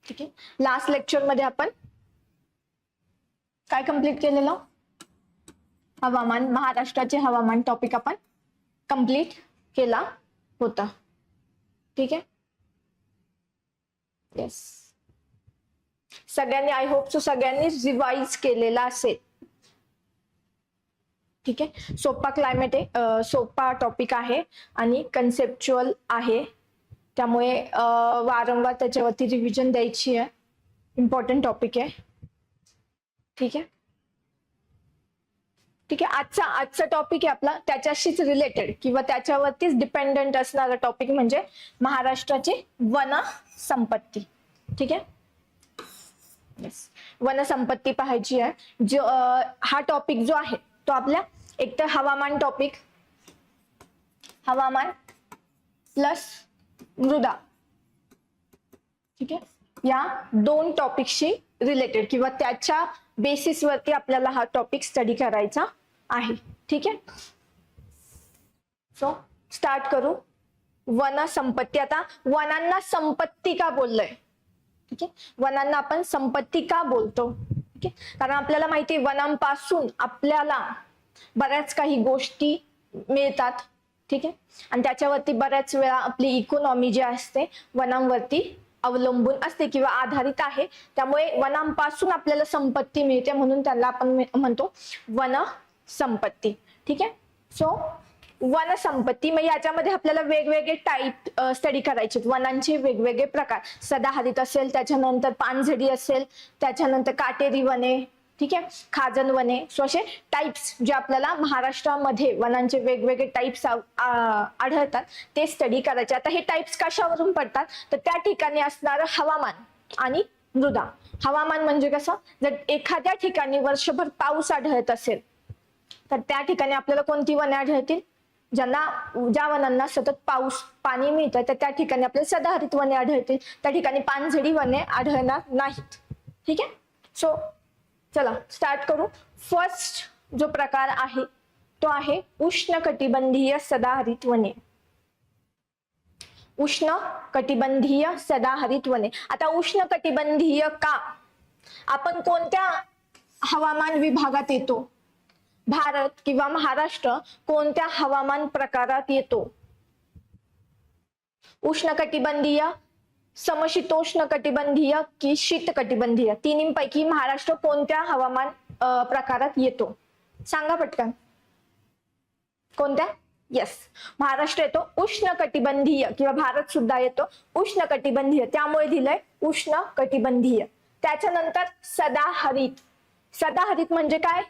ठीक आहे. Last lecture मध्ये आपण काय कंप्लीट केलेलं? हवामान, महाराष्ट्राचे हवामान टॉपिक आपण कंप्लीट केला होता. ठीक आहे. येस, सगळ्यांनी आय होप सो सगळ्यांनी रिवाइज केलेला असेल. ठीक आहे. सोपा क्लायमेट आहे, सोपा टॉपिक आहे आणि कन्सेप्च्युअल आहे, त्यामुळे वारंवार त्याच्यावरती रिव्हिजन द्यायची आहे. इम्पॉर्टंट टॉपिक आहे. ठीक आहे. ठीक आहे. आजचा टॉपिक आहे आपला त्याच्याशीच रिलेटेड किंवा त्याच्यावरतीच डिपेंडंट असणारा टॉपिक म्हणजे महाराष्ट्राची वन संपत्ती. ठीक आहे. येस, वन संपत्ती पाहायची आहे. जो हा टॉपिक जो आहे तो आपल्या एकतर हवामान टॉपिक, हवामान प्लस मृदा, ठीक आहे, या दोन टॉपिकशी रिलेटेड किंवा त्याच्या बेसिसवरती आपल्याला हा टॉपिक स्टडी करायचा आहे. ठीक आहे. सो स्टार्ट करू. वन संपत्ती. आता वनांना संपत्ती का बोललोय? ठीक आहे. वनांना आपण संपत्ती का बोलतो? ठीक आहे. कारण आपल्याला माहिती आहे वनांपासून आपल्याला बऱ्याच काही गोष्टी मिळतात. ठीक आहे. आणि त्याच्यावरती बऱ्याच वेळा आपली इकॉनॉमी जी असते वनांवरती अवलंबून असते किंवा आधारित आहे. त्यामुळे वनांपासून आपल्याला संपत्ती मिळते, म्हणून त्याला आपण म्हणतो वन संपत्ती. ठीक आहे. सो वन संपत्ती, मग याच्यामध्ये आपल्याला वेगवेगळे टाईप स्टडी करायचे. वनांचे वेगवेगळे प्रकार, सदाहरित असेल, त्याच्यानंतर पानझडी असेल, त्याच्यानंतर काटेरी वने, ठीक आहे, खाजण वने. सो असे टाइप्स जे आपल्याला महाराष्ट्रामध्ये वनांचे वेगवेगळे टाइप्स आढळतात ते स्टडी करायचे. आता हे टाइप्स कशावरून पडतात? तर त्या ठिकाणी असणारं हवामान आणि मृदा. हवामान म्हणजे कसं, जर एखाद्या ठिकाणी वर्षभर पाऊस आढळत असेल तर त्या ठिकाणी आपल्याला कोणती वने आढळतील? ज्या वनांना सतत पाणी मिळतं तर त्या ठिकाणी आपल्याला सदाहरित वने आढळतील. त्या ठिकाणी पानझडी वने आढळणार नाहीत. ठीक आहे. सो चला स्टार्ट करू. फर्स्ट जो प्रकार आहे तो आहे उष्णकटिबंधीय सदाहरित वने. उष्णकटिबंधीय सदाहरित वने. आता उष्णकटिबंधीय का? आपण कोणत्या हवामान विभागात येतो? भारत किंवा महाराष्ट्र कोणत्या हवामान प्रकारात येतो? उष्णकटिबंधीय, समशीतोष्ण कटिबंधीय की शीतकटिबंधीय? तिन्हीपैकी महाराष्ट्र कोणत्या हवामान प्रकारात येतो? सांगा पटकन. कोणत्या? येस, महाराष्ट्र येतो उष्णकटिबंधीय किंवा भारत सुद्धा येतो उष्णकटिबंधीय, त्यामुळे दिलंय उष्णकटिबंधीय. त्याच्यानंतर सदाहरित. सदाहरित म्हणजे काय?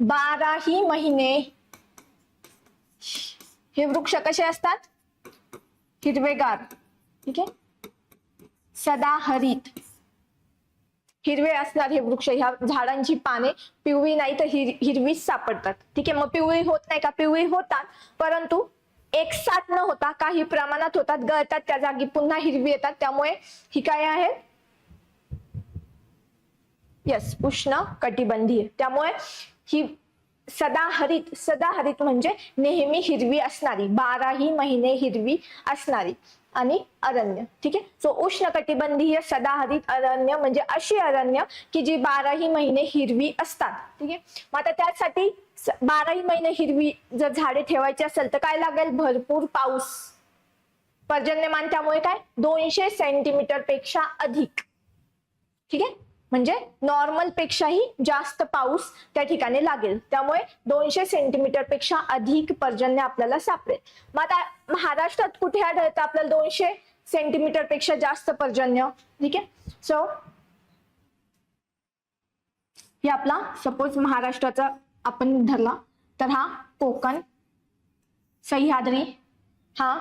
12ही महिने हे वृक्ष कसे असतात? हिरवेगार. ठीक आहे. सदाहरित, हिरवे असणार हे वृक्ष. ह्या झाडांची पाने पिवळी नाही तर हिरवीच सापडतात. ठीक आहे. मग पिवळी होत नाही का? पिवळी होतात, परंतु एकसाथ न होता काही प्रमाणात होतात, गळतात, त्या जागी पुन्हा हिरवी येतात. त्यामुळे ही काय आहे? यस, उष्ण कटिबंधीय. त्यामुळे ही सदाहरित. सदाहरित म्हणजे नेहमी हिरवी असणारी, 12ही महिने हिरवी असणारी आणि अरण्य. ठीक आहे. सो उष्णकटिबंधीय सदाहरित अरण्य म्हणजे अशी अरण्य की जी 12ही महिने हिरवी असतात. ठीक आहे. मग आता त्यासाठी 12ही महिने हिरवी जर झाडे ठेवायची असेल तर काय लागेल? भरपूर पाऊस, पर्जन्यमान. त्यामुळे काय? 200 सेंटीमीटर पेक्षा अधिक. ठीक आहे. म्हणजे नॉर्मल पेक्षाही जास्त पाऊस त्या ठिकाणी लागेल. त्यामुळे 200 सेंटीमीटर पेक्षा अधिक पर्जन्य आपल्याला सापडेल. मग आता महाराष्ट्रात कुठे आढळतं आपल्याला 200 सेंटीमीटर पेक्षा जास्त पर्जन्य? ठीक आहे. सो हे आपला सपोज महाराष्ट्राचा आपण धरला तर हा कोकण, सह्याद्री हा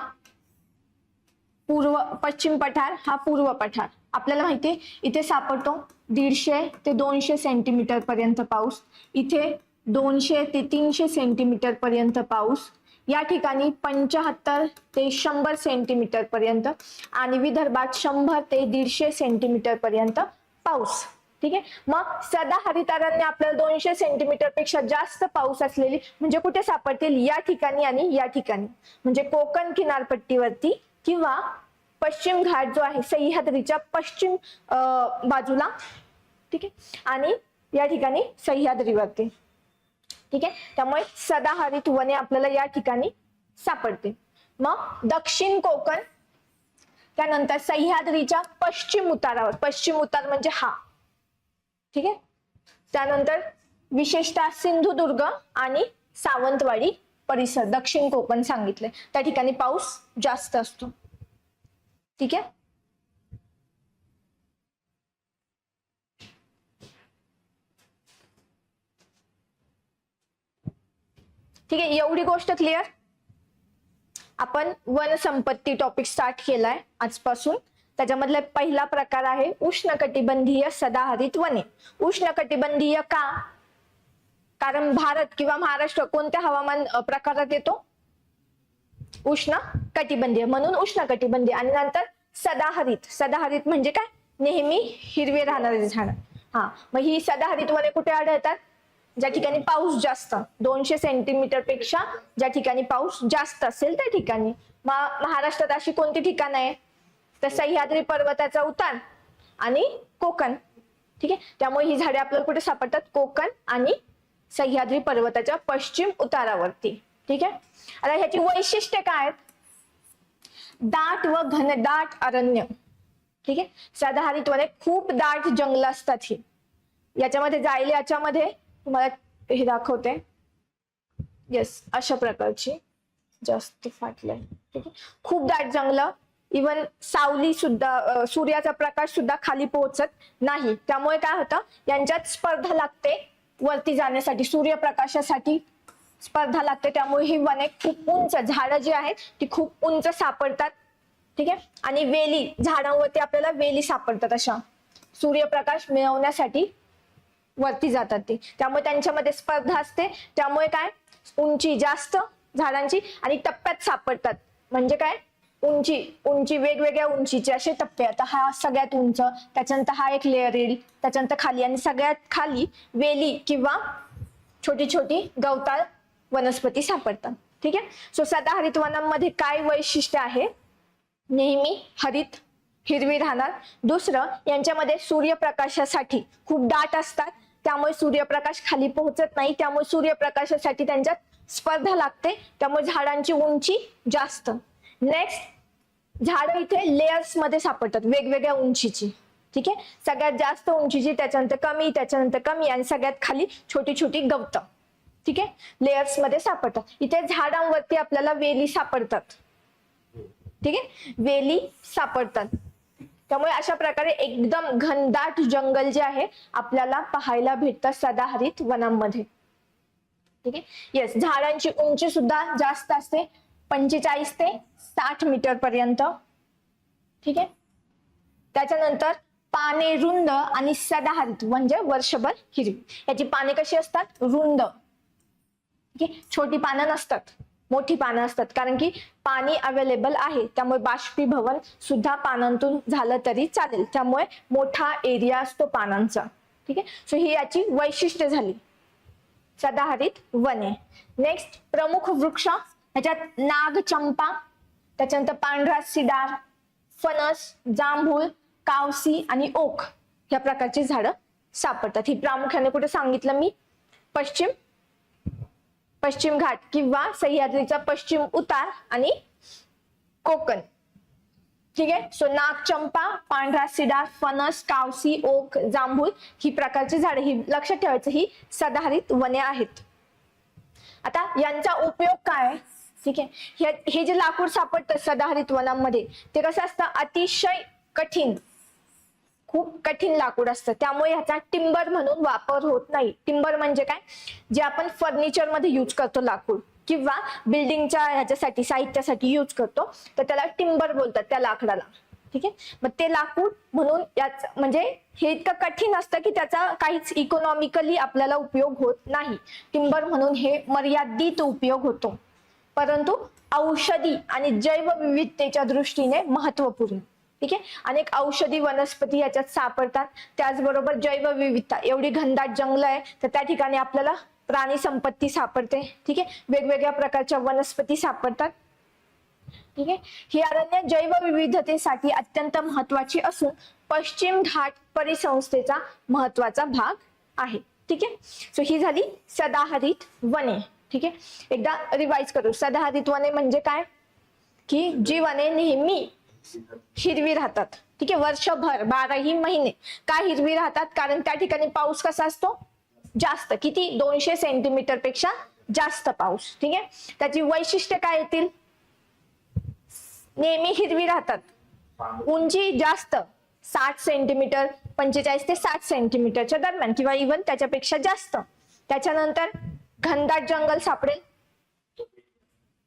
पश्चिम पठार, हा पूर्व पठार. आपल्याला माहितीये इथे सापडतो 150 ते 200 सेंटीमीटर पर्यंत पाऊस. इथे 200 ते 300 सेंटीमीटर पर्यंत पाऊस. या ठिकाणी 75 ते 100 सेंटीमीटर पर्यंत आणि विदर्भात 100 ते 150 सेंटीमीटर पर्यंत पाऊस. ठीक आहे. मग सदाहरित अरण्य आपल्याला 200 सेंटीमीटर पेक्षा जास्त पाऊस असलेली म्हणजे कुठे सापडतील? या ठिकाणी आणि या ठिकाणी, म्हणजे कोकण किनारपट्टीवरती किंवा पश्चिम घाट जो आहे सह्याद्रीच्या पश्चिम बाजूला, ठीक आहे, आणि या ठिकाणी सह्याद्रीवरती, ठीक आहे. त्यामुळे सदाहरित वने आपल्याला या ठिकाणी सापडते. मग दक्षिण कोकण, त्यानंतर सह्याद्रीच्या पश्चिम उतारावर, पश्चिम उतार म्हणजे हा, ठीक आहे. त्यानंतर विशेषतः सिंधुदुर्ग आणि सावंतवाडी परिसर, दक्षिण कोकण सांगितले, त्या ठिकाणी पाऊस जास्त असतो, ठीक आहे. ठीक आहे, एवढी गोष्ट क्लिअर. आपण वन संपत्ती टॉपिक स्टार्ट केलाय आजपासून. त्याच्यामधला पहिला प्रकार आहे उष्णकटिबंधीय सदाहरित वने. उष्णकटिबंधीय का? कारण भारत किंवा महाराष्ट्र कोणत्या हवामान प्रकारात येतो? उष्ण कटिबंधीय, म्हणून उष्णकटिबंधीय. आणि नंतर सदाहरित, सदाहरित म्हणजे काय? नेहमी हिरवे राहणारे झाड. हा, मग ही सदाहरित वने कुठे आढळतात? ज्या ठिकाणी पाऊस जास्त, 200 सेंटीमीटर पेक्षा ज्या ठिकाणी पाऊस जास्त असेल त्या ठिकाणी. महाराष्ट्रात अशी कोणती ठिकाण आहे? तर सह्याद्री पर्वताचा उतार आणि कोकण, ठीक आहे. त्यामुळे ही झाडे आपल्याला कुठे सापडतात? कोकण आणि सह्याद्री पर्वताच्या पश्चिम उतारावरती, ठीक आहे. आता ह्याची वैशिष्ट्ये काय आहेत? दाट व घनदाट अरण्य, ठीक आहे. सदाहरित वने खूप दाट जंगल असतात. ही याच्यामध्ये जायला, याच्यामध्ये तुम्हाला हे दाखवते, येस, अशा प्रकारची जास्त फाटलंय, ठीक आहे. खूप दाट जंगल, इवन सावली सुद्धा, सूर्याचा प्रकाश सुद्धा खाली पोहोचत नाही. त्यामुळे काय होतं? यांच्यात स्पर्धा लागते वरती जाण्यासाठी, सूर्यप्रकाशासाठी स्पर्धा लागते. त्यामुळे ही वने खूप उंच, झाडं जी आहेत ती खूप उंच सापडतात, ठीक आहे. आणि वेली, झाडांवरती आपल्याला वेली सापडतात, अशा सूर्यप्रकाश मिळवण्यासाठी वरती जातात ते. त्यामुळे त्यांच्यामध्ये स्पर्धा असते. त्यामुळे काय? उंची जास्त झाडांची आणि टप्प्यात सापडतात. म्हणजे काय? उंची वेगवेगळ्या उंचीचे असे टप्पे. आता हा सगळ्यात उंच, त्याच्यानंतर हा एक लेअर येईल, त्याच्यानंतर खाली, आणि सगळ्यात खाली वेली किंवा छोटी छोटी गवताळ वनस्पती सापडतात, ठीक आहे. सो सदाहरित वनांमध्ये काय वैशिष्ट्य आहे? नेहमी हरित, हिरवी राहणार. दुसरं, यांच्यामध्ये सूर्यप्रकाशासाठी खूप दाट असतात, त्यामुळे सूर्यप्रकाश खाली पोहोचत नाही. त्यामुळे सूर्यप्रकाशासाठी त्यांच्यात स्पर्धा लागते. त्यामुळे झाडांची उंची जास्त. नेक्स्ट, झाडं इथे लेयर्स मध्ये सापडतात, वेगवेगळ्या उंचीची, ठीक आहे. सगळ्यात जास्त उंचीची, त्याच्यानंतर कमी, त्याच्यानंतर कमी, आणि सगळ्यात खाली छोटी छोटी गवतं, ठीक आहे, लेयर्स मध्ये सापडतात. इथे झाडांवरती आपल्याला वेली सापडतात, ठीक आहे, वेली सापडतात. त्यामुळे अशा प्रकारे एकदम घनदाट जंगल जे आहे आपल्याला पाहायला भेटतं सदाहरित वनांमध्ये, ठीक आहे. येस, झाडांची उंची सुद्धा जास्त असते, 45 ते 60 मीटर पर्यंत, ठीक आहे. त्याच्यानंतर पाने रुंद आणि सदाहरित म्हणजे वर्षभर हिरवी. याची पाने कशी असतात? रुंद, ठीक आहे. छोटी पानं नसतात, मोठी पानं असतात, कारण की पाणी अवेलेबल आहे. त्यामुळे बाष्पीभवन सुद्धा पानांतून झालं तरी चालेल. त्यामुळे मोठा एरिया असतो पानांचा, ठीक आहे. सो ही याची वैशिष्ट्य झाली सदाहरित वने. नेक्स्ट, प्रमुख वृक्ष, ह्याच्यात नागचंपा, त्याच्यानंतर पांढरा सिडार, फणस, जांभूळ, कावसी आणि ओक या प्रकारची झाडं सापडतात. ही प्रामुख्याने कुठे सांगितलं मी? पश्चिम घाट किंवा सह्याद्रीचा पश्चिम उतार आणि कोकण, ठीक आहे. सो नागचंपा, पांढरा सिडार, फणस, कावसी, ओक, जांभूळ ही प्रकारची झाडे, ही लक्षात ठेवायचं, ही सदाहरित वने आहेत. आता यांचा उपयोग काय? ठीक आहे. हे जे लाकूड सापडतं सदाहरित वनांमध्ये ते कसं असतं? अतिशय कठीण, खूप कठीण लाकूड असतं. त्यामुळे ह्याचा टिंबर म्हणून वापर होत नाही. टिंबर म्हणजे काय? जे आपण फर्निचर मध्ये युज करतो लाकूड, किंवा बिल्डिंगच्या ह्याच्यासाठी साहित्यासाठी युज करतो, तर त्याला टिंबर बोलतात त्या लाकडाला, ठीक आहे. मग ते लाकूड म्हणून याच म्हणजे हे इतकं कठीण असतं की त्याचा काहीच इकॉनॉमिकली आपल्याला उपयोग होत नाही. टिंबर म्हणून हे मर्यादित उपयोग होतो, परंतु औषधी आणि जैवविविधतेच्या दृष्टीने महत्वपूर्ण, ठीक आहे. अनेक औषधी वनस्पती याच्यात सापडतात. त्याचबरोबर जैवविविधता, एवढी घनदाट जंगल आहे तर त्या ठिकाणी आपल्याला प्राणी संपत्ती सापडते, ठीक आहे. वेगवेगळ्या प्रकारच्या वनस्पती सापडतात. ठीक आहे. ही अरण्य जैवविविधतेसाठी अत्यंत महत्वाची असून पश्चिम घाट परिसंस्थेचा महत्वाचा भाग आहे. ठीक आहे. सो ही झाली सदाहरित वने. ठीक आहे. एकदा रिवाइज करू. सदाहरित वने म्हणजे काय, की जी वने नेहमी हिरवी राहतात. ठीक आहे. वर्षभर 12ही महिने का हिरवी राहतात, कारण त्या ठिकाणी पाऊस कसा असतो, जास्त. किती, 200 सेंटीमीटर पेक्षा जास्त पाऊस. ठीक आहे. त्याची वैशिष्ट्य काय येतील, नेहमी हिरवी राहतात, उंची जास्त 60 सेंटीमीटर 45 ते 60 सेंटीमीटरच्या दरम्यान किंवा इव्हन त्याच्यापेक्षा जास्त. त्याच्यानंतर घनदाट जंगल सापडेल.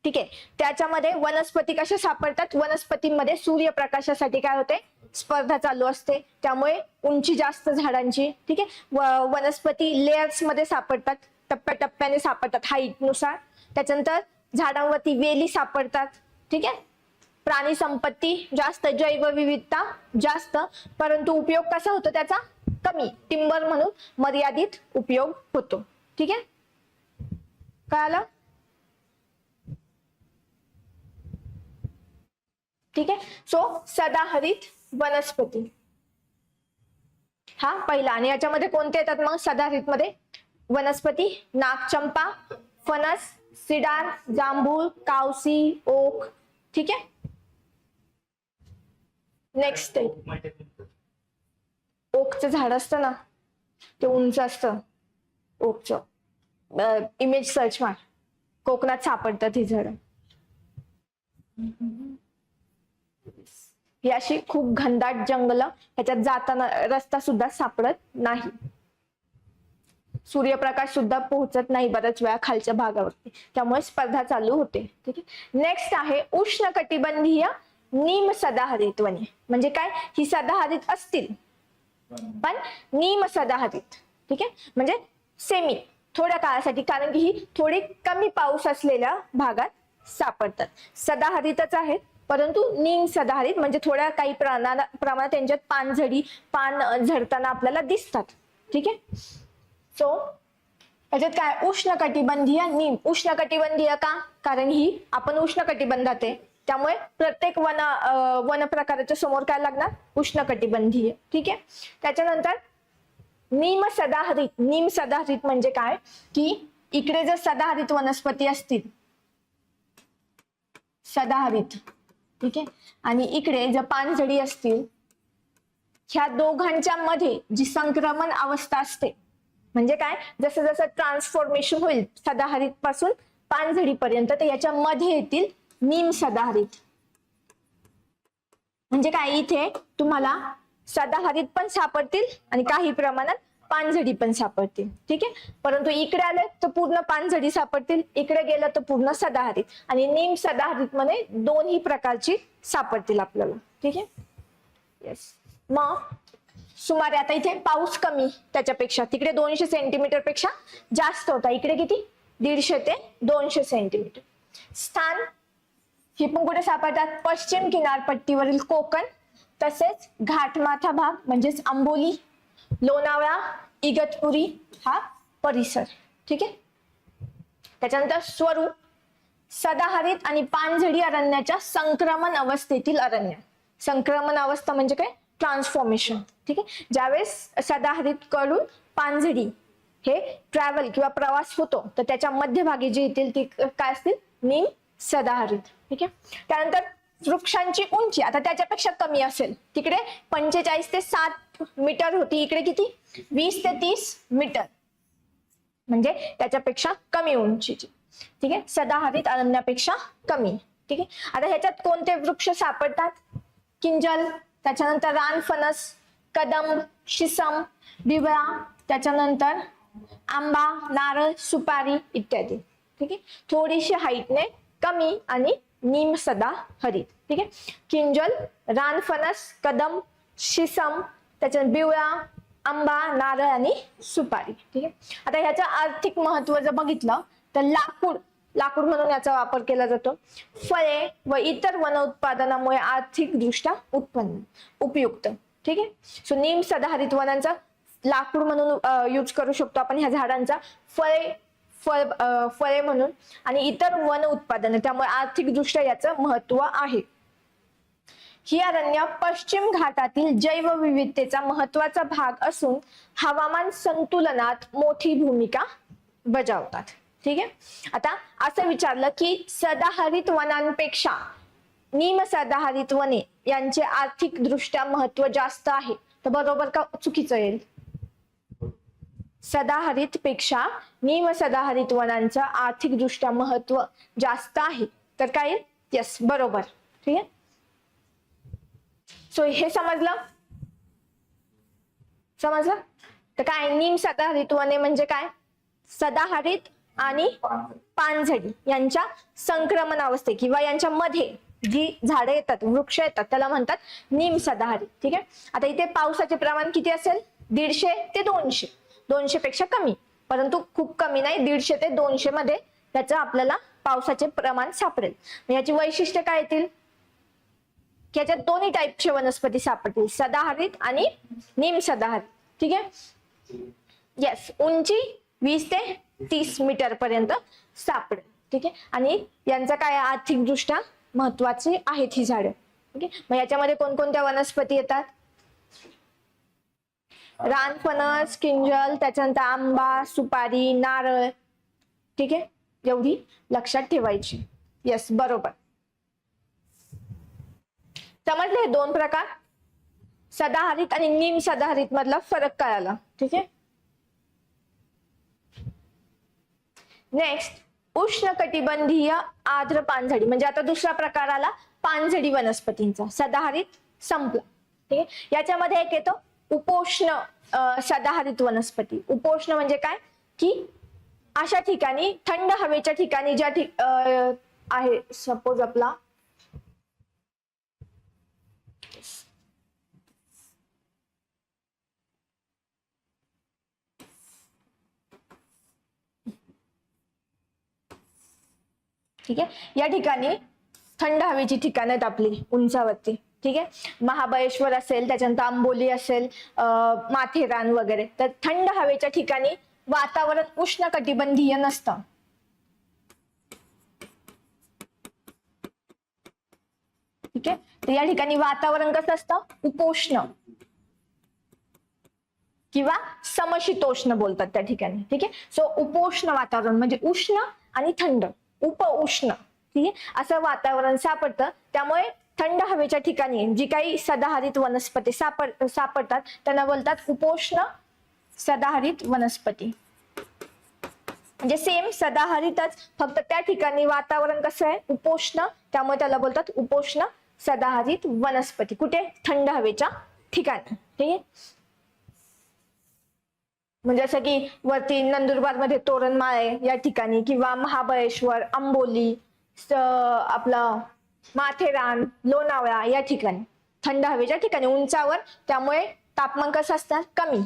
ठीक आहे. त्याच्यामध्ये वनस्पती कशा सापडतात, वनस्पतींमध्ये सूर्यप्रकाशासाठी काय होते, स्पर्धा चालू असते, त्यामुळे उंची जास्त झाडांची. ठीक आहे. वनस्पती लेयर्स मध्ये सापडतात, टप्प्याटप्प्याने सापडतात हाईट नुसार. त्याच्यानंतर झाडांवरती वेली सापडतात. ठीक आहे. प्राणी संपत्ती जास्त, जैवविविधता जास्त, परंतु उपयोग कसा होतो त्याचा, कमी. टिंबर म्हणून मर्यादित उपयोग होतो. ठीक आहे. कळालं. ठीक आहे. सो सदाहरित वनस्पती हा पहिला. आणि याच्यामध्ये कोणते येतात मग सदाहरित मध्ये, वनस्पती नागचंपा, फणस, सिडार, जांभूळ, कावसी, ओक. ठीक आहे. नेक्स्ट ओकचं झाड असतं ना, ते उंच असतं. ओकचं इमेज सर्च मार, कोकणात सापडतात ही झाडं. ही अशी खूप घनदाट जंगल, ह्याच्यात जाताना रस्ता सुद्धा सापडत नाही, सूर्यप्रकाश सुद्धा पोहोचत नाही बऱ्याच वेळा खालच्या भागावरती, त्यामुळे स्पर्धा चालू होते. ठीक आहे. नेक्स्ट आहे उष्णकटिबंधीय निम सदाहरित वने. म्हणजे काय, ही सदाहरित असतील पण निम सदाहरित. ठीक आहे. म्हणजे सेमी, थोड्या काळासाठी, कारण की ही थोडी कमी पाऊस असलेल्या भागात सापडतात. सदाहरितच आहेत परंतु निम सदाहरित म्हणजे थोड्या काही प्रमाणात त्यांच्यात पानझडी, पान झडताना आपल्याला दिसतात. ठीक आहे. सो याच्यात काय, उष्णकटिबंधीय निम. उष्णकटिबंधीय का, कारण ही आपण उष्णकटिबंधात आहे, त्यामुळे प्रत्येक वन प्रकाराच्या समोर काय लागणार, उष्णकटिबंधीय. ठीक आहे. त्याच्यानंतर निम सदाहरित. निम सदाहरित म्हणजे काय, की इकडे जर सदाहरित वनस्पती असतील, सदाहरित, ठीक आहे, आणि इकडे जर पानझडी असतील, ह्या दोघांच्या मध्ये जी संक्रमण अवस्था असते, म्हणजे काय, जसं जसं ट्रान्सफॉर्मेशन होईल सदाहरित पासून पानझडीपर्यंत, तर याच्या मध्ये येतील निम सदाहरित. म्हणजे काय, इथे तुम्हाला सदाहरित पण सापडतील आणि काही प्रमाणात पानझडी पण सापडतील. ठीक आहे. परंतु इकडे आले तर पूर्ण पानझडी सापडतील, इकडे गेलं तर पूर्ण सदाहरित. आणि निम सदाहरित मध्ये दोन्ही प्रकारची सापडतील आपल्याला. ठीक आहे. येस. मग सुमारे आता इथे पाऊस कमी, त्याच्यापेक्षा तिकडे 200 सेंटीमीटर पेक्षा जास्त होता, इकडे किती, 150 ते 200 सेंटीमीटर. स्थान ही पण कुठे सापडतात, पश्चिम किनारपट्टीवरील कोकण, तसेच घाटमाथा भाग म्हणजेच आंबोली, लोणावळा, इगतपुरी हा परिसर. ठीक आहे. त्याच्यानंतर स्वरूप, सदाहरित आणि पानझडी अरण्याच्या संक्रमण अवस्थेतील अरण्य. संक्रमण अवस्था म्हणजे काय, ट्रान्सफॉर्मेशन. ठीक आहे. ज्यावेळेस सदाहरित कडून पानझडी हे ट्रॅव्हल किंवा प्रवास होतो, तर त्याच्या मध्यभागी जे येतील ती काय असतील, निम सदाहरित. ठीक आहे. त्यानंतर वृक्षांची उंची आता त्याच्यापेक्षा कमी असेल, तिकडे 45 ते 60 मीटर होती, इकडे किती, 20 ते 30 मीटर, म्हणजे त्याच्यापेक्षा कमी उंचीची. ठीक आहे. सदाहरित अरण्यापेक्षा कमी. ठीक आहे. आता ह्याच्यात कोणते वृक्ष सापडतात, किंजल, त्याच्यानंतर रानफणस, कदंब, शिसम, बिवळा, त्याच्यानंतर आंबा, नारळ, सुपारी इत्यादी. ठीक आहे. थोडीशी हाईटने कमी आणि निम सदाहरित. ठीक आहे. किंजल, रानफणस, कदंब, शिसम, त्याच्यानंतर बिवळा, आंबा, नारळ आणि सुपारी. ठीक आहे. आता ह्याचं आर्थिक महत्व जर बघितलं तर लाकूड म्हणून याचा वापर केला जातो. फळे व इतर वन उत्पादनामुळे आर्थिक दृष्ट्या उपयुक्त. ठीक आहे. सो निम सदाहरित वनांचा लाकूड म्हणून यूज करू शकतो आपण ह्या झाडांचा. फळे म्हणून आणि इतर वन उत्पादन, त्यामुळे आर्थिकदृष्ट्या याचं महत्व आहे. ही अरण्य पश्चिम घाटातील जैवविविधतेचा महत्वाचा भाग असून हवामान संतुलनात मोठी भूमिका बजावतात. ठीक आहे. आता असं विचारलं की सदाहरित वनांपेक्षा निमसदाहरित वने यांचे आर्थिकदृष्ट्या महत्व जास्त आहे, तर बरोबर का चुकीचं येईल? सदाहरित पेक्षा निमसदाहरित वनांचं आर्थिकदृष्ट्या महत्व जास्त आहे, तर काय येईल? यस, बरोबर. ठीक आहे. सो हे समजलं? तर काय निमसदाहरित वने म्हणजे काय? सदाहरित आणि पानझडी यांच्या संक्रमण अवस्थे किंवा यांच्या मध्ये जी झाडे येतात, वृक्ष येतात, त्याला म्हणतात निमसदाहरित. ठीक आहे. आता इथे पावसाचे प्रमाण किती असेल? 150 ते 200. 200 पेक्षा कमी, परंतु खूप कमी नाही. 150 ते 200 मध्ये त्याचं आपल्याला पावसाचे प्रमाण सापडेल. याची वैशिष्ट्य काय येतील? की याच्यात दोन्ही टाईपचे वनस्पती सापडतील, सदाहरित आणि निमसदाहरित. ठीक आहे. येस, उंची 20 ते 30 मीटर पर्यंत सापडेल. ठीक आहे. आणि यांचा काय आर्थिकदृष्ट्या महत्वाची आहेत ही झाडं. ओके. मग याच्यामध्ये कोणकोणत्या वनस्पती येतात? रानफणस, किंजल, त्याच्यानंतर आंबा, सुपारी, नारळ. ठीक आहे. एवढी लक्षात ठेवायची. यस, बरोबर. समजले हे दोन प्रकार? सदाहरित आणि निमसदाहरित मधला फरक काय आला? ठीक आहे. नेक्स्ट, उष्णकटिबंधीय आर्द्र पानझडी, म्हणजे आता दुसरा प्रकार आला पानझडी वनस्पतींचा. सदाहरित संपला. ठीक आहे. याच्यामध्ये एक येतो उपोष्ण सदाहरित वनस्पती. उपोष्ण म्हणजे काय? की अशा ठिकाणी, थंड हवेच्या ठिकाणी ज्या आहे, सपोज आपला ठीक आहे, या ठिकाणी थंड हवेची ठिकाणं आहेत आपली उंचावरती. ठीक आहे. महाबळेश्वर असेल, त्याच्यानंतर आंबोली असेल, माथेरान वगैरे. तर थंड हवेच्या ठिकाणी वातावरण उष्णकटिबंधीय नसतं. ठीक आहे. तर या ठिकाणी वातावरण कसं असतं? उपोष्ण किंवा समशीतोष्ण बोलतात त्या ठिकाणी. ठीक आहे. सो उपोष्ण वातावरण म्हणजे उष्ण आणि थंड, उपउष्ण. ठीक आहे. असं वातावरण सापडतं. त्यामुळे थंड हवेच्या ठिकाणी जी काही सदाहरित वनस्पती सापडतात त्यांना बोलतात उपोष्ण सदाहरित वनस्पती. म्हणजे सेम सदाहरितच, फक्त त्या ठिकाणी वातावरण कसं आहे? उपोष्ण, त्यामुळे त्याला बोलतात उपोष्ण सदाहरित वनस्पती. कुठे? थंड हवेच्या ठिकाणी. ठीक आहे. म्हणजे असं की वरती नंदुरबार मध्ये तोरणमाळ आहे या ठिकाणी, किंवा महाबळेश्वर, आंबोली, आपला माथेरान, लोणावळा या ठिकाणी थंड हवेच्या ठिकाणी उंचावर, त्यामुळे तापमान कसं असतात? कमी.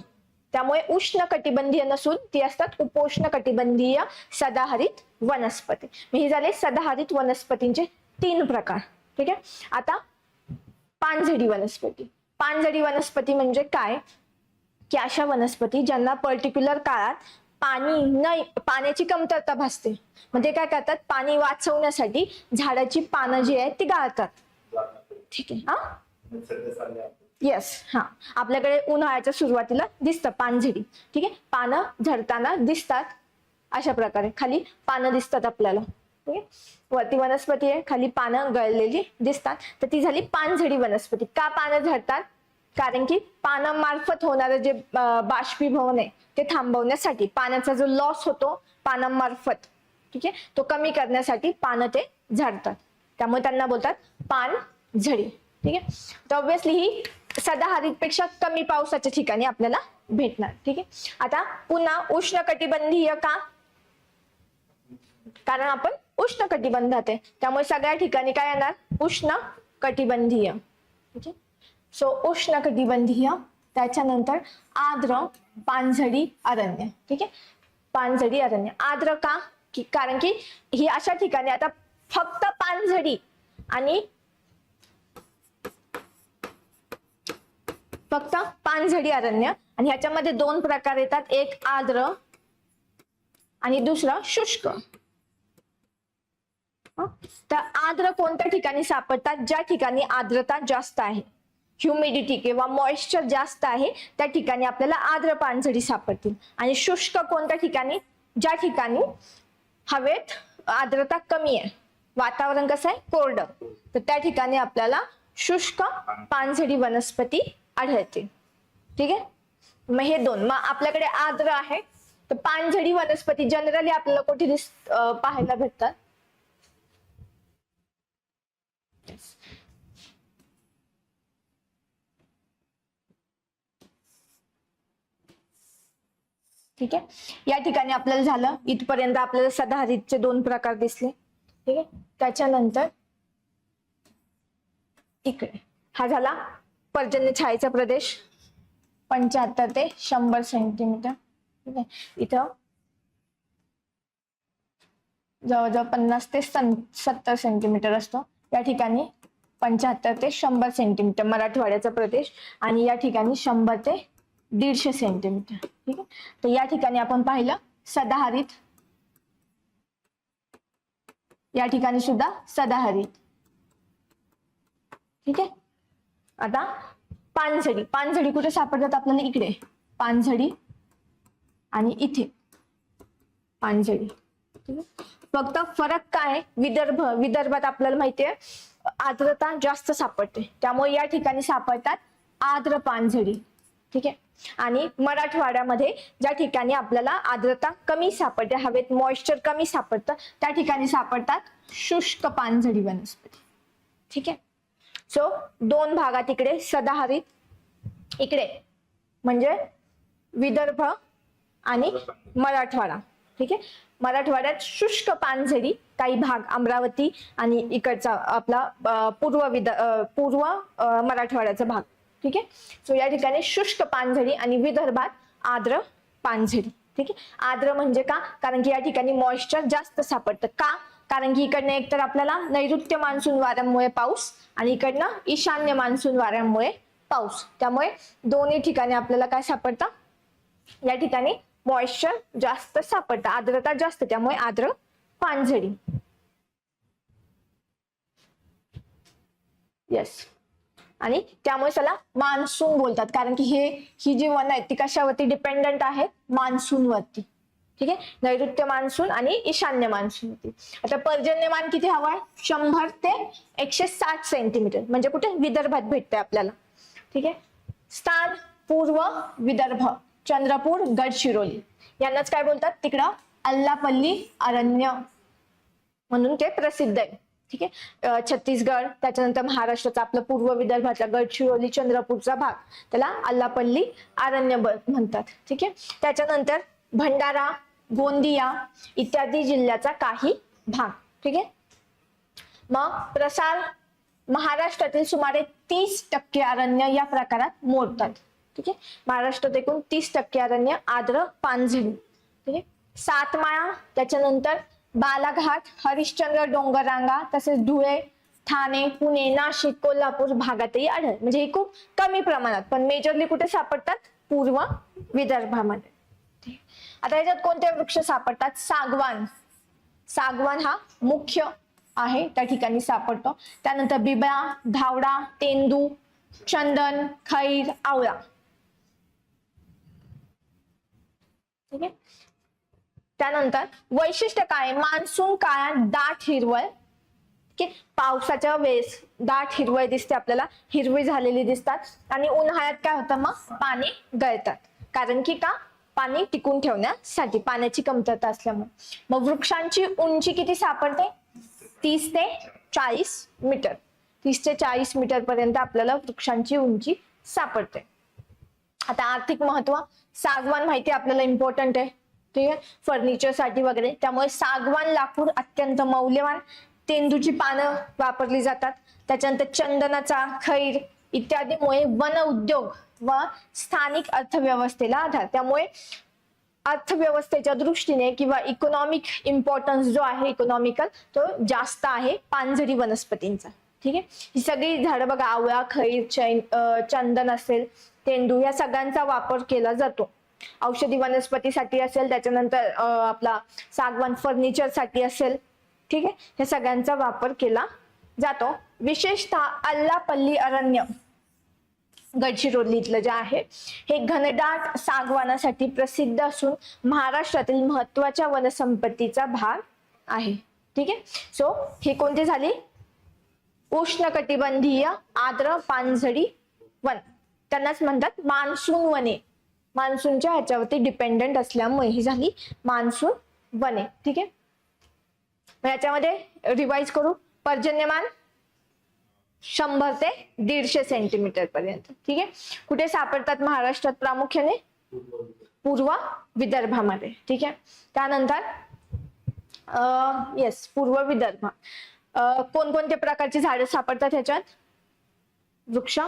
त्यामुळे उष्ण कटिबंधीय नसून ती असतात उपोष्ण कटिबंधीय सदाहरित वनस्पती. हे झाले सदाहरित वनस्पतींचे 3 प्रकार. ठीक आहे. आता पानझडी वनस्पती. पानझडी वनस्पती म्हणजे काय? की अशा वनस्पती ज्यांना पर्टिक्युलर काळात पाण्याची कमतरता भासते, म्हणजे काय करतात? पाणी वाचवण्यासाठी झाडाची पानं जी आहेत ती गाळतात. ठीक आहे. हा, येस, हा, आपल्याकडे उन्हाळ्याच्या सुरुवातीला दिसतं पानझडी. ठीक आहे. पानं झडताना दिसतात अशा प्रकारे, खाली पानं दिसतात आपल्याला. ठीक आहे. वरती वनस्पती आहे, खाली पानं गळलेली दिसतात, तर ती झाली पानझडी वनस्पती. का पानं झडतात? कारण की पानांमार्फत होणारं जे बाष्पीभवन आहे ते थांबवण्यासाठी, पाण्याचा जो लॉस होतो पानांमार्फत, ठीक आहे, तो कमी करण्यासाठी पानं ते झाडतात. त्यामुळे त्यांना बोलतात पानझडी. ठीक आहे. तर ऑब्व्हियसली ही सदाहरित पेक्षा कमी पावसाच्या ठिकाणी आपल्याला भेटणार. ठीक आहे. आता पुन्हा उष्णकटिबंधीय का? कारण आपण उष्ण कटिबंधात आहे, त्यामुळे सगळ्या ठिकाणी काय येणार? उष्ण कटिबंधीय. ठीक आहे. सो उष्ण कटिबंधीय, त्याच्यानंतर आर्द्र पानझडी अरण्य. ठीक आहे. पानझडी अरण्य आर्द्र का? कारण की ही अशा ठिकाणी, आता फक्त पानझडी आणि फक्त पानझडी अरण्य, आणि ह्याच्यामध्ये 2 प्रकार येतात. एक आर्द्र आणि दुसरं शुष्क. तर आर्द्र कोणत्या ठिकाणी सापडतात? ज्या ठिकाणी आर्द्रता जास्त आहे, ह्युमिडिटी किंवा मॉइश्चर जास्त आहे, त्या ठिकाणी आपल्याला आर्द्र पानझडी सापडतील. आणि शुष्क कोणत्या ठिकाणी? ज्या ठिकाणी हवेत आर्द्रता कमी आहे, वातावरण कसं आहे? कोरडं, तर त्या ठिकाणी आपल्याला शुष्क पानझडी वनस्पती आढळते. ठीक आहे, मग हे दोन. मग आपल्याकडे आर्द्र आहे, तर पानझडी वनस्पती जनरली आपल्याला कुठे पाहायला भेटतात? ठीक आहे, या ठिकाणी आपल्याला झालं इथपर्यंत आपल्याला सदाहरितचे दोन प्रकार दिसले. ठीक आहे, त्याच्यानंतर इकडे हा झाला पर्जन्य छायेचा प्रदेश 75 ते 100 सेंटीमीटर. ठीक आहे, इथं जवळजवळ 50 ते 70 सेंटीमीटर असतो. या ठिकाणी 75 ते 100 सेंटीमीटर मराठवाड्याचा प्रदेश, आणि या ठिकाणी 100 ते 150 सेंटीमीटर. ठीक आहे, तर या ठिकाणी आपण पाहिलं सदाहरित, या ठिकाणी सुद्धा सदाहरित. ठीक आहे, आता पानझडी. पानझडी कुठे सापडतात आपल्याला? इकडे पानझडी आणि इथे पानझडी. ठीक आहे, फक्त फरक काय आहे? विदर्भात आपल्याला माहितीये आर्द्रता जास्त सापडते, त्यामुळे या ठिकाणी सापडतात आर्द्र पानझडी. ठीक आहे, आणि मराठवाड्यामध्ये ज्या ठिकाणी आपल्याला आर्द्रता कमी सापडते, हवेत मॉइश्चर कमी सापडतं, त्या ठिकाणी सापडतात शुष्क पानझडी वनस्पती. ठीक आहे, सो दोन भागात इकडे सदाहरित, इकडे म्हणजे विदर्भ आणि मराठवाडा. ठीक आहे, मराठवाड्यात शुष्क पानझडी, काही भाग अमरावती आणि इकडचा आपला पूर्व मराठवाड्याचा भाग. ठीक आहे, सो या ठिकाणी शुष्क पानझडी आणि विदर्भात आर्द्र पानझडी. ठीक आहे, आर्द्र म्हणजे का? कारण की या ठिकाणी मॉइश्चर जास्त सापडतं. का? कारण की इकडनं एकतर आपल्याला नैऋत्य मान्सून वाऱ्यांमुळे पाऊस आणि इकडनं ईशान्य मान्सून वाऱ्यांमुळे पाऊस, त्यामुळे दोन्ही ठिकाणी आपल्याला काय सापडतं? या ठिकाणी मॉइश्चर जास्त सापडतं, आर्द्रता जास्त, त्यामुळे आर्द्र पानझडी. येस, आणि त्यामुळे त्याला मान्सून बोलतात, कारण की ही जी वन आहेत ती कशावरती डिपेंडंट आहेत? मान्सूनवरती. ठीक आहे, नैऋत्य मान्सून आणि ईशान्य मान्सून वरती. आता पर्जन्यमान किती हवाय? 100 ते 160 सेंटीमीटर, म्हणजे कुठे? विदर्भात भेटते आपल्याला. ठीक आहे, स्थान पूर्व विदर्भ, चंद्रपूर, गडचिरोली, यांनाच काय बोलतात? तिकडं अल्लापल्ली अरण्य म्हणून ते प्रसिद्ध आहे. ठीक आहे, छत्तीसगड, त्याच्यानंतर महाराष्ट्राचा आपलं पूर्व विदर्भातला गडचिरोली, चंद्रपूरचा भाग, त्याला अल्लापल्ली अरण्य म्हणतात. ठीक आहे, त्याच्यानंतर भंडारा, गोंदिया इत्यादी जिल्ह्याचा काही भाग. ठीक आहे, मग प्रसार महाराष्ट्रातील सुमारे 30% अरण्य या प्रकारात मोडतात. ठीक आहे, महाराष्ट्रात एकूण 30% अरण्य आर्द्र पानझडी. ठीक आहे, सातमाळा, त्याच्यानंतर बालाघाट, हरिश्चंद्र डोंगररांगा, तसेच धुळे, ठाणे, पुणे, नाशिक, कोल्हापूर भागातही आढळ, म्हणजे हे खूप कमी प्रमाणात, पण मेजरली कुठे सापडतात? पूर्व विदर्भामध्ये. आता याच्यात कोणते वृक्ष सापडतात? सागवान. सागवान हा मुख्य आहे, त्या ठिकाणी सापडतो. त्यानंतर बिबळा, धावडा, तेंदू, चंदन, खैर, आवळा. ठीक आहे, त्यानंतर वैशिष्ट्य काय? मान्सून काळात दाट हिरवळ. ठीक आहे, पावसाच्या वेळेस दाट हिरवळ दिसते आपल्याला, हिरवी झालेली दिसतात, आणि उन्हाळ्यात काय होतं? मग पाणी गळतात, कारण की का? पाणी टिकून ठेवण्यासाठी, पाण्याची कमतरता असल्यामुळे. मग वृक्षांची उंची किती सापडते? 30 ते 40 मीटर. 30 ते 40 मीटर पर्यंत आपल्याला वृक्षांची उंची सापडते. आता आर्थिक महत्व, सागवान माहिती आपल्याला इम्पॉर्टंट आहे. ठीक आहे, फर्निचर साठी वगैरे, त्यामुळे सागवान लाकूड अत्यंत मौल्यवान. तेंदूची पानं वापरली जातात. त्याच्यानंतर चंदनाचा, खैर इत्यादीमुळे वन उद्योग व स्थानिक अर्थव्यवस्थेला आधार, त्यामुळे अर्थव्यवस्थेच्या दृष्टीने किंवा इकॉनॉमिक इम्पॉर्टन्स जो आहे, इकॉनॉमिकल, तो जास्त आहे पानझडी वनस्पतींचा. ठीक आहे, ही सगळी झाडं बघा, आवळा, खैर, चंदन असेल, तेंदू, या सगळ्यांचा वापर केला जातो. औषधी वनस्पतीसाठी असेल, त्याच्यानंतर आपला सागवान फर्निचर साठी असेल, ठीक आहे, या सगळ्यांचा वापर केला जातो. विशेषतः आल्लापल्ली अरण्य गडचिरोलीतलं जे आहे हे घनदाट सागवानासाठी प्रसिद्ध असून महाराष्ट्रातील महत्वाच्या वनसंपत्तीचा भाग आहे. ठीक आहे, सो हे कोणते झाले? उष्णकटिबंधीय आर्द्र पानझडी वन, त्यांनाच म्हणतात मान्सून वने. मान्सूनच्या ह्याच्यावरती डिपेंडेंट असल्यामुळे ही झाली मान्सून वने. ठीक आहे, याच्यामध्ये रिवाइज करू. पर्जन्यमान 100 ते 150 सेंटीमीटर पर्यंत. ठीक आहे, कुठे सापडतात महाराष्ट्रात? प्रामुख्याने पूर्व विदर्भामध्ये. ठीक आहे, त्यानंतर येस पूर्व विदर्भ. कोणकोणत्या प्रकारची झाडं सापडतात ह्याच्यात? वृक्ष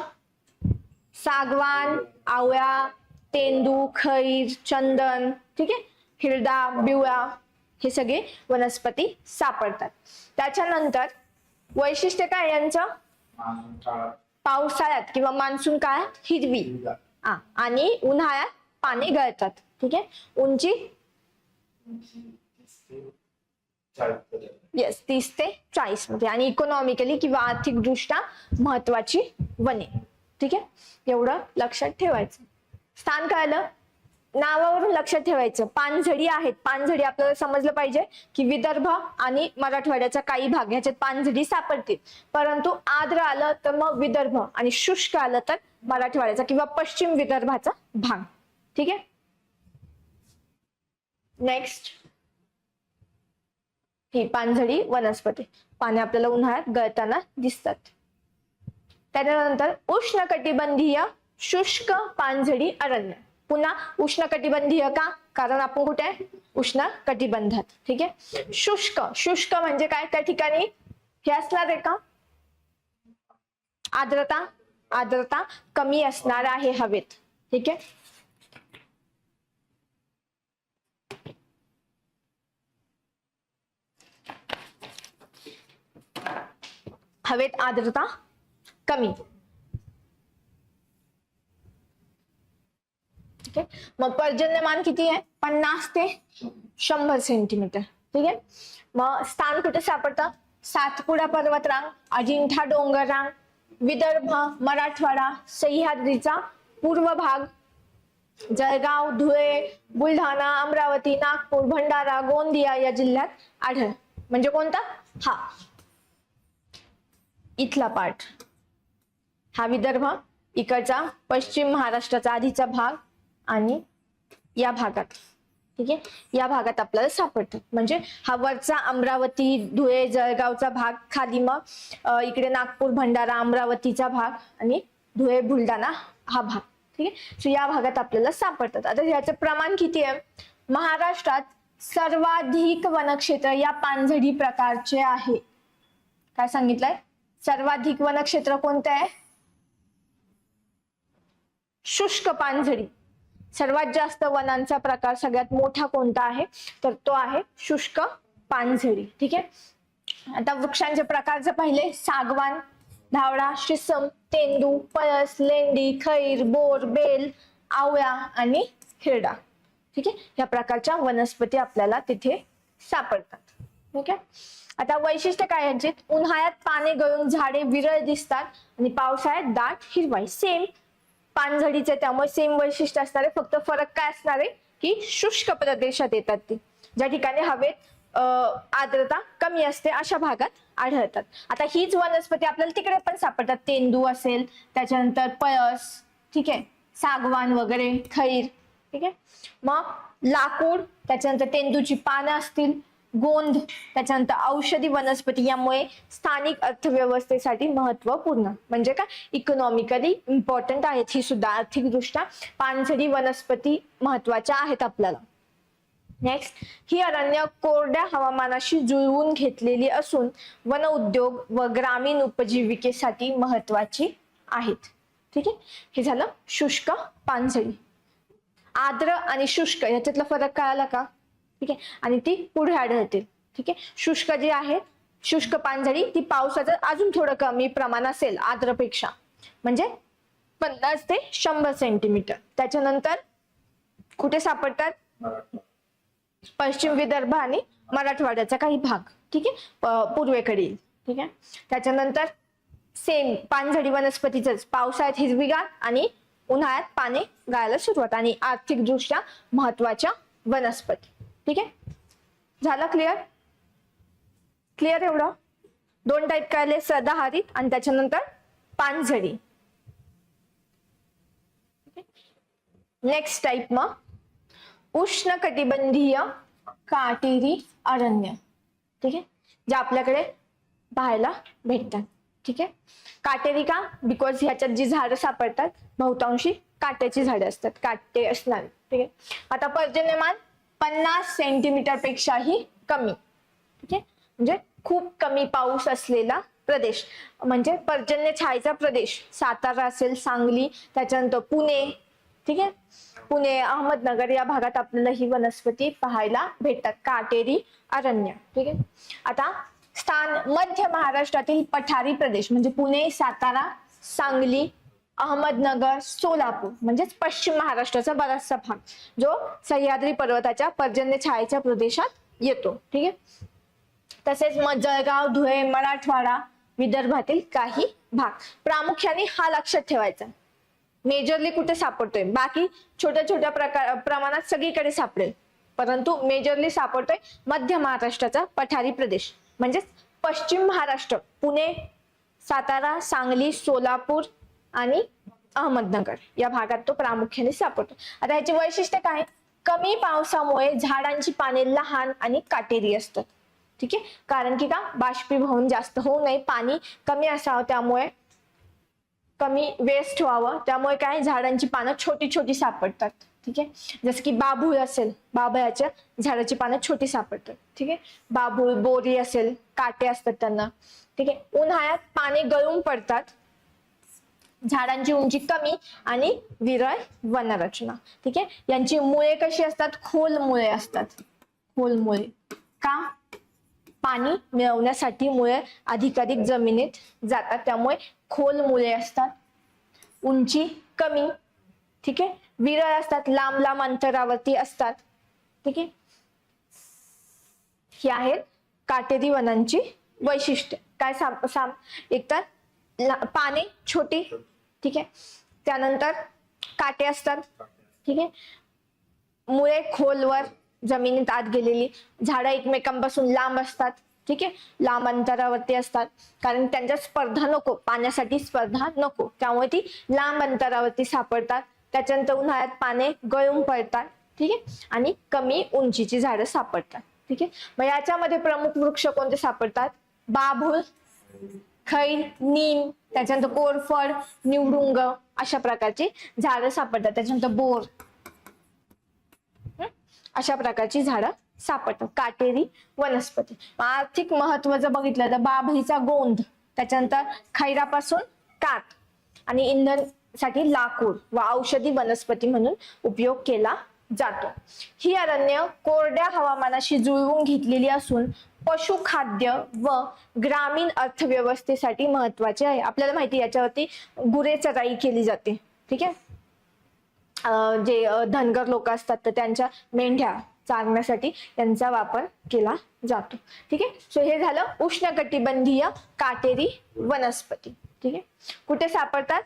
सागवान, आवळा, तेंदू, खैर, चंदन, ठीक आहे, हिरडा, बिवळा, हे सगळे वनस्पती सापडतात. त्याच्यानंतर वैशिष्ट्य काय यांचं? पावसाळ्यात किंवा मान्सून काळात हिरवी आणि उन्हाळ्यात पाने गळतात. ठीक आहे, उंची येस 30 ते 40 मध्ये आणि इकॉनॉमिकली किंवा आर्थिक दृष्ट्या महत्वाची वने. ठीक आहे, एवढं लक्षात ठेवायचं. स्थान कळलं, नावावरून लक्षात ठेवायचं. पानझडी आहेत. पानझडी आपल्याला समजलं पाहिजे की विदर्भ आणि मराठवाड्याचा काही भाग ह्याच्यात पानझडी सापडतील, परंतु आर्द्र आलं तर मग विदर्भ आणि शुष्क आलं तर मराठवाड्याचा किंवा पश्चिम विदर्भाचा भाग. ठीक आहे, नेक्स्ट ही पानझडी वनस्पती. पाने आपल्याला उन्हाळ्यात गळताना दिसतात. त्यानंतर उष्णकटिबंधीय शुष्क पानझडी अरण्य. पुन्हा उष्णकटिबंधीय का? कारण आपण कुठे आहे? उष्ण कटिबंधात. ठीक आहे, शुष्क. शुष्क म्हणजे काय? त्या ठिकाणी हे असणार आहे का? आर्द्रता. आर्द्रता कमी असणार आहे हवेत. ठीक आहे, हवेत आर्द्रता कमी. ठीक आहे, मग पर्जन्यमान किती आहे? 50 ते 100 सेंटीमीटर. ठीक आहे, मग स्थान कुठे सापडतं? सातपुडा पर्वतरांग, अजिंठा डोंगररांग, विदर्भ, मराठवाडा, सह्याद्रीचा पूर्व भाग, जळगाव, धुळे, बुलढाणा, अमरावती, नागपूर, भंडारा, गोंदिया या जिल्ह्यात आढळ. म्हणजे कोणता? हा इथला पार्ट, हा विदर्भ, इकडचा पश्चिम महाराष्ट्राचा आधीचा भाग आणि या भागात. ठीक आहे, या भागात आपल्याला सापडतात. म्हणजे हा वरचा अमरावती, धुळे, जळगावचा भाग, खाली मग इकडे नागपूर, भंडारा, अमरावतीचा भाग आणि धुळे, बुलढाणा हा भाग. ठीक आहे, सो या भागात आपल्याला सापडतात. आता ह्याचं प्रमाण किती आहे? महाराष्ट्रात सर्वाधिक वनक्षेत्र या पानझडी प्रकारचे आहे. काय सांगितलंय? सर्वाधिक वनक्षेत्र कोणते आहे? शुष्क पानझडी. सर्वात जास्त वनांचा प्रकार सगळ्यात मोठा कोणता आहे? तर तो आहे शुष्क पानझडी. ठीक आहे, आता वृक्षांचे प्रकार जर पाहिले, सागवान, धावडा, शिसम, तेंदू, पळस, लेंडी, खैर, बोर, बेल, आवळा आणि हिरडा. ठीक आहे, या प्रकारच्या वनस्पती आपल्याला तिथे सापडतात. ठीक आहे, आता वैशिष्ट्य काय यांचे? उन्हाळ्यात पाने गळून झाडे विरळ दिसतात आणि पावसाळ्यात दाट हिरवाई. सेम पानझडीचे, त्यामुळे सेम वैशिष्ट्य असणार आहे. फक्त फरक काय असणार आहे की शुष्क प्रदेशात येतात ती, ज्या ठिकाणी हवेत आर्द्रता कमी असते अशा भागात आढळतात. आता हीच वनस्पती आपल्याला तिकडे पण सापडतात. तेंदू असेल, त्याच्यानंतर पळस, ठीक आहे, सागवान वगैरे, खैर. ठीक आहे, मग लाकूड, त्याच्यानंतर तेंदूची पानं असतील, गोंद, त्याच्यानंतर औषधी वनस्पती. यामुळे स्थानिक अर्थव्यवस्थेसाठी महत्वपूर्ण, म्हणजे काय, इकॉनॉमिकली इम्पॉर्टंट आहेत ही सुद्धा. आर्थिकदृष्ट्या पानझडी वनस्पती महत्वाच्या आहेत आपल्याला. नेक्स्ट, ही अरण्य कोरड्या हवामानाशी जुळवून घेतलेली असून वन उद्योग व ग्रामीण उपजीविकेसाठी महत्वाची आहेत. ठीक आहे, हे झालं शुष्क पानझडी. आर्द्र आणि शुष्क याच्यातला फरक कळाला का? ठीक आहे, आणि ती पुढे आढळते. ठीक आहे, शुष्क जी आहे, शुष्क पानझडी, ती पावसाचं अजून थोडं कमी प्रमाण असेल आर्द्रपेक्षा, म्हणजे 50 ते 100 सेंटीमीटर. त्याच्यानंतर कुठे सापडतात? पश्चिम विदर्भ आणि मराठवाड्याचा काही भाग, ठीक आहे, पूर्वेकडील, ठीक आहे. त्याच्यानंतर सेम पानझडी वनस्पतीच पावसाळ्यात हिरवीगार आणि उन्हाळ्यात पाने गळायला सुरुवात आणि आर्थिक दृष्ट्या महत्वाच्या वनस्पती, ठीक आहे. झालं क्लिअर? क्लिअर एवढं? दोन टाईप कळले, सदाहरित आणि त्याच्यानंतर पानझडी. नेक्स्ट टाईप मग उष्णकटिबंधीय काटेरी अरण्य, ठीक आहे, जे आपल्याकडे पाहायला भेटतात, ठीक आहे. काटेरी का? बिकॉज ह्याच्यात जी झाडं सापडतात बहुतांशी काट्याची झाडे असतात, काटे असणार, ठीक आहे. आता पर्जन्यमान 50 सेंटीमीटर पेक्षाही कमी, ठीक आहे, म्हणजे खूप कमी पाऊस असलेला प्रदेश म्हणजे पर्जन्य छायेचा प्रदेश. सातारा असेल, सांगली, त्याच्यानंतर पुणे, ठीक आहे, पुणे, अहमदनगर या भागात आपल्याला ही वनस्पती पाहायला भेटतात, काटेरी अरण्य, ठीक आहे. आता स्थान मध्य महाराष्ट्रातील पठारी प्रदेश म्हणजे पुणे, सातारा, सांगली, अहमदनगर, सोलापूर म्हणजेच पश्चिम महाराष्ट्राचा बराचसा भाग जो सह्याद्री पर्वताच्या पर्जन्य छायेच्या प्रदेशात येतो, ठीक आहे. तसेच मग जळगाव, धुळे, मराठवाडा, विदर्भातील काही भाग. प्रामुख्याने हा लक्षात ठेवायचा, मेजरली कुठे सापडतोय, बाकी छोट्या छोट्या प्रमाणात सगळीकडे सापडेल, परंतु मेजरली सापडतोय मध्य महाराष्ट्राचा पठारी प्रदेश म्हणजेच पश्चिम महाराष्ट्र, पुणे, सातारा, सांगली, सोलापूर आणि अहमदनगर या भागात तो प्रामुख्याने सापडतो. आता ह्याची वैशिष्ट्य काय? कमी पावसामुळे झाडांची पाने लहान आणि काटेरी असतात, ठीक आहे. कारण की का? बाष्पीभवन जास्त होऊ नये, पाणी कमी असावं, त्यामुळे कमी वेस्ट व्हावं, त्यामुळे काय झाडांची पानं छोटी छोटी सापडतात, ठीक आहे. जसं की बाभूळ असेल, बाभळाच्या झाडाची पानं छोटी सापडतात, ठीक आहे. बाभूळ, बोरी असेल, काटे असतात त्यांना, ठीक आहे. उन्हाळ्यात पाने गळून पडतात, झाडांची उंची कमी आणि विरळ वनरचना, ठीक आहे. यांची मुळे कशी असतात? खोल मुळे असतात, खोल मुळे. का? पाणी मिळवण्यासाठी मुळे अधिकाधिक जमिनीत जातात, त्यामुळे खोल मुळे असतात, उंची कमी, ठीक आहे, विरळ असतात, लांब लांब अंतरावरती असतात, ठीक आहे. ही आहेत काटेरी वनांची वैशिष्ट्य. काय एकतर पाने छोटी, ठीक आहे, त्यानंतर काटे असतात, ठीक आहे, मुळे खोलवर जमिनीत आत गेलेली, झाडं एकमेकांपासून लांब असतात, ठीक आहे, लांब अंतरावरती असतात, कारण त्यांच्या स्पर्धा नको, पाण्यासाठी स्पर्धा नको, त्यामुळे ती लांब अंतरावरती सापडतात. त्याच्यानंतर उन्हाळ्यात पाने गळून पडतात, ठीक आहे, आणि कमी उंचीची झाडं सापडतात, ठीक आहे. मग याच्यामध्ये प्रमुख वृक्ष कोणते सापडतात? बाभूळ, खैर, नीम, त्याच्यानंतर कोरफड, निवडुंग अशा प्रकारची झाडं सापडतात. त्याच्यानंतर बोर, अशा प्रकारची झाडं सापडतात, काटेरी वनस्पती. आर्थिक महत्व जर बघितलं तर बाभळीचा गोंद, त्याच्यानंतर खैरापासून काठ आणि इंधनासाठी लाकूड व औषधी वनस्पती म्हणून उपयोग केला जातो. ही अरण्य कोरड्या हवामानाशी जुळवून घेतलेली असून पशुखाद्य व ग्रामीण अर्थव्यवस्थेसाठी महत्वाचे आहे. आपल्याला माहिती याच्यावरती गुरे चराई केली जाते, ठीक आहे. जे धनगर लोक असतात तर त्यांच्या मेंढ्या चारण्यासाठी यांचा वापर केला जातो, ठीक आहे. सो हे झालं उष्णकटिबंधीय काटेरी वनस्पती, ठीक आहे. कुठे सापडतात?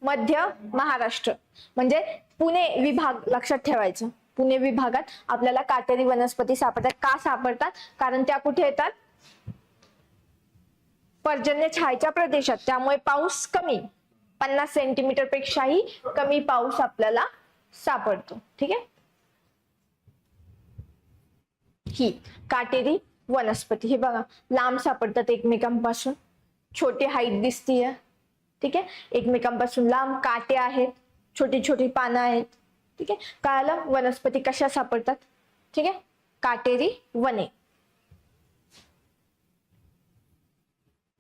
मध्य महाराष्ट्र म्हणजे पुणे विभाग लक्षात ठेवायचं. पुणे विभागात आपल्याला काटेरी वनस्पती सापडतात. का सापडतात? कारण त्या कुठे येतात? पर्जन्य छायेच्या प्रदेशात, त्यामुळे पाऊस कमी, 50 सेंटीमीटर पेक्षाही कमी पाऊस आपल्याला सापडतो, ठीक आहे. ही काटेरी वनस्पती, हे बघा लांब सापडतात एकमेकांपासून, छोटी हाईट दिसतीये, ठीक आहे, एकमेकांपासून लांब, काटे आहेत, छोटी छोटी पानं आहेत, ठीक आहे. कळालं वनस्पती कशा सापडतात, ठीक आहे. काटेरी वने.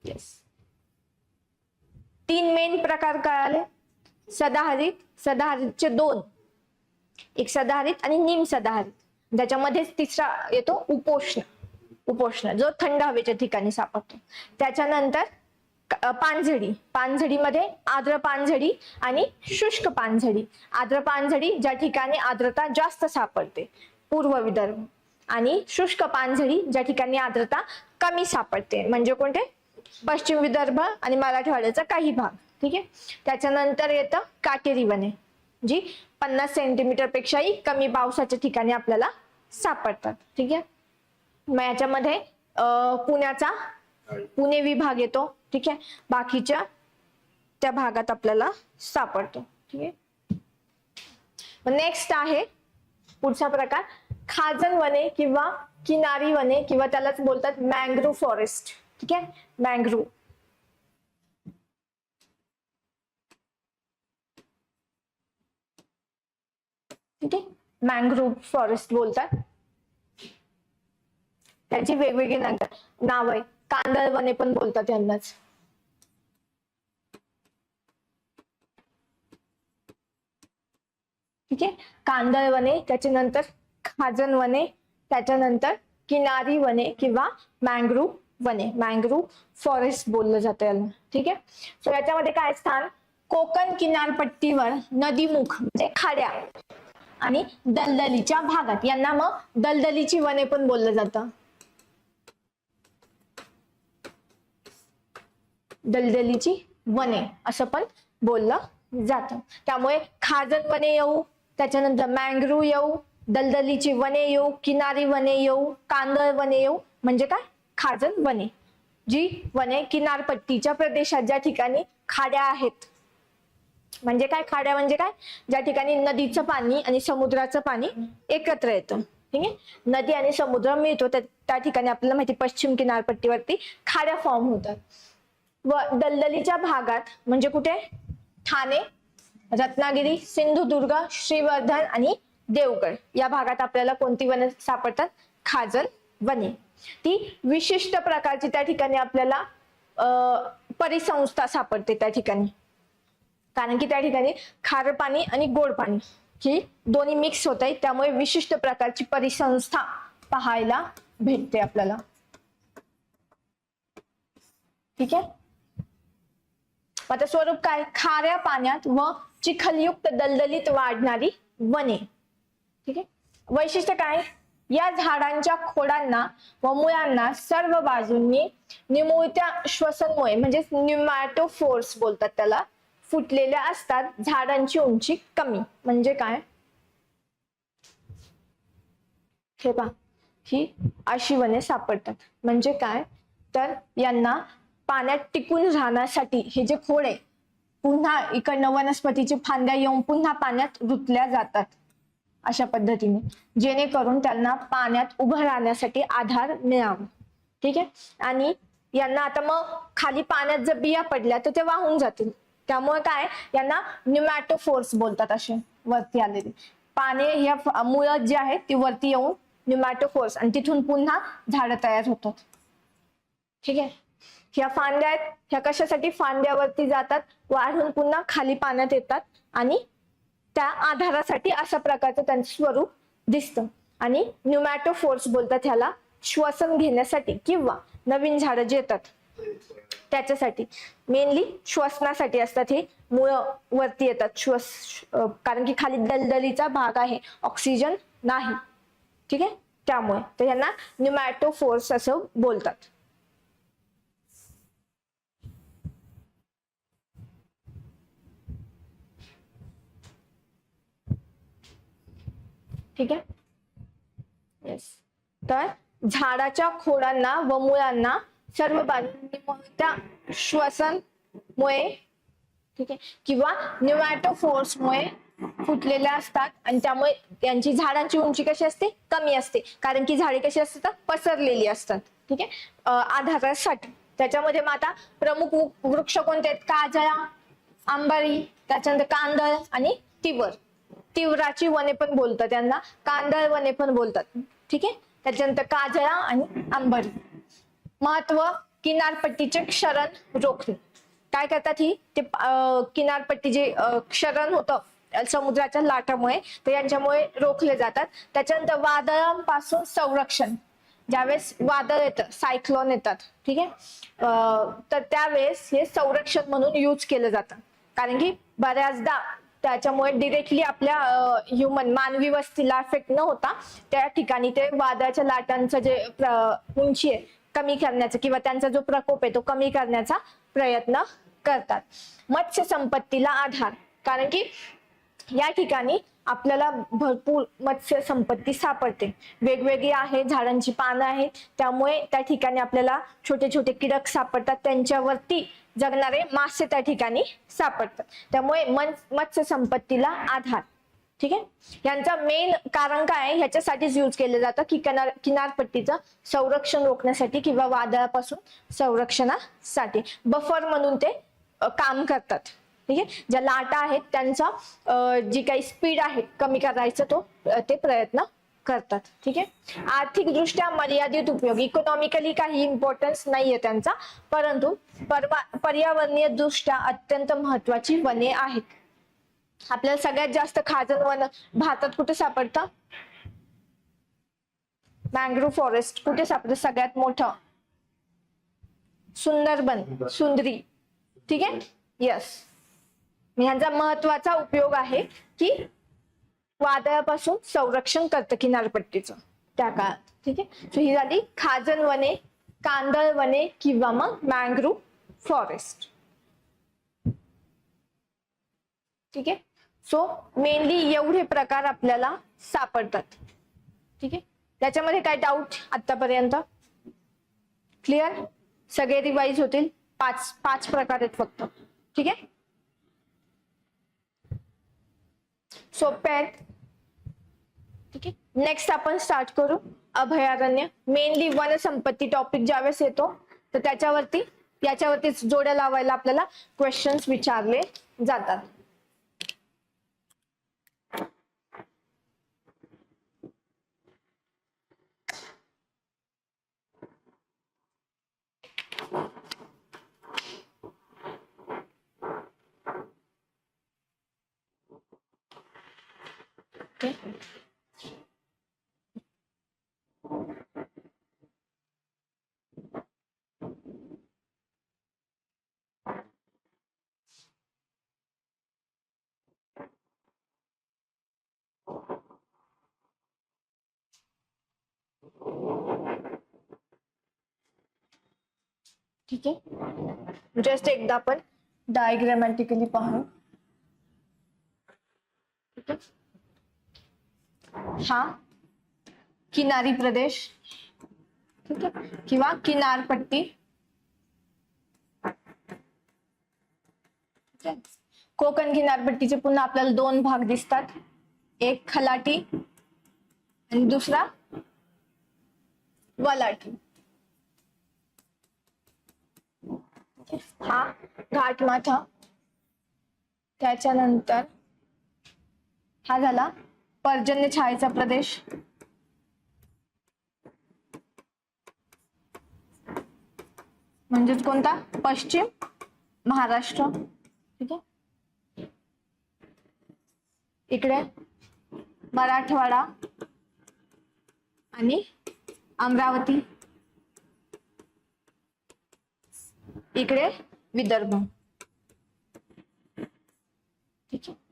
येस, 3 मेन प्रकार कळाले. सदाहरित, सदाहरितचे 2, एक सदाहरित आणि निम सदाहरित. त्याच्यामध्येच तिसरा येतो उपोष्ण, उपोष्ण जो थंड हवेच्या ठिकाणी सापडतो. त्याच्यानंतर पानझडी, पानझडीमध्ये आर्द्र पानझडी आणि शुष्क पानझडी. आर्द्र पानझडी ज्या ठिकाणी आर्द्रता जास्त सापडते, पूर्व विदर्भ, आणि शुष्क पानझडी ज्या ठिकाणी आर्द्रता कमी सापडते, म्हणजे कोणते, पश्चिम विदर्भ आणि मराठवाड्याचा काही भाग. ठीक आहे. त्याच्यानंतर येतं काटेरी वने, जी 50 सेंटीमीटर पेक्षाही कमी पावसाच्या ठिकाणी आपल्याला सापडतात. ठीक आहे. मग याच्यामध्ये पुणे विभाग येतो. ठीक आहे. बाकीच्या त्या भागात आपल्याला सापडतो. ठीक आहे. नेक्स्ट आहे पुढचा प्रकार खाजन वने किंवा किनारी वने, किंवा त्यालाच बोलतात मँग्रोव्ह फॉरेस्ट. ठीक आहे. मँग्रोव्ह, ठीक आहे, मँग्रोव्ह फॉरेस्ट बोलतात. त्याची वेगवेगळी नाव आहे. कांदळ वने पण बोलतात यांनाच. ठीक आहे. कांदळ वने, त्याच्यानंतर खाजन वने, त्याच्यानंतर किनारी वने किंवा मँग्रोव्ह वने, मँग्रोव्ह फॉरेस्ट बोललं जातं याला. ठीक आहे. सो याच्यामध्ये काय स्थान, कोकण किनारपट्टीवर नदीमुख म्हणजे खाड्या आणि दलदलीच्या भागात, यांना मग दलदलीची वने पण बोललं जातं. दलदलीची वने असं पण बोललं जातं. त्यामुळे खाजन वने येऊ, त्याच्यानंतर मँग्रोव्ह येऊ, दलदलीची वने येऊ, किनारी वने येऊ, कांदळ वने येऊ, म्हणजे काय, खाजन वने. जी वने किनारपट्टीच्या प्रदेशात ज्या ठिकाणी खाड्या आहेत, म्हणजे काय, खाड्या म्हणजे काय, ज्या ठिकाणी नदीचं पाणी आणि समुद्राचं पाणी एकत्र येतं. ठीक आहे. नदी आणि समुद्र मिळतो त्या ठिकाणी आपल्याला माहिती पश्चिम किनारपट्टीवरती खाड्या फॉर्म होतात. व दलदलीच्या भागात म्हणजे कुठे, ठाणे, रत्नागिरी, सिंधुदुर्ग, श्रीवर्धन आणि देवगड या भागात आपल्याला कोणती वने सापडतात, खाजन वने. ती विशिष्ट प्रकारची त्या ठिकाणी आपल्याला परिसंस्था सापडते त्या ठिकाणी, कारण की त्या ठिकाणी खारं पाणी आणि गोड पाणी ही दोन्ही मिक्स होत आहे, त्यामुळे विशिष्ट प्रकारची परिसंस्था पाहायला भेटते आपल्याला. ठीक आहे. आता स्वरूप काय, खाऱ्या पाण्यात व चिखलयुक्त दलदलीत वाढणारी वने. ठीक आहे. वैशिष्ट्य काय, या झाडांच्या खोडांना व मुळांना सर्व बाजूंनी निमुळत्या श्वसनमुळे म्हणजे न्यूमॅटोफोर्स बोलतात त्याला, फुटलेल्या असतात. झाडांची उंची कमी, म्हणजे काय, हे पहा, ही अशी वने सापडतात. म्हणजे काय, तर यांना पाण्यात टिकून राहण्यासाठी हे जे खोड आहे, पुन्हा इकडनं वनस्पतीची फांद्या येऊन पुन्हा पाण्यात रुतल्या जातात अशा पद्धतीने, जेणेकरून त्यांना पाण्यात उभं राहण्यासाठी आधार मिळावा. ठीक आहे. आणि यांना आता मग खाली पाण्यात जर बिया पडल्या तर ते वाहून जातील, त्यामुळे काय, यांना न्यूमॅटोफोर्स बोलतात. असे वरती आलेले पाने, ह्या मुळं जी आहेत ती वरती येऊन न्यूमॅटोफोर्स, आणि तिथून पुन्हा झाडं तयार होतात. ठीक आहे. ह्या फांद्या आहेत, ह्या कशासाठी, फांद्यावरती जातात, वाढून पुन्हा खाली पाण्यात येतात, आणि त्या आधारासाठी अशा प्रकारचं त्यांचं स्वरूप दिसतं. आणि न्यूमॅटोफोर्स बोलतात ह्याला, श्वसन घेण्यासाठी किंवा नवीन झाडं जे येतात त्याच्यासाठी, मेनली श्वसनासाठी असतात. हे मुळं वरती येतात कारण की खाली दलदलीचा भाग आहे, ऑक्सिजन नाही. ठीक आहे. त्यामुळे तर यांना न्यूमॅटोफोर्स असं बोलतात. ठीक आहे. येस. तर झाडाच्या खोडांना व मुळांना सर्व बाजूंनी त्या श्वसनमुळे, ठीक आहे, किंवा न्यूमॅटोफोर्समुळे फुटलेल्या असतात, आणि त्यामुळे त्यांची झाडांची उंची कशी असते, कमी असते, कारण की झाडे कशी असतात, पसरलेली असतात. ठीक आहे. आधारासाठी त्याच्यामध्ये मग आता प्रमुख वृक्ष कोणते आहेत, काजळा, आंबारी, त्याच्यानंतर कांदळ आणि तिवर. तिवराची वने पण बोलतात त्यांना, कांदळ वने पण बोलतात. ठीक आहे. त्याच्यानंतर काजळा आणि आंबारी. महत्व, किनारपट्टीचे क्षरण रोखणे. काय करतात ही, ते किनारपट्टी जे क्षरण होतं समुद्राच्या लाटामुळे, तर यांच्यामुळे रोखले जातात. त्याच्यानंतर वादळांपासून संरक्षण, ज्यावेळेस वादळ येतं, सायक्लोन येतात, ठीक आहे, तर त्यावेळेस हे संरक्षण म्हणून यूज केलं जातं. कारण की बऱ्याचदा त्याच्यामुळे डिरेक्टली आपल्या ह्युमन मानवी वस्तीला इफेक्ट न होता त्या ठिकाणी ते वादळाच्या लाटांचं जे उंची आहे कमी करण्याचा किंवा त्यांचा जो प्रकोप आहे तो कमी करण्याचा प्रयत्न करतात. मत्स्य संपत्तीला आधार, कारण की या ठिकाणी आपल्याला भरपूर मत्स्य संपत्ती सापडते, वेगवेगळी आहे, झाडांची पानं आहेत, त्यामुळे त्या ठिकाणी आपल्याला छोटे छोटे कीटक सापडतात, त्यांच्यावरती जगणारे मासे त्या ठिकाणी सापडतात. त्यामुळे मत्स्य संपत्तीला आधार, ठीक आहे. यांचा मेन कारण काय आहे, ह्याच्यासाठीच यूज केलं जातं की किनारपट्टीचं संरक्षण रोखण्यासाठी किंवा वादळापासून संरक्षणासाठी बफर म्हणून ते काम करतात, ठीक आहे. ज्या लाटा आहेत त्यांचा जी काही स्पीड आहे कमी करायचं ते प्रयत्न करतात, ठीक आहे. आर्थिक दृष्ट्या मर्यादित उपयोग, इकॉनॉमिकली काही इम्पॉर्टन्स नाहीये त्यांचा, परंतु पर्यावरणीय दृष्ट्या अत्यंत महत्वाची वने आहेत. आपल्याला सगळ्यात जास्त खाजण वन भारतात कुठे सापडतं? Mangrove forest. कुठे सापडतं सगळ्यात मोठं? सुंदरबन, सुंदरी, ठीक आहे. यस, ह्यांचा महत्वाचा उपयोग आहे की वादळापासून संरक्षण करतं किनारपट्टीचं त्या काळात, ठीक आहे. सो ही झाली खाजण वने, कांदळ वने किंवा मग मँग्रोव्ह फॉरेस्ट, ठीक आहे. सो मेनली एवढे प्रकार आपल्याला सापडतात, ठीक आहे. त्याच्यामध्ये काय डाऊट आतापर्यंत? क्लिअर? सगळे रिवाइज होतील. पाच प्रकार आहेत फक्त, ठीक आहे. सोपे आहेत, ठीक आहे. नेक्स्ट आपण स्टार्ट करू अभयारण्य. मेनली वनसंपत्ती टॉपिक ज्यावेळेस येतो तर याच्यावरतीच जोड्या लावायला आपल्याला क्वेश्चन्स विचारले जातात. Okay. ठीक आहे. जस्ट एकदा आपण डायग्रामॅटिकली पाहू. ठीक आहे. हा किनारी प्रदेश, ठीक आहे, किंवा किनारपट्टी. कोकण किनारपट्टीचे पुन्हा आपल्याला दोन भाग दिसतात, एक खलाटी आणि दुसरा वलाटी. हा घाटमाथा, त्याच्यानंतर हा झाला पर्जन्य छायेचा प्रदेश, म्हणजेच कोणता? पश्चिम महाराष्ट्र, ठीक आहे. इकडे मराठवाडा आणि अमरावती, इकडे विदर्भ, ठीक आहे.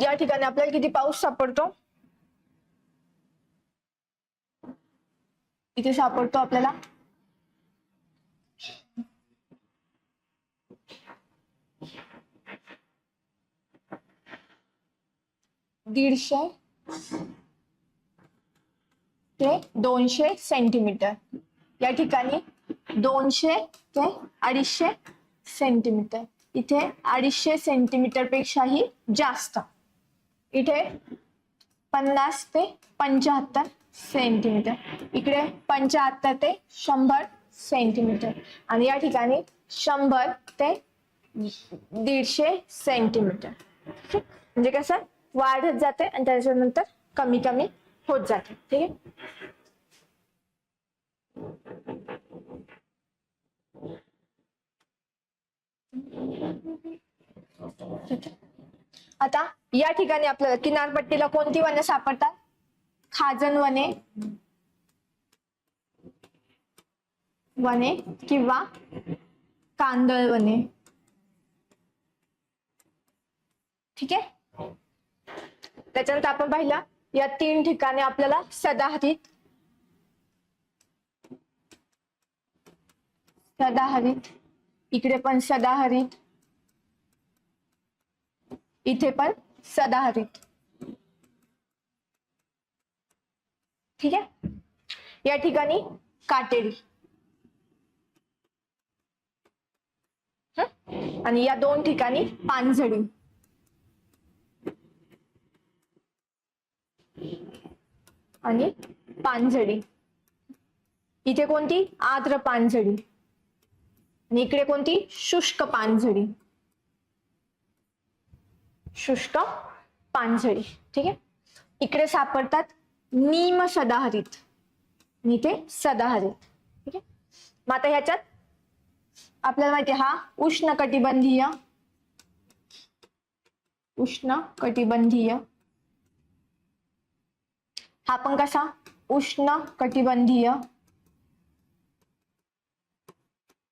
या ठिकाणी आपल्याला किती पाऊस सापडतो? इथे सापडतो आपल्याला 150 ते 200 सेंटीमीटर. या ठिकाणी 200 ते 250 सेंटीमीटर. इथे 250 सेंटीमीटर पेक्षाही जास्त. इथे 50 ते 75 सेंटीमीटर. इकडे 75 ते 100 सेंटीमीटर आणि या ठिकाणी 100 ते 150 सेंटीमीटर. म्हणजे कसं वाढत जाते आणि त्याच्यानंतर कमी कमी होत जाते. ठीक आहे. आता या ठिकाणी आपल्याला किनारपट्टीला कोणती वने सापडतात? खाजन वने किंवा कांदळ वने. ठीक आहे. त्याच्यानंतर आपण पाहिलं या 3 ठिकाणी आपल्याला सदाहरित इकडे पण सदाहरित, इथे पण सदाहरित. ठीक आहे. या ठिकाणी काटेरी आणि या 2 ठिकाणी पानझडी. आणि पानझडी. इथे कोणती? आर्द्र पानझडी आणि इकडे कोणती? शुष्क पानझडी. शुष्क पानझडी. ठीक आहे. इकडे सापडतात निम सदाहरित आणि इथे सदाहरित. ठीक आहे. मग आता ह्याच्यात आपल्याला माहिती आहे हा उष्णकटिबंधीय हा पण कसा?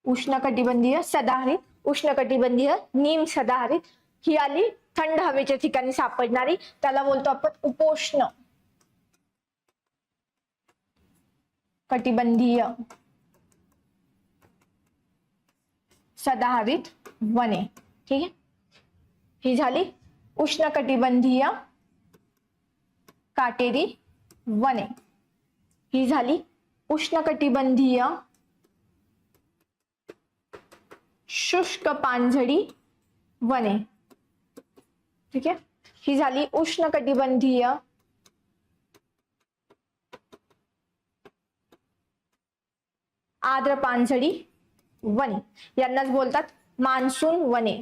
उष्णकटिबंधीय सदाहरित, उष्णकटिबंधीय निम सदाहरित. ही आली थंड हवेच्या ठिकाणी सापडणारी, त्याला बोलतो आपण उपोष्ण कटिबंधीय सदाहरित वने. ठीक आहे. ही झाली उष्णकटिबंधीय काटेरी वने. ही झाली उष्णकटिबंधीय शुष्क पानझडी वने. ठीक आहे. ही झाली उष्णकटिबंधीय आर्द्र पानझडी वने. यांनाच बोलतात मान्सून वने.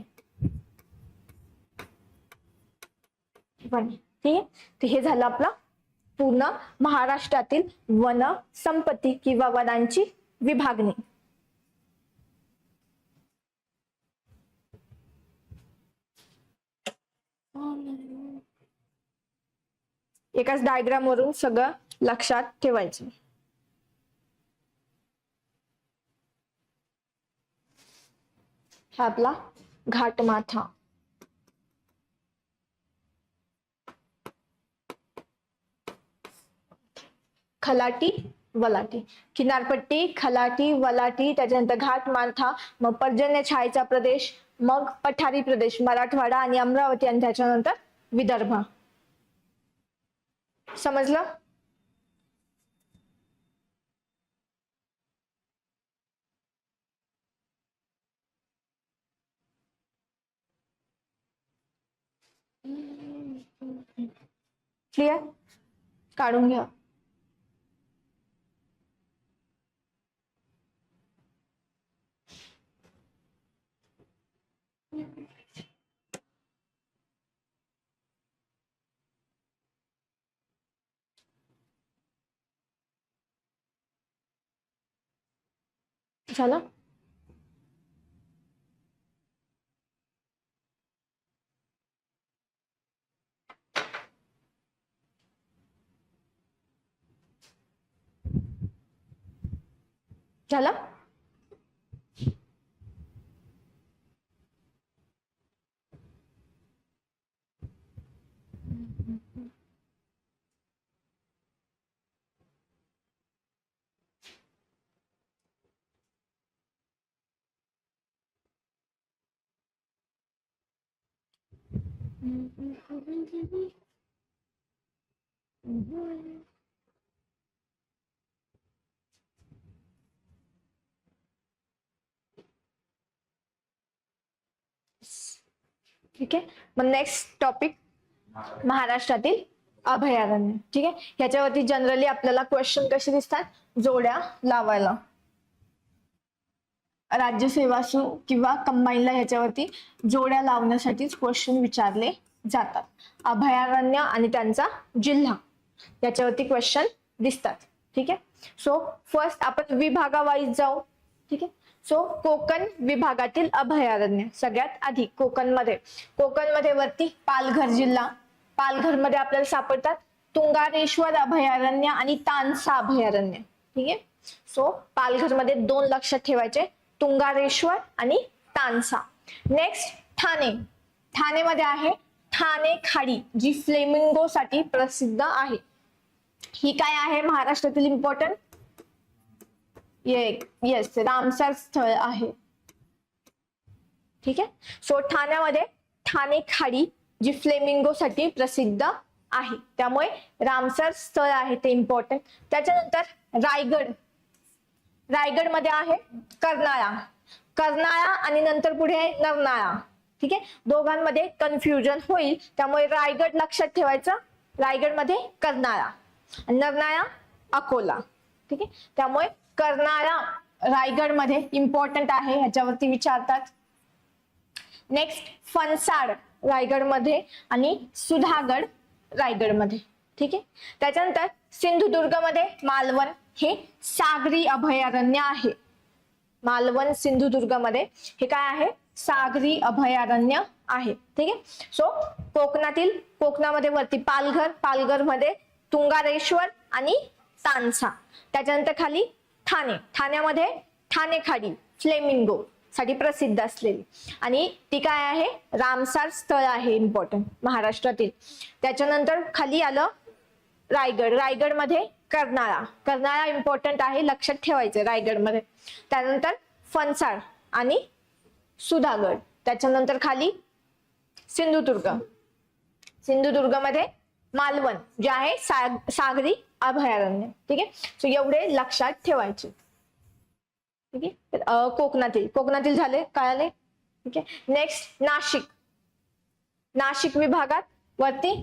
ठीक आहे. तर हे झालं आपलं पूर्ण महाराष्ट्रातील वन संपत्ती किंवा वनांची विभागणी. एकाच डायग्राम वरून सगळं लक्षात ठेवायचं. हा आपला घाटमाथा. खलाटी वलाटी. किनारपट्टी, खलाटी, वलाटी, त्याच्यानंतर घाटमाथा, मग पर्जन्य छायेचा प्रदेश, मग पठारी प्रदेश मराठवाडा आणि अमरावती आणि त्याच्यानंतर विदर्भ. समजलं? क्लिअर? काढून घ्या. झालं? झालं? ठीक आहे. मग नेक्स्ट टॉपिक महाराष्ट्रातील अभयारण्य. ठीक आहे. ह्याच्यावरती जनरली आपल्याला क्वेश्चन कसे दिसतात? जोड्या लावायला. राज्यसेवा असो किंवा कंबाईनला ह्याच्यावरती जोड्या लावण्यासाठीच क्वेश्चन विचारले जातात. अभयारण्य आणि त्यांचा जिल्हा याच्यावरती क्वेश्चन दिसतात. ठीक आहे. सो फर्स्ट आपण विभागावाईज जाऊ. ठीक आहे. सो कोकण विभागातील अभयारण्य सगळ्यात आधी कोकणमध्ये वरती पालघर जिल्हा. पालघरमध्ये आपल्याला सापडतात तुंगारेश्वर अभयारण्य आणि तानसा अभयारण्य. ठीक आहे. सो पालघरमध्ये 2 लक्षात ठेवायचे, तुंगारेश्वर आणि तानसा. नेक्स्ट ठाणेमध्ये आहे ठाणे खाडी, जी फ्लेमिंगो साठी प्रसिद्ध आहे. ही काय आहे महाराष्ट्रातील इम्पॉर्टंट येस रामसर स्थळ आहे. ठीक आहे. सो ठाण्यामध्ये ठाणे खाडी जी फ्लेमिंगो साठी प्रसिद्ध आहे, त्यामुळे रामसर स्थळ आहे ते इम्पॉर्टंट. त्याच्यानंतर रायगडमध्ये आहे कर्नाळा आणि नंतर पुढे आहे नरनाळा. ठीक आहे. दोघांमध्ये कन्फ्युजन होईल, त्यामुळे रायगड लक्षात ठेवायचं. रायगडमध्ये कर्नाळा आणि नरनाळा अकोला. ठीक आहे. त्यामुळे कर्नाळा रायगडमध्ये इम्पॉर्टंट आहे, ह्याच्यावरती विचारतात. नेक्स्ट फणसाड रायगडमध्ये आणि सुधागड रायगडमध्ये. ठीक आहे. त्याच्यानंतर सिंधुदुर्गमध्ये मालवण हे सागरी अभयारण्य आहे. मालवण सिंधुदुर्गमध्ये हे काय आहे सागरी अभयारण्य आहे. ठीक आहे. सो कोकणामध्ये वरती पालघरमध्ये तुंगारेश्वर आणि तानसा. त्याच्यानंतर खाली ठाण्यामध्ये ठाणे खाडी फ्लेमिंगो साठी प्रसिद्ध असलेली आणि ती काय आहे रामसर स्थळ आहे इम्पॉर्टंट महाराष्ट्रातील. त्याच्यानंतर खाली आलं रायगडमध्ये कर्नाळा इम्पॉर्टंट आहे, लक्षात ठेवायचं रायगडमध्ये. त्यानंतर फणसाड आणि सुधागड. त्याच्यानंतर खाली सिंधुदुर्गमध्ये मालवण जे आहे सागरी अभयारण्य. ठीक आहे. सो एवढे लक्षात ठेवायचे. ठीक आहे. कोकणातील झाले कळाले. ठीक आहे. नेक्स्ट नाशिक विभागात वरती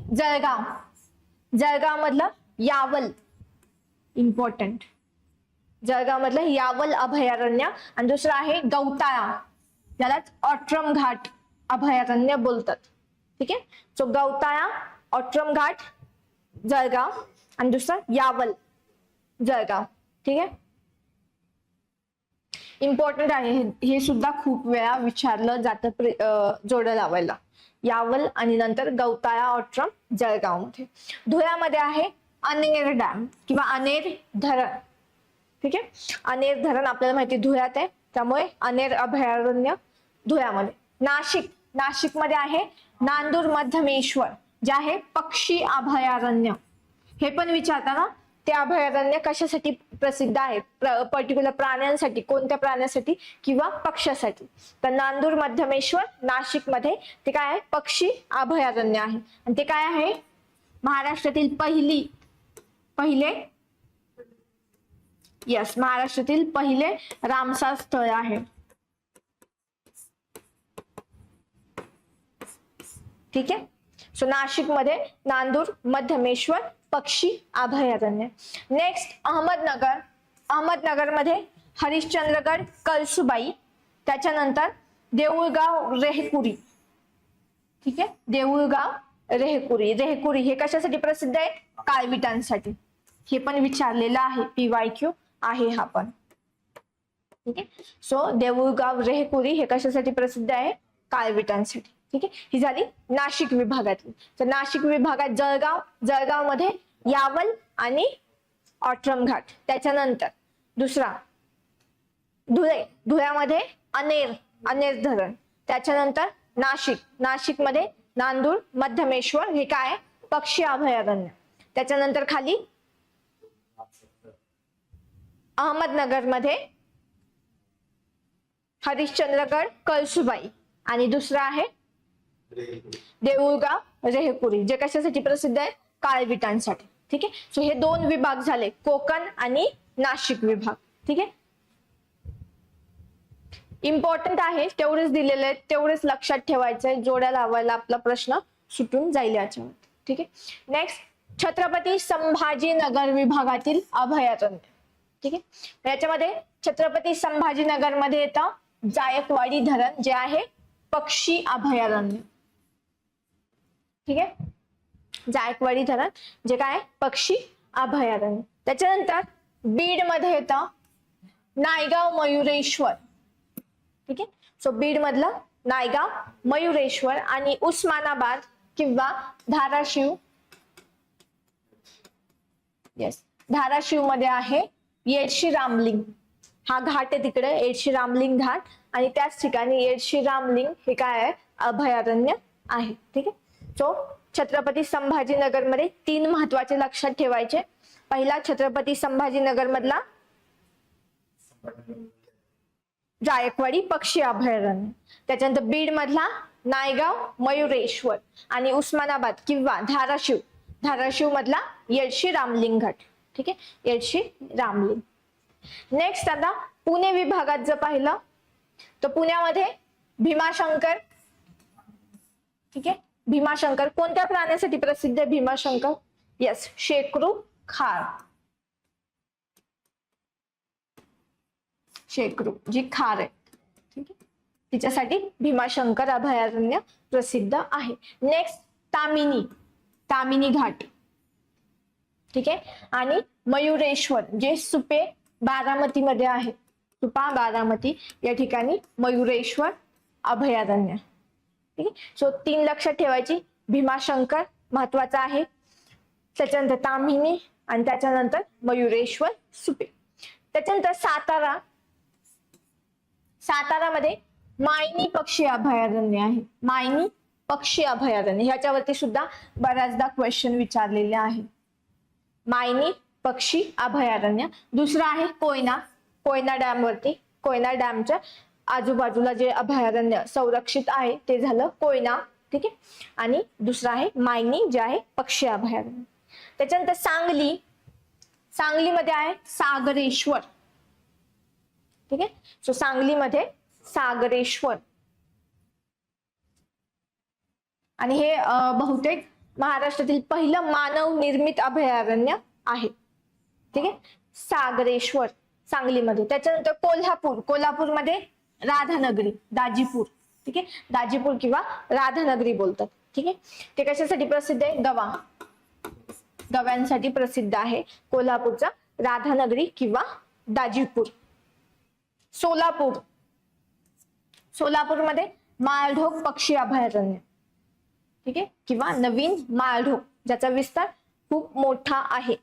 जळगाव मधलं यावल इम्पॉर्टंट. जळगाव मधलं यावल अभयारण्य आणि दुसरं आहे गौताळा, ज्यालाच ऑट्रम घाट अभयारण्य बोलतात. ठीक आहे. सो गौताळा ऑट्रम घाट जळगाव आणि दुसरं यावल जळगाव. ठीक आहे. इम्पॉर्टंट आहे हे सुद्धा खूप वेळा विचारलं जातं जोड्या लावायला. यावल आणि नंतर गौताळा ऑट्रम जळगाव मध्ये. धुळ्यामध्ये आहे अनेर डॅम किंवा अनेर धरण. ठीक आहे. अनेर धरण आपल्याला माहिती धुळ्यात आहे, त्यामुळे अनेर अभयारण्य धुळ्यामध्ये. नाशिकमध्ये आहे नांदूर मध्यमेश्वर जे आहे पक्षी अभयारण्य. हे पण विचारताना ते अभयारण्य कशासाठी प्रसिद्ध आहे, पर्टिक्युलर प्राण्यांसाठी, कोणत्या प्राण्यासाठी किंवा पक्ष्यासाठी. तर नांदूर मध्यमेश्वर नाशिकमध्ये ते काय आहे पक्षी अभयारण्य आहे आणि ते काय आहे महाराष्ट्रातील महाराष्ट्रातील पहिले रामसर स्थळ आहे. ठीक आहे. सो नाशिकमध्ये नांदूर मध्यमेश्वर पक्षी अभयारण्य. नेक्स्ट अहमदनगरमध्ये हरिश्चंद्रगड कळसुबाई. त्याच्यानंतर देऊळगाव रेहकुरी. ठीक आहे. देऊळगाव रेहकुरी हे कशासाठी प्रसिद्ध आहे काळविटांसाठी. हे पण विचारलेलं आहे, PYQ आहे हा पण. ठीक आहे. सो देऊळगाव रेहकुरी हे कशासाठी प्रसिद्ध आहे काळविटांसाठी. ठीक आहे. ही झाली नाशिक विभागातली. तर नाशिक विभागात जळगावमध्ये यावल आणि ऑट्रम घाट. त्याच्यानंतर दुसरा धुळ्यामध्ये अनेर धरण. त्याच्यानंतर नाशिकमध्ये नांदूर मध्यमेश्वर हे काय पक्षी अभयारण्य. त्याच्यानंतर खाली अहमदनगरमध्ये हरिश्चंद्रगड कळसुबाई आणि दुसरा आहे देऊळगाव रेहकुरी जे कशासाठी प्रसिद्ध आहे काळविटांसाठी. ठीक आहे. सो हे 2 विभाग झाले कोकण आणि नाशिक विभाग. ठीक आहे. इम्पॉर्टंट आहे तेवढेच दिलेले आहेत, तेवढेच लक्षात ठेवायचंय. जोड्या लावायला आपला प्रश्न सुटून जाईल याच्यावर. ठीक आहे. नेक्स्ट छत्रपती संभाजीनगर विभागातील अभयारण्य. ठीक आहे. याच्यामध्ये छत्रपती संभाजीनगर मध्ये येतं जायकवाडी धरण, जे आहे पक्षी अभयारण्य. ठीक आहे, जायकवाडी धरण जे काय पक्षी अभयारण्य. त्याच्यानंतर बीड मध्ये येतं नायगाव मयुरेश्वर. ठीक आहे, सो बीड मधलं नायगाव मयुरेश्वर. आणि उस्मानाबाद किंवा धाराशिव, येस, धाराशिव मध्ये आहे येडशी रामलिंग. हा घाट आहे तिकडे, येडशी रामलिंग घाट, आणि त्याच ठिकाणी येडशी रामलिंग हे काय आहे अभयारण्य आहे. ठीक आहे, सो छत्रपती संभाजीनगर मध्ये 3 महत्वाचे लक्षात ठेवायचे. पहिला छत्रपती संभाजीनगर मधला जायकवाडी पक्षी अभयारण्य, त्याच्यानंतर बीड मधला नायगाव मयुरेश्वर, आणि उस्मानाबाद किंवा धाराशिव मधला येडशी रामलिंग घाट. ठीक आहे, येडशी रामलिंग. नेक्स्ट आता पुणे विभागात जर पाहिलं तर पुण्यामध्ये भीमाशंकर. ठीक आहे, भीमाशंकर कोणत्या प्राण्यासाठी प्रसिद्ध आहे भीमाशंकर? यस, शेकरू खार. शेकरू जी खार आहे, ठीक आहे, तिच्यासाठी भीमाशंकर अभयारण्य प्रसिद्ध आहे. नेक्स्ट तामिनी घाट. ठीक आहे, आणि मयुरेश्वर जे सुपे बारामती मध्ये आहे, सुपा बारामती या ठिकाणी मयुरेश्वर अभयारण्य. ठीक आहे, सो 3 लक्षात ठेवायची. भीमाशंकर महत्वाचा आहे, त्याच्यानंतर ताम्हिणी, आणि त्याच्यानंतर मयुरेश्वर सुपे. त्याच्यानंतर सातारामध्ये मायनी पक्षी अभयारण्य आहे. मायनी पक्षी अभयारण्य ह्याच्यावरती सुद्धा बऱ्याचदा क्वेश्चन विचारलेले आहे. मायनी पक्षी अभयारण्य. दुसरं आहे कोयना डॅम वरती, कोयना डॅमच्या आजूबाजूला जे अभयारण्य संरक्षित आहे ते झालं कोयना. ठीक आहे, आणि दुसरं आहे मायनी जे आहे पक्षी अभयारण्य. त्याच्यानंतर सांगलीमध्ये आहे सागरेश्वर. ठीक आहे, सो सांगलीमध्ये सागरेश्वर, आणि हे बहुतेक महाराष्ट्रातील पहिलं मानव निर्मित अभयारण्य आहे. ठीक आहे, सागरेश्वर सांगलीमध्ये. त्याच्यानंतर कोल्हापूरमध्ये राधानगरी, दाजीपूर. ठीक आहे, दाजीपूर किंवा राधानगरी बोलतात. ठीक आहे, ते कशासाठी प्रसिद्ध आहे? गव्यांसाठी प्रसिद्ध आहे कोल्हापूरचा राधानगरी किंवा दाजीपूर. सोलापूरमध्ये माळढोक पक्षी अभयारण्य. ठीक आहे, किंवा नवीन माळढोक, ज्याचा विस्तार खूप मोठा आहे.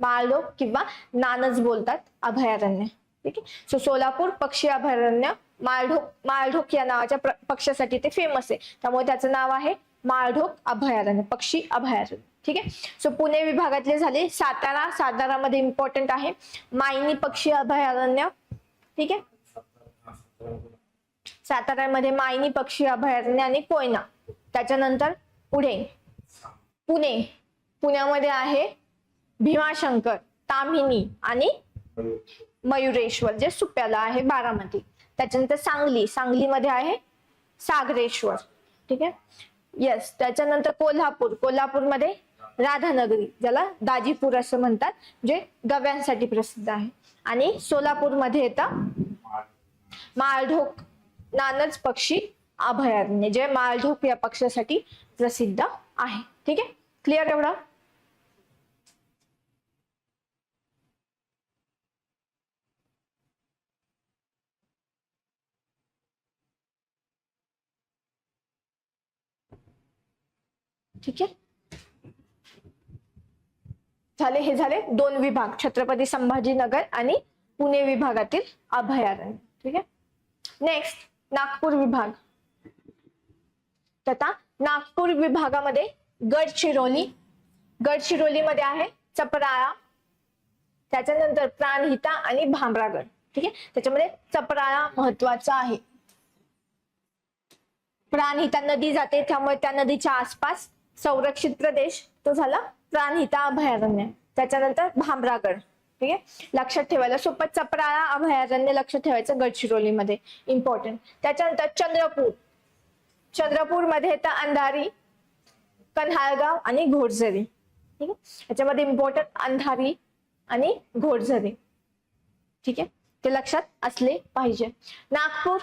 माळढोक किंवा नानज बोलतात अभयारण्य. ठीक आहे, सो सोलापूर पक्षी अभयारण्य माळढोक या नावाच्या पक्षासाठी ते फेमस आहे, त्यामुळे त्याचं नाव आहे माळढोक अभयारण्य, पक्षी अभयारण्य. ठीक आहे, सो पुणे विभागातले झाले. सातारामध्ये इम्पॉर्टंट आहे मायनी पक्षी अभयारण्य. ठीक आहे, सातारामध्ये मायनी पक्षी अभयारण्य आणि कोयना. त्याच्यानंतर पुण्यामध्ये आहे भीमाशंकर, ताम्हिणी आणि मयुरेश्वर जे सुप्याला आहे बारामती. त्याच्यानंतर सांगलीमध्ये आहे सागरेश्वर. ठीक आहे, येस. त्याच्यानंतर कोल्हापूरमध्ये राधानगरी, ज्याला दाजीपूर असं म्हणतात, जे गव्यांसाठी प्रसिद्ध आहे. आणि सोलापूरमध्ये येतं माळढोक नानज पक्षी अभयारण्य, जे माळढोक या पक्षासाठी प्रसिद्ध आहे. ठीक आहे, क्लिअर एवढं? ठीक आहे, हे झाले 2 विभाग, छत्रपती संभाजीनगर आणि पुणे विभागातील अभयारण्य. ठीक आहे, नेक्स्ट नागपूर विभाग. तथा नागपूर विभागामध्ये गडचिरोलीमध्ये आहे चपराळा, त्याच्यानंतर प्राणहिता आणि भामरागड. ठीक आहे, त्याच्यामध्ये चपराळा महत्वाचा आहे. प्राणहिता नदी जाते, त्यामुळे त्या नदीच्या आसपास संरक्षित प्रदेश तो झाला प्राणहिता अभयारण्य. त्याच्यानंतर भामरागड. ठीक आहे, लक्षात ठेवायला सोपं. चपराळा अभयारण्य लक्षात ठेवायचं गडचिरोलीमध्ये, इम्पॉर्टंट. त्याच्यानंतर चंद्रपूरमध्ये येतं अंधारी, कन्हाळगाव आणि घोडझरी. ठीक आहे, याच्यामध्ये इम्पॉर्टंट अंधारी आणि घोडझरे. ठीक आहे, ते लक्षात असले पाहिजे. नागपूर,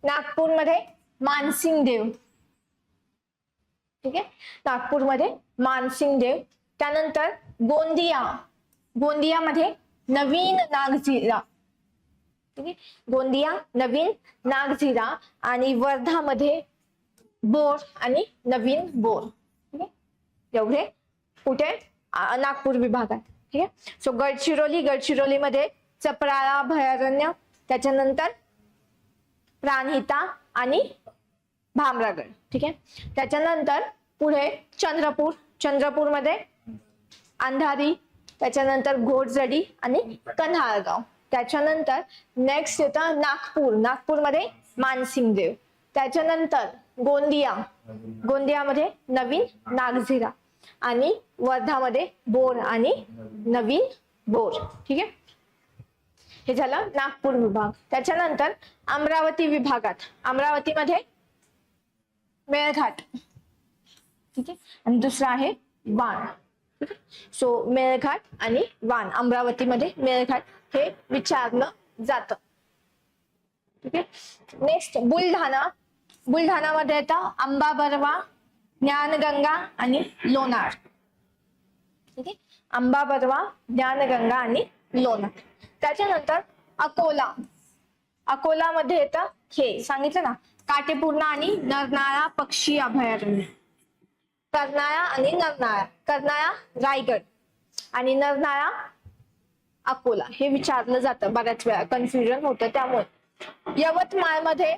नागपूरमध्ये मानसिंग देव. ठीक आहे, नागपूरमध्ये मानसिंग देव. त्यानंतर गोंदिया, गोंदियामध्ये नवीन नागझिरा. ठीक आहे, गोंदिया नवीन नागझिरा. आणि वर्धामध्ये बोर आणि नवीन बोर. ठीक आहे, एवढे कुठे नागपूर विभागात. ठीक आहे, सो गडचिरोली, गडचिरोलीमध्ये चपराळा अभयारण्य. त्याच्यानंतर प्राणहिता आणि भामरागड. ठीक आहे, त्याच्यानंतर पुढे चंद्रपूर, चंद्रपूरमध्ये अंधारी. त्याच्यानंतर घोडजडी आणि कन्हाळगाव. त्याच्यानंतर नेक्स्ट येतं नागपूर, नागपूरमध्ये मानसिंग देव. त्याच्यानंतर गोंदिया, गोंदियामध्ये नवीन नागझिरा. आणि वर्धामध्ये बोर आणि नवीन बोर. ठीक आहे, हे झालं नागपूर विभाग. त्याच्यानंतर अमरावती विभागात, अमरावतीमध्ये मेळघाट. ठीक आहे, आणि दुसरा आहे वाण. ठीक आहे, सो मेळघाट आणि वाण, अमरावतीमध्ये मेळघाट हे विचारलं जातं. ठीक आहे, नेक्स्ट बुलढाणा, बुलढाणामध्ये येतं अंबाबरवा, ज्ञानगंगा आणि लोणार. ठीक आहे, अंबाबरवा, ज्ञानगंगा आणि लोणार. त्याच्यानंतर अकोला, अकोलामध्ये येतं हे सांगितलं ना, काटेपूर्णा आणि नरनाळा पक्षी अभयारण्य. कर्नाळा आणि नरनाळा, कर्नाळा रायगड आणि नरनाळा अकोला हे विचारलं जातं, बऱ्याच वेळा कन्फ्युजन होतं त्यामुळे. यवतमाळमध्ये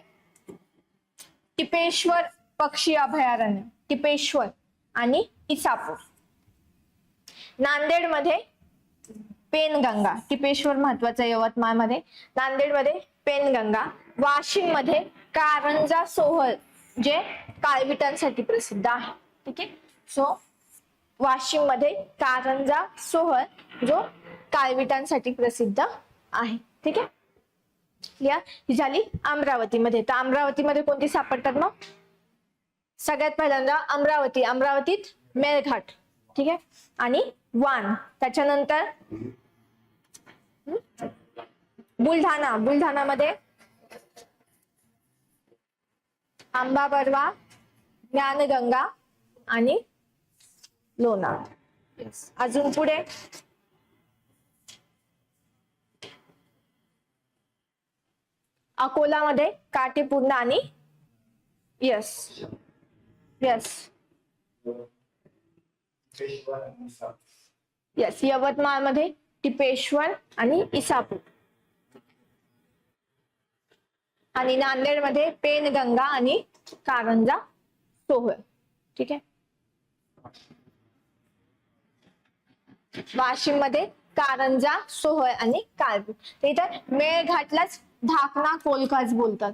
टिपेश्वर पक्षी अभयारण्य, टिपेश्वर आणि इसापूर. नांदेडमध्ये पेनगंगा, टिपेश्वर महत्वाचं यवतमाळमध्ये. नांदेडमध्ये पेनगंगा. वाशिम मध्ये कारंजा सोहळ जे काळविटांसाठी प्रसिद्ध आहे. ठीक आहे, सो वाशिम मध्ये कारंजा सोहळ जो काळविटांसाठी प्रसिद्ध आहे. ठीक आहे, या ही झाली अमरावतीमध्ये. तर अमरावतीमध्ये कोणती सापडतात मग? सगळ्यात पहिल्यांदा अमरावती, अमरावतीत मेळघाट. ठीक आहे, आणि वाण. त्याच्यानंतर बुलढाणा, बुलढाणामध्ये अंबाबरवा, ज्ञानगंगा आणि लोणार. अजून पुढे अकोलामध्ये काटेपूर्णा आणि यस यवतमाळमध्ये टिपेश्वर आणि इसापूर. आणि नांदेडमध्ये पेनगंगा आणि कारंजा सोहळ. ठीक आहे, वाशिम मध्ये कारंजा सोहळ आणि काळवीट. तर इथं मेळघाटलाच ढाकणा कोलकाच बोलतात.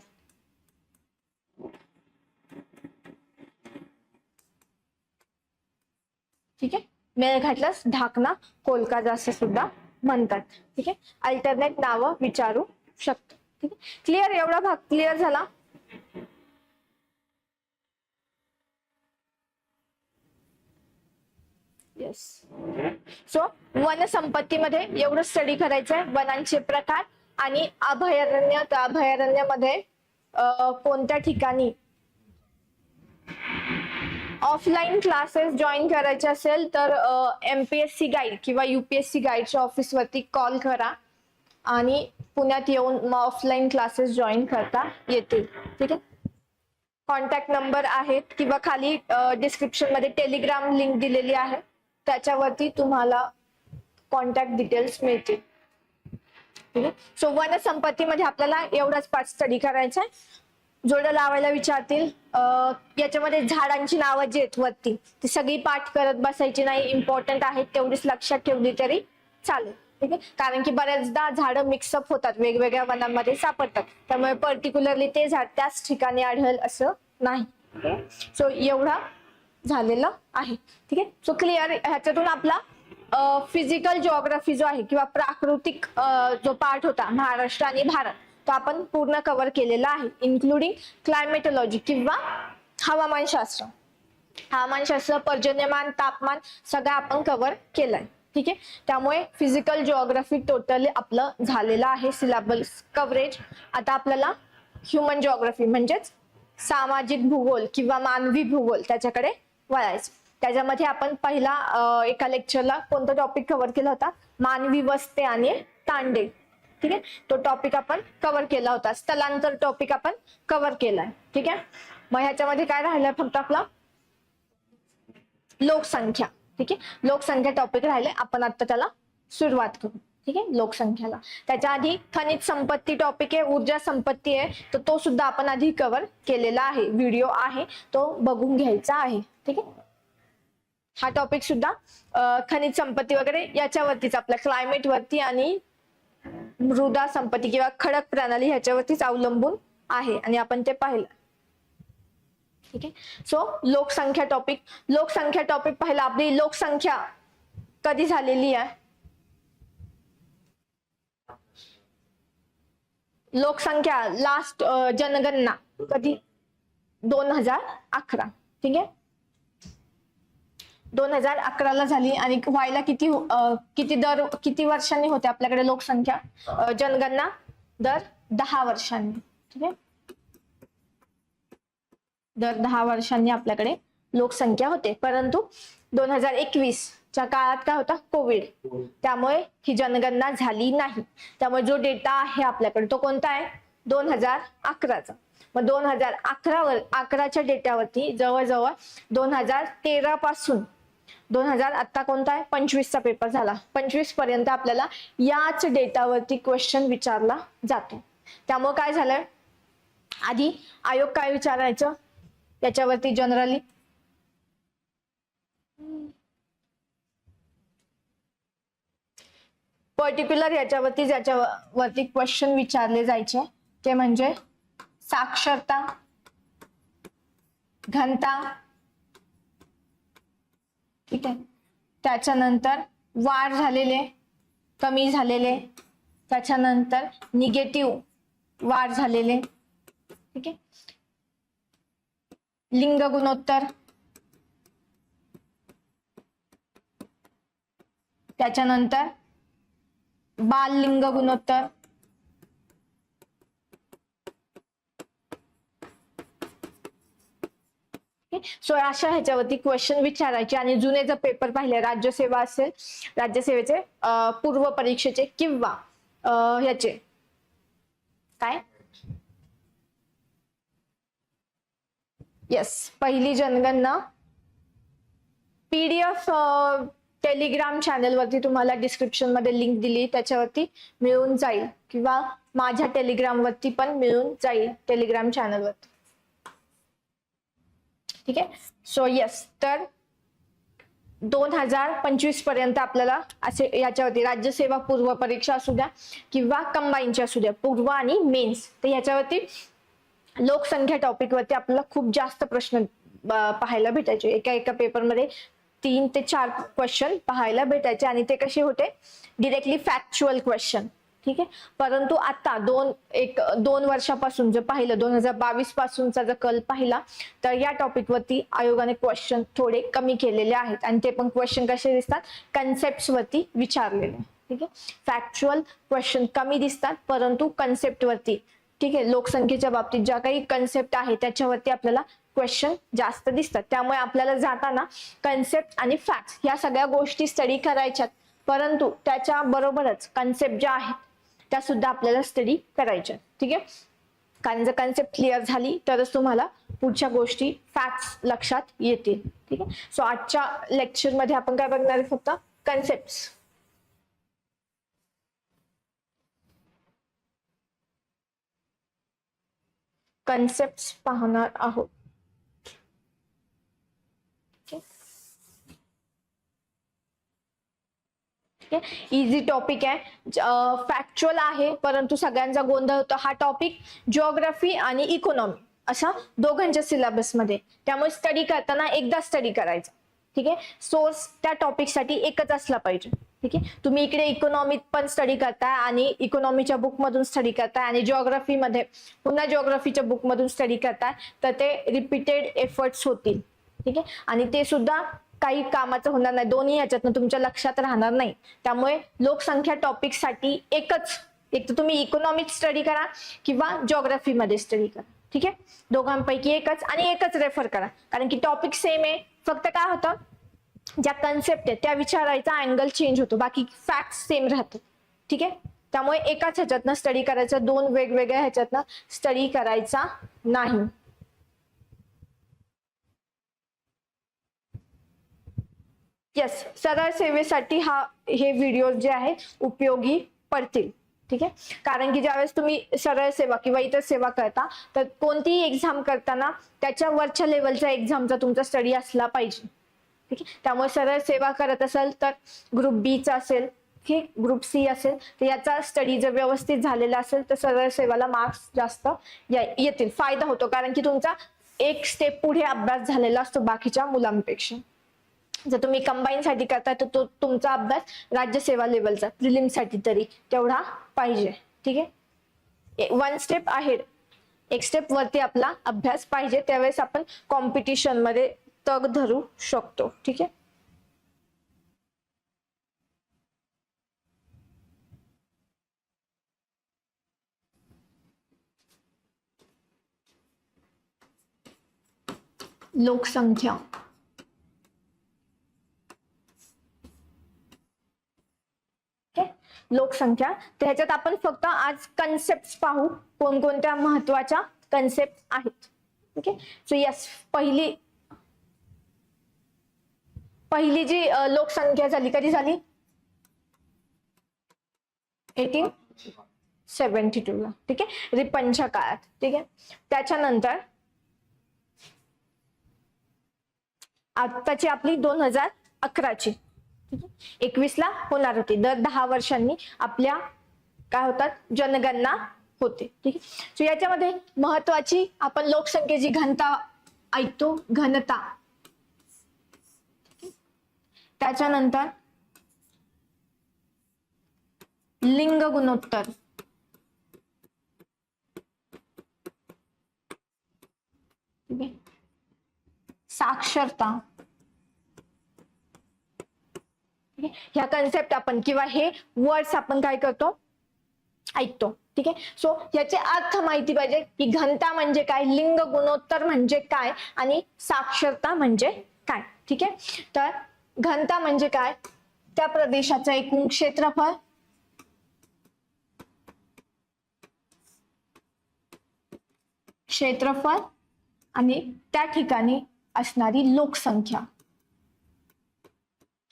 ठीक आहे, मेळघाटलाच ढाकणा कोलकाज असं सुद्धा म्हणतात. ठीक आहे, अल्टरनेट नावं विचारू शकतो. ठीक आहे, क्लिअर? एवढा भाग क्लिअर झाला? येस. सो वनसंपत्तीमध्ये एवढं स्टडी करायचंय, वनांचे प्रकार आणि अभयारण्य. त्या अभयारण्यामध्ये कोणत्या ठिकाणी ऑफलाईन क्लासेस जॉईन करायचे असेल तर MPSC गाईड किंवा UPSC गाईडच्या ऑफिस वरती कॉल करा आणि पुण्यात येऊन ऑफलाईन क्लासेस जॉईन करता येतील. ठीक आहे, कॉन्टॅक्ट नंबर आहेत किंवा खाली डिस्क्रिप्शन मध्ये टेलिग्राम लिंक दिलेली आहे, त्याच्यावरती तुम्हाला कॉन्टॅक्ट डिटेल्स मिळतील. ठीक आहे, सो वनसंपत्तीमध्ये आपल्याला एवढाच पार्ट स्टडी करायचा आहे. जोड्या लावायला विचारतील, याच्यामध्ये झाडांची नावं जी आहेत वरती ती सगळी पाठ करत बसायची नाही, इम्पॉर्टंट आहेत तेवढीच लक्षात ठेवली तरी चालेल. ठीक आहे, कारण की बऱ्याचदा झाडं मिक्सअप होतात, वेगवेगळ्या वनांमध्ये सापडतात, त्यामुळे पर्टिक्युलरली ते झाड त्याच ठिकाणी आढळेल असं नाही. सो एवढा झालेलं आहे. ठीक आहे, सो क्लिअर? ह्याच्यातून आपला फिजिकल जिओग्राफी जो आहे किंवा प्राकृतिक जो पार्ट होता महाराष्ट्र आणि भारत तो आपण पूर्ण कव्हर केलेला आहे, इन्क्लुडिंग क्लायमेटॉलॉजी किंवा हवामानशास्त्र. हवामानशास्त्र, पर्जन्यमान, तापमान सगळं आपण कव्हर केलंय. ठीक आहे. त्यामुळे फिजिकल जिओग्राफी टोटली आपलं झालेलं आहे सिलेबस कव्हरेज. आता आपल्याला ह्युमन जिओग्राफी म्हणजेच सामाजिक भूगोल किंवा मानवी भूगोल त्याच्याकडे वळायचं. त्याच्यामध्ये आपण पहिला एका लेक्चरला कोणता टॉपिक कव्हर केला होता, मानवी वस्ते आणि तांडे. ठीक आहे, तो टॉपिक आपण कव्हर केला होता. स्थलांतर टॉपिक आपण कव्हर केलाय. ठीक आहे, मग ह्याच्यामध्ये काय राहिलंय फक्त आपला लोकसंख्या. ठीक आहे, लोकसंख्या टॉपिक राहिले, आपण आता त्याला सुरुवात करू. ठीक आहे, लोकसंख्याला. त्याच्या आधी खनिज संपत्ती टॉपिक आहे, ऊर्जा संपत्ती आहे, तर तो सुद्धा आपण आधी कव्हर केलेला आहे, व्हिडिओ आहे तो बघून घ्यायचा आहे. ठीक आहे, हा टॉपिक सुद्धा खनिज संपत्ती वगैरे याच्यावरतीच आपल्या क्लायमेट वरती आणि मृदा संपत्ती किंवा खडक प्रणाली ह्याच्यावरतीच अवलंबून आहे आणि आपण ते पाहिलं. ठीक आहे, सो लोकसंख्या टॉपिक पाहिला. आपली लोकसंख्या कधी झालेली आहे, लोकसंख्या लास्ट जनगणना कधी, 2011. ठीक आहे, 2011 झाली आणि व्हायला किती वर्षांनी होते आपल्याकडे लोकसंख्या जनगणना, दर 10 वर्षांनी. ठीक आहे, दर 10 वर्षांनी आपल्याकडे लोकसंख्या होते. परंतु 2021च्या काळात काय होता, कोविड, त्यामुळे ही जनगणना झाली नाही. त्यामुळे जो डेटा आहे आपल्याकडे तो कोणता आहे, 2011चा. मग 2011च्या डेटावरती जवळजवळ 2013 पासून 2000 आता कोणता आहे, 25चा पेपर झाला, 25 पर्यंत आपल्याला याच डेटावरती क्वेश्चन विचारला जातो. त्यामुळे काय झालंय, आधी आयोग काय विचारायचं याच्यावरती जनरली, पर्टिक्युलर याच्यावरती क्वेश्चन विचारले जायचे, ते म्हणजे साक्षरता, घनता. ठीक आहे, त्याच्यानंतर वाढ झालेले, कमी झालेले, त्याच्यानंतर निगेटिव्ह वाढ झालेले. ठीक आहे, लिंग गुणोत्तर, त्याच्यानंतर बाल लिंग गुणोत्तर, सो अशा ह्याच्यावरती क्वेश्चन विचारायचे. आणि जुने जर पेपर पाहिले, राज्यसेवा असेल, राज्यसेवेचे पूर्व परीक्षेचे किंवा ह्याचे काय, येस, पहिली जनगणना पीडीएफ टेलिग्राम चॅनल वरती तुम्हाला डिस्क्रिप्शन मध्ये लिंक दिली, त्याच्यावरती मिळून जाईल किंवा माझ्या टेलिग्राम वरती पण मिळून जाईल, टेलिग्राम चॅनल वरती. ठीक आहे, सो येस, तर 2025 पर्यंत आपल्याला असे याच्यावरती राज्यसेवा पूर्व परीक्षा असू द्या किंवा कंबाईनच्या असू द्या, पूर्व आणि मेन्स, तर याच्यावरती लोकसंख्या टॉपिक वरती आपल्याला खूप जास्त प्रश्न पाहायला भेटायचे. एका पेपरमध्ये 3 ते 4 क्वेश्चन पाहायला भेटायचे आणि ते कसे होते, डिरेक्टली फॅक्च्युअल क्वेश्चन. ठीक आहे, परंतु आता 2 वर्षापासून जर पाहिलं, 2022 पासूनचा जर कल पाहिला, तर या टॉपिक वरती आयोगाने क्वेश्चन थोडे कमी केलेले आहेत आणि ते पण क्वेश्चन कसे दिसतात, कन्सेप्ट वरती विचारलेले. ठीक आहे, फॅक्च्युअल क्वेश्चन कमी दिसतात, परंतु कन्सेप्ट वरती, ठीक आहे, लोकसंख्येच्या बाबतीत ज्या काही कन्सेप्ट आहे त्याच्यावरती आपल्याला क्वेश्चन जास्त दिसतात. त्यामुळे आपल्याला जाताना कन्सेप्ट आणि फॅक्ट्स या सगळ्या गोष्टी स्टडी करायच्यात, परंतु त्याच्या बरोबरच कन्सेप्ट ज्या आहेत त्या सुद्धा आपल्याला स्टडी करायच्या. ठीक आहे, कारण जर कन्सेप्ट क्लिअर झाली तरच तुम्हाला पुढच्या गोष्टी फॅक्ट्स लक्षात येतील. ठीक आहे, सो आजच्या लेक्चर मध्ये आपण काय बघणार आहे, फक्त कन्सेप्ट. कन्सेप्ट पाहणार आहोत. इझी टॉपिक आहे, फॅक्च्युअल आहे, परंतु सगळ्यांचा गोंधळ होतो. हा टॉपिक जिओग्राफी आणि इकॉनॉमी अशा दोघांच्या सिलेबस मध्ये, त्यामुळे स्टडी करताना एकदा स्टडी करायचा. ठीक आहे, सोर्स त्या टॉपिक साठी एकच असला पाहिजे. ठीक आहे, तुम्ही इकडे इकॉनॉमीत पण स्टडी करताय आणि इकॉनॉमीच्या बुक मधून स्टडी करताय आणि जिओग्राफी मध्ये पुन्हा जिओग्राफीच्या बुक मधून स्टडी करताय, तर ते रिपीटेड एफर्ट्स होतील. ठीक आहे, आणि ते सुद्धा काही कामाचं होणार नाही, दोन्ही याच्यातनं तुमच्या लक्षात राहणार नाही. त्यामुळे लोकसंख्या टॉपिक साठी एक तर तुम्ही इकॉनॉमिक्स स्टडी करा किंवा जिओग्राफी मध्ये स्टडी करा. ठीक आहे, दोघांपैकी एकच रेफर करा, कारण की टॉपिक सेम आहे. फक्त काय होतं, ज्या कन्सेप्ट आहे त्या विचारायचा अँगल चेंज होतो, बाकी फॅक्ट सेम राहतात. ठीक आहे, त्यामुळे एकाच ह्याच्यातनं स्टडी करायचं, दोन वेगवेगळ्या ह्याच्यातनं स्टडी करायचा नाही. येस, सरळ सेवेसाठी हे व्हिडिओ जे आहे उपयोगी पडतील. ठीक आहे, कारण की ज्यावेळेस तुम्ही सरळ सेवा किंवा इतर सेवा करता तर कोणतीही एक्झाम करताना त्याच्या वरच्या लेवलच्या एक्झामचा तुमचा स्टडी असला पाहिजे. ठीक आहे, त्यामुळे सरळ सेवा करत असेल तर ग्रुप बीचा असेल, ठीक, ग्रुप सी असेल तर याचा स्टडी जर व्यवस्थित झालेला असेल तर सरळ सेवाला मार्क्स जास्त येतील, फायदा होतो, कारण की तुमचा एक स्टेप पुढे अभ्यास झालेला असतो बाकीच्या मुलांपेक्षा. जर तुम्ही कंबाईन साठी करताय तर तो तुमचा अभ्यास राज्यसेवा लेवलचा प्रिलिम साठी तरी तेवढा पाहिजे. ठीक आहे, वन स्टेप आहेड, एक स्टेप वरती आपला अभ्यास पाहिजे, त्यावेळेस आपण कॉम्पिटिशन मध्ये तग धरू शकतो. ठीक आहे, लोकसंख्या. लोकसंख्या, तर ह्याच्यात आपण फक्त आज कन्सेप्ट पाहू, कोणकोणत्या महत्वाच्या कन्सेप्ट आहेत. ओके, सो यस, पहिली जी लोकसंख्या झाली कधी झाली, 1872 ला. ठीक आहे, रिपनच्या काळात. ठीक आहे, त्याच्यानंतर आताची आपली 2011ची 21 ला होणार होती. दर 10 वर्षांनी आपल्या काय होतात, जनगणना होते. ठीक आहे, सो याच्यामध्ये महत्वाची आपण लोकसंख्येची घनता ऐकतो, घनता. त्याच्यानंतर लिंग गुणोत्तर, ठीक आहे, साक्षरता. ह्या कन्सेप्ट आपण किंवा हे वर्ड्स आपण काय करतो, ऐकतो. ठीक आहे, सो याचे अर्थ माहिती पाहिजे की घनता म्हणजे काय, लिंग गुणोत्तर म्हणजे काय आणि साक्षरता म्हणजे काय. ठीक आहे, तर घनता म्हणजे काय, त्या प्रदेशाचं एकूण क्षेत्रफळ, आणि त्या ठिकाणी असणारी लोकसंख्या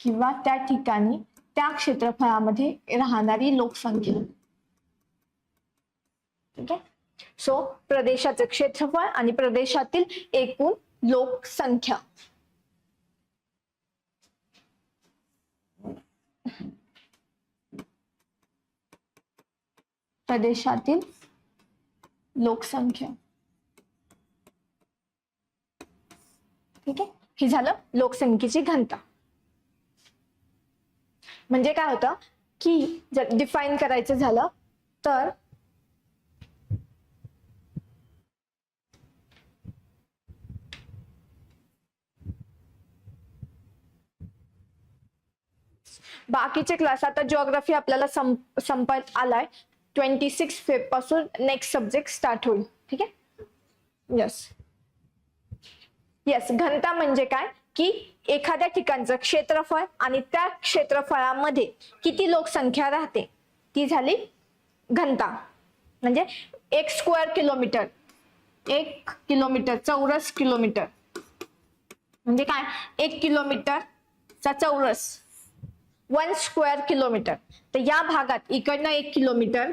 किंवा त्या ठिकाणी त्या क्षेत्रफळामध्ये राहणारी लोकसंख्या. ठीक आहे, सो प्रदेशाचे क्षेत्रफळ आणि प्रदेशातील एकूण लोकसंख्या. प्रदेशातील लोकसंख्या. ठीक आहे, हे झालं लोकसंख्येची घनता. म्हणजे काय होतं की जर डिफाईन करायचं झालं तर बाकीचे क्लास, आता जिओग्राफी आपल्याला संपत आलाय, 26 फेब पासून नेक्स्ट सब्जेक्ट स्टार्ट होईल. ठीक आहे, यस घनता म्हणजे काय की एखाद्या ठिकाणचं क्षेत्रफळ आणि त्या क्षेत्रफळामध्ये किती लोकसंख्या राहते ती झाली घनता. म्हणजे 1 स्क्वेअर किलोमीटर, 1 किलोमीटर चौरस किलोमीटर म्हणजे काय, 1 किलोमीटरचा चौरस, 1 स्क्वेअर किलोमीटर. तर या भागात इकडनं 1 किलोमीटर,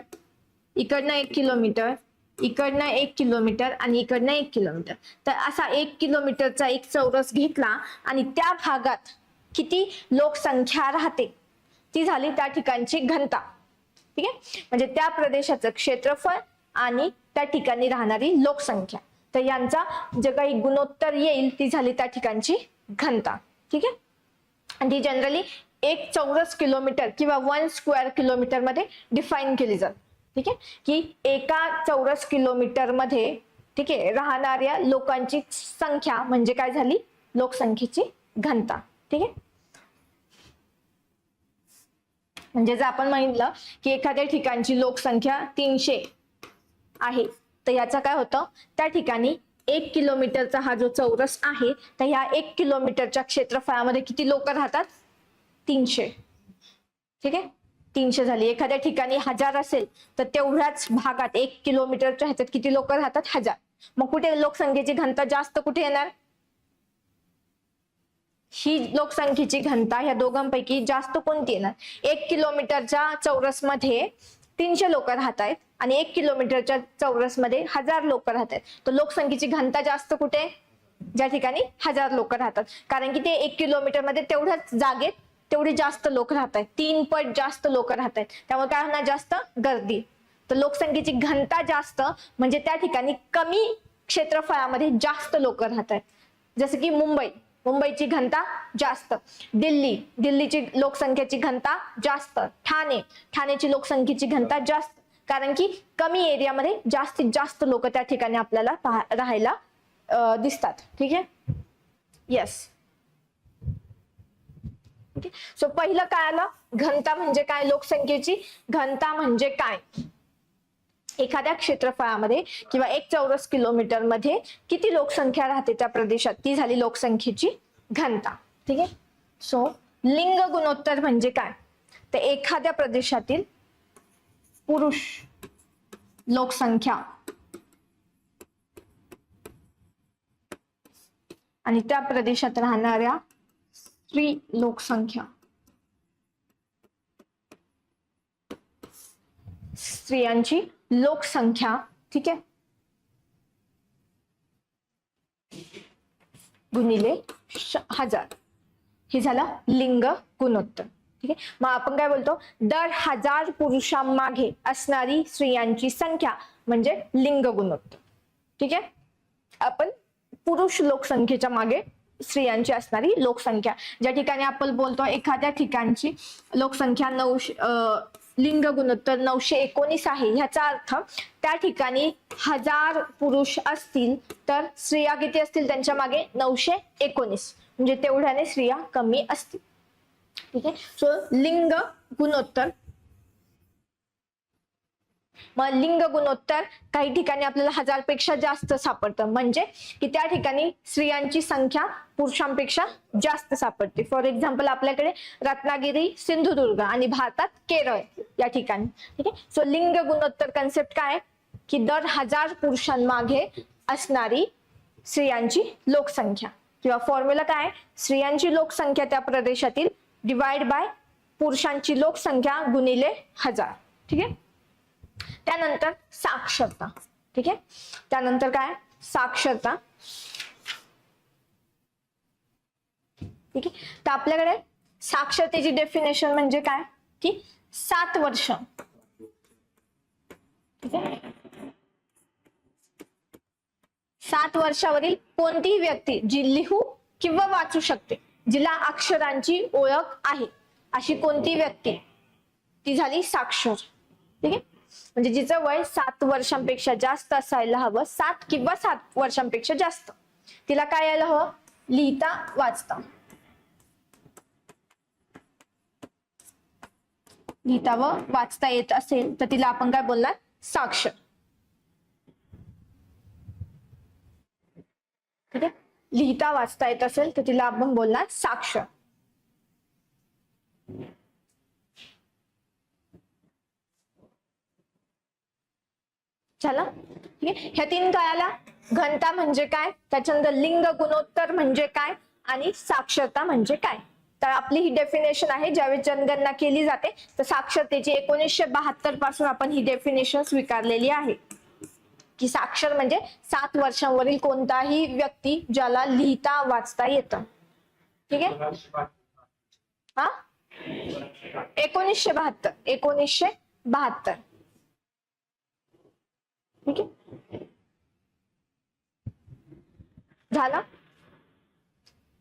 इकडनं 1 किलोमीटर, इकडनं 1 किलोमीटर आणि इकडनं 1 किलोमीटर, तर असा 1 किलोमीटरचा एक चौरस घेतला आणि त्या भागात किती लोकसंख्या राहते ती झाली त्या ठिकाणची घनता. ठीक आहे, म्हणजे त्या प्रदेशाचं क्षेत्रफळ आणि त्या ठिकाणी राहणारी लोकसंख्या, तर यांचा जे काही गुणोत्तर येईल ती झाली त्या ठिकाणची घनता. ठीक आहे, आणि ती जनरली 1 चौरस किलोमीटर किंवा 1 स्क्वेअर किलोमीटर मध्ये डिफाईन केली जाते. ठीक आहे, की एका चौरस किलोमीटर मध्ये, ठीक आहे, राहणाऱ्या लोकांची संख्या म्हणजे काय झाली, लोकसंख्येची घनता. ठीक आहे. म्हणजे जर आपण म्हटलं की एखाद्या ठिकाणची लोकसंख्या 300 आहे, तर याचा काय होतं, त्या ठिकाणी 1 किलोमीटरचा हा जो चौरस आहे, तर ह्या 1 किलोमीटरच्या क्षेत्रफळामध्ये किती लोक राहतात, 300. ठीक आहे, 300 झाली. एखाद्या ठिकाणी 1000 असेल तर तेवढ्याच भागात 1 किलोमीटरच्या ह्याच्यात किती लोक राहतात, 1000. मग कुठे लोकसंख्येची घनता जास्त कुठे येणार, ही लोकसंख्येची घनता ह्या दोघांपैकी जास्त कोणती येणार. 1 किलोमीटरच्या चौरस मध्ये 300 लोक राहत आहेत आणि 1 किलोमीटरच्या चौरस मध्ये 1000 लोक राहत आहेत, तर लोकसंख्येची घनता जास्त कुठे, ज्या ठिकाणी 1000 लोक राहतात. कारण की ते 1 किलोमीटर मध्ये तेवढ्याच जागेत तेवढे जास्त लोक राहत आहेत, 3 पट जास्त लोक राहत आहेत, त्यामुळे काय होणार, जास्त गर्दी. तर लोकसंख्येची घनता जास्त म्हणजे त्या ठिकाणी कमी क्षेत्रफळामध्ये जास्त लोक राहत आहेत. जसं की मुंबईची घनता जास्त, दिल्लीची लोकसंख्येची घनता जास्त, ठाणेची लोकसंख्येची घनता जास्त, कारण की कमी एरियामध्ये जास्तीत जास्त लोक त्या ठिकाणी आपल्याला राहायला दिसतात. ठीक आहे, येस. सो पहिलं काय आलं, घनता म्हणजे काय, लोकसंख्येची घनता म्हणजे काय, एखाद्या क्षेत्रफळामध्ये किंवा 1 चौरस किलोमीटर मध्ये किती लोकसंख्या राहते त्या प्रदेशात, ती झाली लोकसंख्येची घनता. ठीक आहे. सो लिंग गुणोत्तर म्हणजे काय, तर एखाद्या प्रदेशातील पुरुष लोकसंख्या आणि त्या प्रदेशात राहणाऱ्या स्त्री लोकसंख्या, स्त्रियांची लोकसंख्या, ठीक आहे, गुणिले 1000, हे झालं लिंग गुणोत्तर. ठीक आहे. मग आपण काय बोलतो, दर 1000 पुरुषांमागे असणारी स्त्रियांची संख्या म्हणजे लिंग गुणोत्तर. ठीक आहे, आपण पुरुष लोकसंख्येच्या मागे स्त्रियांची असणारी लोकसंख्या, ज्या ठिकाणी आपण बोलतो एखाद्या ठिकाणची लोकसंख्या लिंग गुणोत्तर 919 आहे, ह्याचा अर्थ त्या ठिकाणी 1000 पुरुष असतील तर स्त्रिया किती असतील त्यांच्या मागे, 919, म्हणजे तेवढ्याने स्त्रिया कमी असतील. ठीक आहे. सो लिंग गुणोत्तर, मग लिंग गुणोत्तर काही ठिकाणी आपल्याला 1000 पेक्षा जास्त सापडतं, म्हणजे की त्या ठिकाणी स्त्रियांची संख्या पुरुषांपेक्षा जास्त सापडते. फॉर एक्झाम्पल आपल्याकडे रत्नागिरी, सिंधुदुर्ग आणि भारतात केरळ या ठिकाणी. ठीक आहे. सो लिंग गुणोत्तर कन्सेप्ट काय, की दर 1000 पुरुषांमागे असणारी स्त्रियांची लोकसंख्या, किंवा फॉर्म्युला काय, स्त्रियांची लोकसंख्या त्या प्रदेशातील डिवाइड बाय पुरुषांची लोकसंख्या गुणिले 1000. ठीक आहे. त्यानंतर साक्षरता. ठीक आहे, त्यानंतर काय, साक्षरता. ठीक आहे, तर आपल्याकडे साक्षरतेची डेफिनेशन म्हणजे काय, की 7 वर्ष. ठीक आहे, 7 वर्षावरील कोणतीही व्यक्ती जी लिहू किंवा वाचू शकते, जिला अक्षरांची ओळख आहे, अशी कोणती व्यक्ती, ती झाली साक्षर. ठीक आहे, म्हणजे जिचं वय 7 वर्षांपेक्षा जास्त असायला हवं, 7 किंवा 7 वर्षांपेक्षा जास्त, तिला काय यायला हवं, लिहिता वाचता. लिहिता व वाचता येत असेल तर तिला आपण काय बोलणार, साक्षर. ठीक आहे, लिहिता वाचता येत असेल तर तिला आपण बोलणार साक्षर. झालं. ठीक आहे, ह्या 3 काय आला, घनता म्हणजे काय, त्याच्यानंतर लिंग गुणोत्तर म्हणजे काय आणि साक्षरता म्हणजे काय. तर आपली ही डेफिनेशन आहे, ज्यावेळेस जनगणना केली जाते तर साक्षरतेची 1972 पासून आपण ही डेफिनेशन स्वीकारलेली आहे, की साक्षर म्हणजे 7 वर्षांवरील कोणताही व्यक्ती ज्याला लिहिता वाचता येतं. ठीक आहे, हा 1972. ठीक आहे, झाला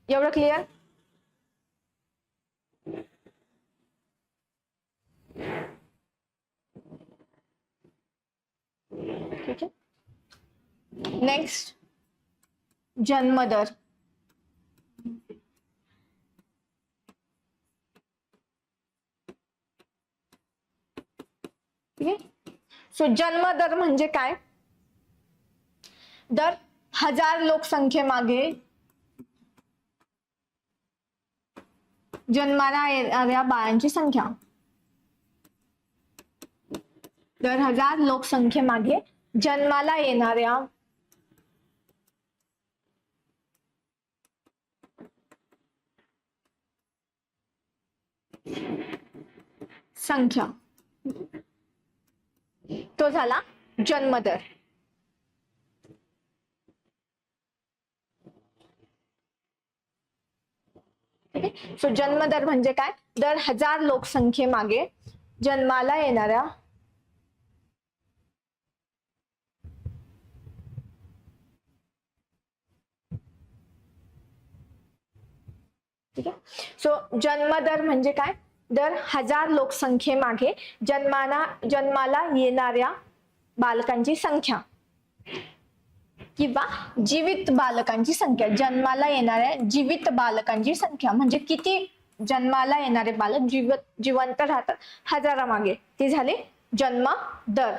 एवढं क्लिअर. ठीक आहे, नेक्स्ट जन्मदर. ठीक आहे. सो जन्म दर म्हणजे काय? दर 1000 लोकसंख्येमागे जन्माला येणाऱ्या बाळांची संख्या. दर 1000 लोकसंख्येमागे जन्माला येणाऱ्या संख्या, तो झाला जन्मदर. सो जन्मदर म्हणजे काय? दर 1000 लोकसंख्येमागे जन्माला येणाऱ्या ठीक आहे. सो जन्मदर म्हणजे काय? दर 1000 लोकसंख्येमागे जन्माला येणाऱ्या बालकांची संख्या किंवा जीवित बालकांची संख्या. जन्माला येणाऱ्या जीवित बालकांची संख्या म्हणजे किती जन्माला येणारे बालक जिवंत राहतात 1000 मागे, ते झाले जन्म दर.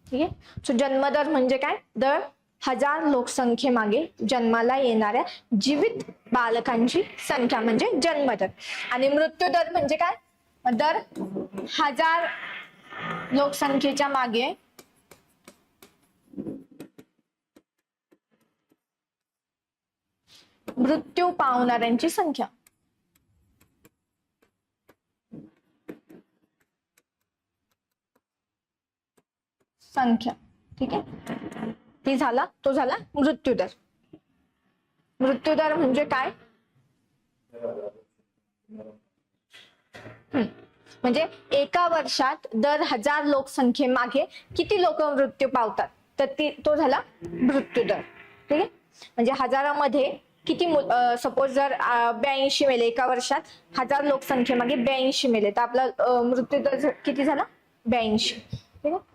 ठीक आहे. सो जन्मदर म्हणजे काय? दर 1000 लोकसंख्येमागे जन्माला येणाऱ्या जीवित बालकांची संख्या म्हणजे जन्मदर. आणि मृत्यूदर म्हणजे काय? दर 1000 लोकसंख्येच्या मागे मृत्यू पावणाऱ्यांची संख्या. ठीक आहे. ती झाला, तो झाला मृत्यूदर. मृत्यूदर म्हणजे काय? म्हणजे एका वर्षात दर 1000 लोकसंख्येमागे किती लोक मृत्यू पावतात, तर तो झाला मृत्यूदर. ठीक आहे. म्हणजे 1000मध्ये किती, सपोज जर 82 मेले एका वर्षात, 1000 लोकसंख्येमागे 82 मेले, तर आपला मृत्यूदर किती झाला? 82. ठीक आहे.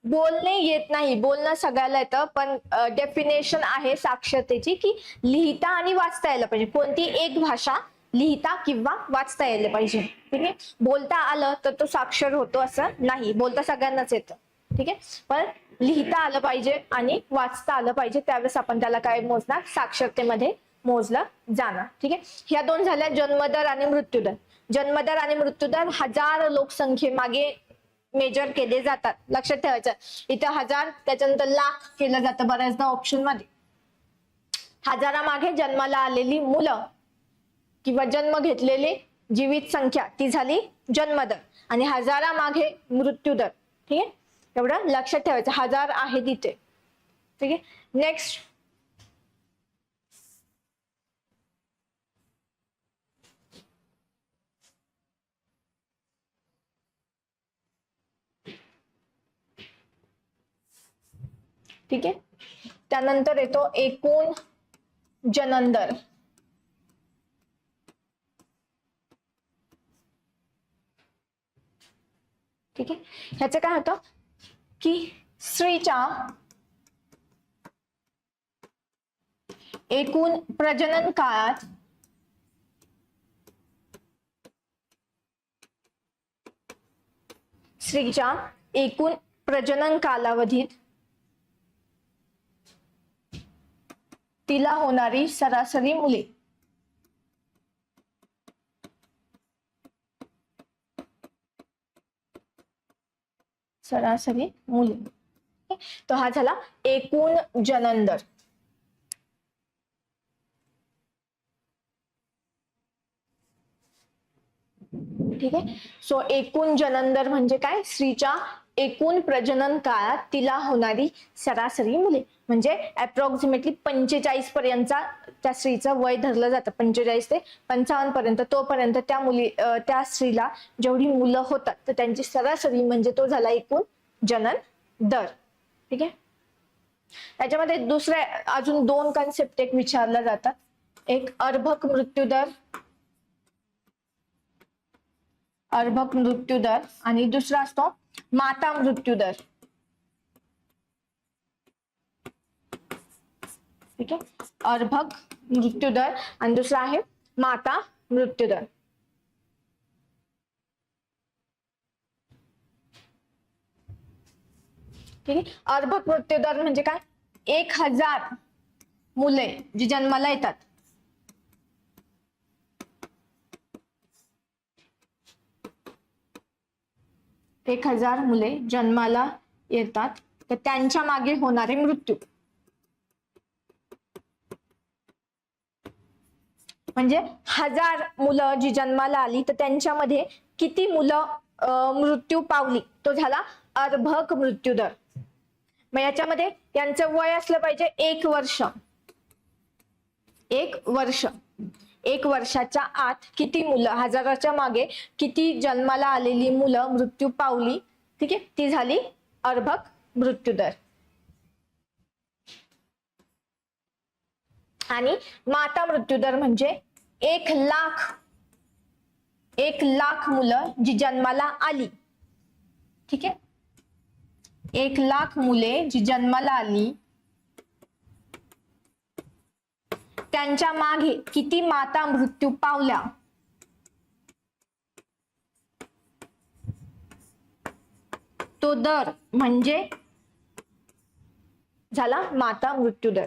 बोलणे येत नाही, बोलणं सगळ्याला येतं, पण डेफिनेशन आहे साक्षरतेची की लिहिता आणि वाचता यायला पाहिजे. कोणती एक भाषा लिहिता किंवा वाचता यायला पाहिजे. ठीक आहे. बोलता आलं तर तो साक्षर होतो असं नाही, बोलता सगळ्यांनाच येतं. ठीक आहे. पण लिहिता आलं पाहिजे आणि वाचता आलं पाहिजे, त्यावेळेस आपण त्याला काय मोजणार? साक्षरतेमध्ये मोजलं जाणार. ठीक आहे. ह्या दोन झाल्या जन्मदर आणि मृत्यूदर. जन्मदर आणि मृत्यूदर 1000 लोकसंख्येमागे मेजर केले जातात. लक्षात ठेवायचं, इथं 1000 त्याच्यानंतर लाख केलं जातं बऱ्याचदा ऑप्शन मध्ये. 1000 मागे जन्माला आलेली मुलं किंवा जन्म घेतलेली जीवित संख्या ती झाली जन्मदर, आणि 1000 मागे मृत्यूदर. ठीक आहे. एवढं लक्षात ठेवायचं. 1000 आहे तिथे. ठीक आहे. नेक्स्ट, ठीक आहे. त्यानंतर येतो एकूण जनन दर. ठीक आहे. ह्याचं काय होतं की स्त्रीच्या एकूण प्रजनन काळात स्त्रीच्या एकूण प्रजनन कालावधीत तिला होणारी सरासरी मुले. सरासरी मुले. तो हा झाला एकूण जनन दर. ठीक आहे. सो एकूण जनन दर म्हणजे काय? स्त्रीच्या एकूण प्रजनन काळात तिला होणारी सरासरी मुले. म्हणजे अप्रॉक्सिमेटली 45 पर्यंतचा त्या स्त्रीचं वय धरलं जातं. 45 ते 55 पर्यंत, तोपर्यंत त्या स्त्रीला जेवढी मुलं होतात तर त्यांची सरासरी म्हणजे तो झाला एकूण जनन दर. ठीक आहे. त्याच्यामध्ये दुसऱ्या अजून 2 कन्सेप्ट एक विचारल्या जातात. एक अर्भक मृत्यूदर, अर्भक मृत्यूदर, आणि दुसरा असतो माता मृत्यूदर. ठीक आहे. अर्भक मृत्यूदर आणि दुसरा आहे माता मृत्यूदर. ठीक आहे. अर्भक मृत्यूदर म्हणजे काय? 1000 मुले जी जन्माला येतात, एक 1000 मुले जन्माला येतात तर त्यांच्या मागे होणारे मृत्यू, म्हणजे 1000 मुलं जी जन्माला आली तर त्यांच्यामध्ये किती मुलं मृत्यू पावली, तो झाला अर्भक मृत्यूदर. मग याच्यामध्ये यांचं वय असलं पाहिजे 1 वर्ष. 1 वर्ष, 1 वर्षाच्या आत किती मुलं, 1000च्या मागे किती जन्माला आलेली मुलं मृत्यू पावली, ठीक आहे, ती झाली अर्भक मृत्यूदर. आणि माता मृत्यूदर म्हणजे 1,00,000 मुलं जी जन्माला आली, ठीक आहे, 1,00,000 मुले जी जन्माला आली त्यांच्या मागे किती माता मृत्यू पावल्या, तो दर म्हणजे झाला माता मृत्यूदर.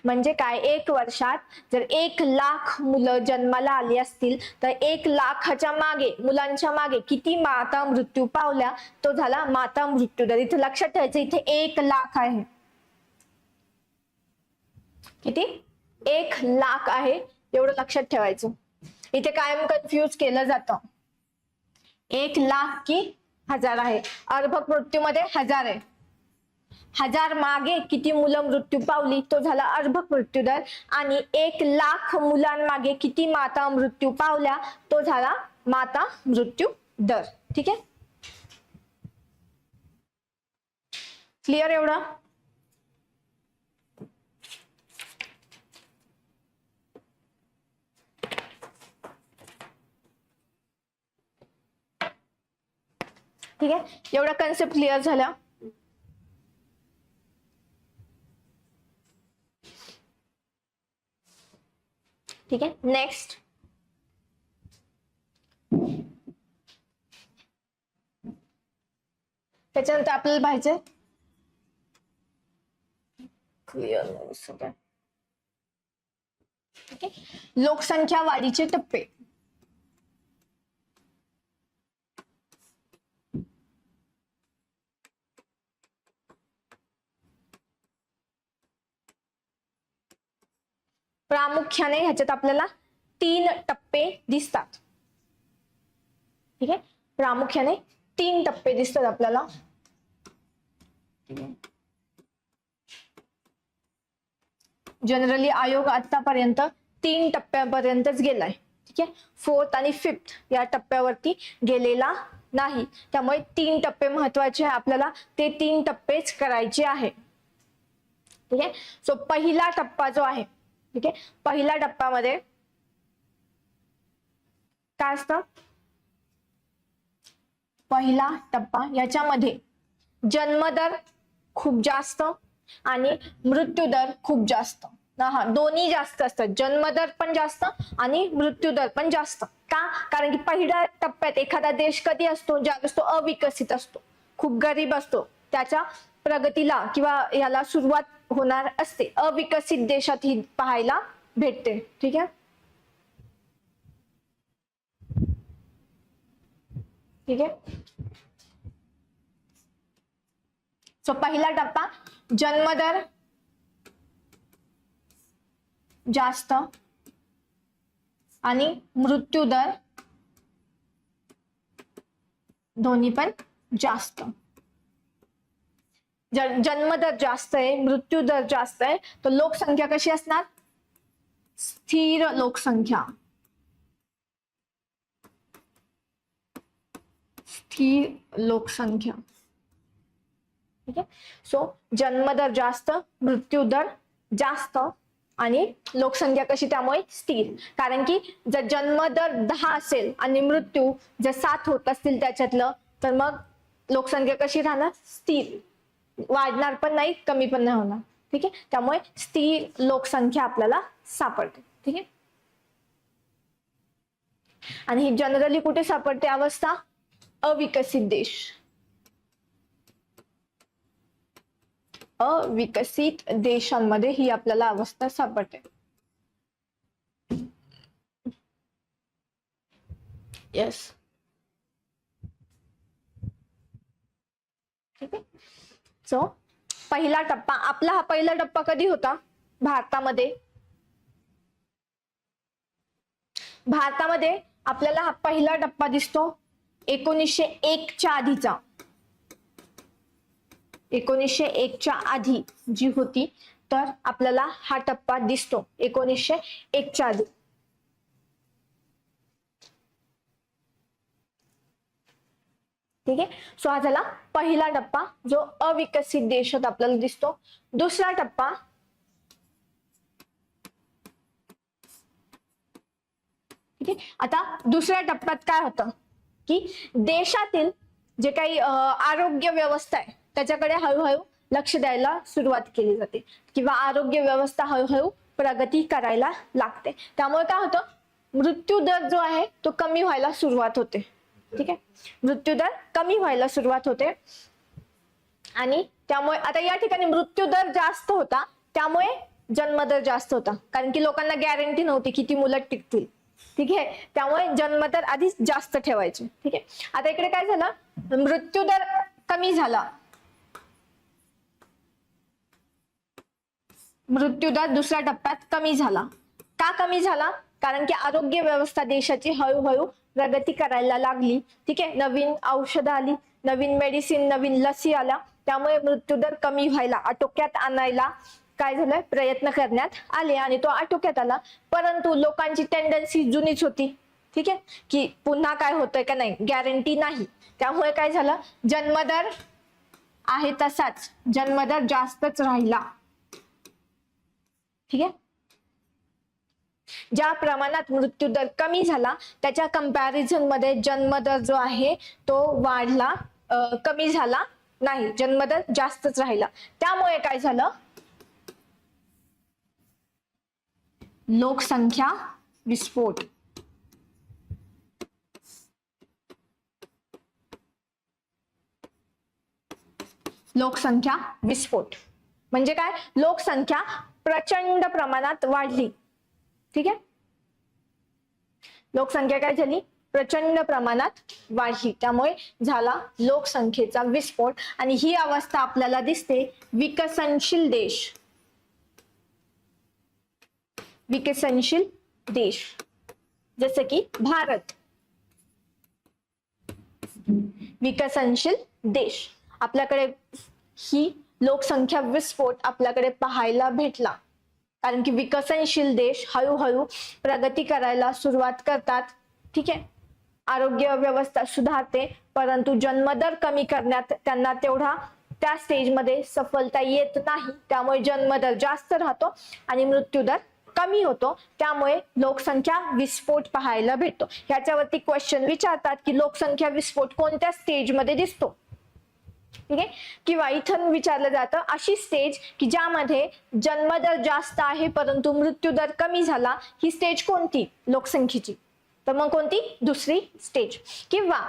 म्हणजे काय? 1 वर्षात जर 1,00,000 मुलं जन्माला आली असतील तर 1,00,000च्या मागे, मुलांच्या मागे किती माता मृत्यू पावल्या, तो झाला माता मृत्यूदर. इथे लक्षात ठेवायचं, इथे 1,00,000 आहे. किती? 1,00,000 आहे, एवढं लक्षात ठेवायचं. इथे कायम कन्फ्युज केलं जातं, 1,00,000 की 1000 आहे. अर्भक मृत्यूमध्ये 1000 आहे. 1000 मागे किती मुलं मृत्यू पावली, तो झाला अर्भक मृत्यूदर. आणि 1,00,000 मुलांमागे किती माता मृत्यू पावल्या, तो झाला माता मृत्यू दर. ठीक आहे, क्लिअर एवढं? ठीक आहे, एवढा कन्सेप्ट क्लिअर झाला. ठीक आहे, नेक्स्ट त्याच्यानंतर आपल्याला पाहिजे क्लिअर. ठीक आहे, लोकसंख्या वाढीचे टप्पे. प्रामुख्याने ह्याच्यात आपल्याला 3 टप्पे दिसतात. ठीक आहे, प्रामुख्याने 3 टप्पे दिसतात आपल्याला. जनरली आयोग आतापर्यंत 3 टप्प्यापर्यंतच गेलाय. ठीक आहे, 4th आणि 5th या टप्प्यावरती गेलेला नाही. त्यामुळे 3 टप्पे महत्वाचे आहे आपल्याला, ते 3 टप्पेच करायचे आहे. ठीक आहे, सो पहिला टप्पा जो आहे, ठीक आहे, पहिल्या टप्प्यामध्ये काय असतं? पहिला टप्पा याच्यामध्ये जन्मदर खूप जास्त आणि मृत्यूदर खूप जास्त. हा, दोन्ही जास्त असतात, जन्मदर पण जास्त आणि मृत्यूदर पण जास्त. का? कारण की पहिल्या टप्प्यात एखादा देश कधी असतो, ज्यावेळेस तो अविकसित असतो, खूप गरीब असतो, त्याच्या प्रगतीला किंवा याला सुरुवात होणार असते. अविकसित देशात ही पाहायला भेटते. ठीक आहे, ठीक आहे. सो पहिला टप्पा जन्मदर जास्त आणि मृत्यूदर दोन्ही पण जास्त. जन्मदर जास्त आहे, मृत्यूदर जास्त आहे, तर लोकसंख्या कशी असणार? स्थिर लोकसंख्या. स्थिर लोकसंख्या. ठीक आहे, सो जन्मदर जास्त, मृत्यूदर जास्त आणि लोकसंख्या कशी त्यामुळे स्थिर. कारण की जर जन्मदर 10 असेल आणि मृत्यू जर 7 होत असतील त्याच्यातलं, तर मग लोकसंख्या कशी राहणार? स्थिर, वाढणार पण नाही, कमी पण नाही होणार. ठीक आहे, त्यामुळे स्थिर लोकसंख्या आपल्याला सापडते. ठीक आहे, आणि ही जनरली कुठे सापडते अवस्था? अविकसित देश. अविकसित देशांमध्ये ही आपल्याला अवस्था सापडते. येस. ठीक आहे. सो पहिला टप्पा आपला, हा पहिला टप्पा कधी होता भारतामध्ये? भारतामध्ये आपल्याला हा पहिला टप्पा दिसतो 1901च्या आधीचा. 1901च्या आधी जी होती, तर आपल्याला हा टप्पा दिसतो 1901च्या आधी. ठीक आहे. सो हा झाला पहिला टप्पा जो अविकसित देशात आपल्याला दिसतो. दुसरा टप्पा ठीक आहे. आता दुसऱ्या टप्प्यात काय होतं की देशातील जे काही आरोग्य व्यवस्था आहे त्याच्याकडे हळूहळू लक्ष द्यायला सुरुवात केली जाते किंवा आरोग्य व्यवस्था हळूहळू प्रगती करायला लागते. त्यामुळे काय होतं, मृत्यू दर जो आहे तो कमी व्हायला सुरुवात होते. ठीक आहे. मृत्यू दर कमी व्हायला सुरुवात होते आणि त्यामुळे आता या ठिकाणी मृत्यू दर जास्त होता, त्यामुळे जन्मदर जास्त होता, कारण की लोकांना गॅरंटी नव्हती किती मुलं टिकतील. ठीक आहे. त्यामुळे जन्मदर आधीच जास्त ठेवायचे. ठीक आहे. आता इकडे काय झालं, मृत्यू दर कमी झाला. मृत्यू दर दुसऱ्या टप्प्यात कमी झाला. का कमी झाला? कारण की आरोग्य व्यवस्था देशाची हळूहळू प्रगती करायला लागली. ठीक आहे. नवीन औषधं आली, नवीन मेडिसिन, नवीन लसी आल्या, त्यामुळे मृत्यूदर कमी व्हायला, आटोक्यात आणायला काय झालं, प्रयत्न करण्यात आले आणि तो आटोक्यात आला. परंतु लोकांची टेंडन्सी जुनीच होती. ठीक आहे, की पुन्हा काय होतंय का नाही गॅरंटी नाही. त्यामुळे काय झालं, जन्मदर आहे तसाच, जन्मदर जास्तच राहिला. ठीक आहे. ज्या प्रमाणात मृत्यूदर कमी झाला त्याच्या कंपॅरिझन मध्ये जन्मदर जो आहे तो वाढला, कमी झाला नाही, जन्मदर जास्तच राहिला. त्यामुळे काय झालं, लोकसंख्या विस्फोट. लोकसंख्या विस्फोट म्हणजे काय, लोकसंख्या प्रचंड प्रमाणात वाढली. ठीक आहे. लोकसंख्या काय झाली, प्रचंड प्रमाणात वाढली, त्यामुळे झाला लोकसंख्येचा विस्फोट. आणि ही अवस्था आपल्याला दिसते विकसनशील देश. विकसनशील देश जसे की भारत. विकसनशील देश आपल्याकडे ही लोकसंख्या विस्फोट आपल्याकडे पाहायला भेटला, कारण की विकसनशील देश हळूहळू प्रगती करायला सुरुवात करतात. ठीक आहे. आरोग्य व्यवस्था सुधारते, परंतु जन्मदर कमी करण्यात त्यांना तेवढा त्या स्टेजमध्ये सफलता येत नाही. त्यामुळे जन्मदर जास्त राहतो आणि मृत्यूदर कमी होतो. त्यामुळे लोकसंख्या विस्फोट पाहायला भेटतो. ह्याच्यावरती क्वेश्चन विचारतात की लोकसंख्या विस्फोट कोणत्या स्टेजमध्ये दिसतो. ठीक आहे. किंवा इथं विचारलं जातं अशी स्टेज की ज्यामध्ये जन्मदर जास्त आहे परंतु मृत्यूदर कमी झाला, ही स्टेज कोणती लोकसंख्येची, तर मग कोणती, दुसरी स्टेज. किंवा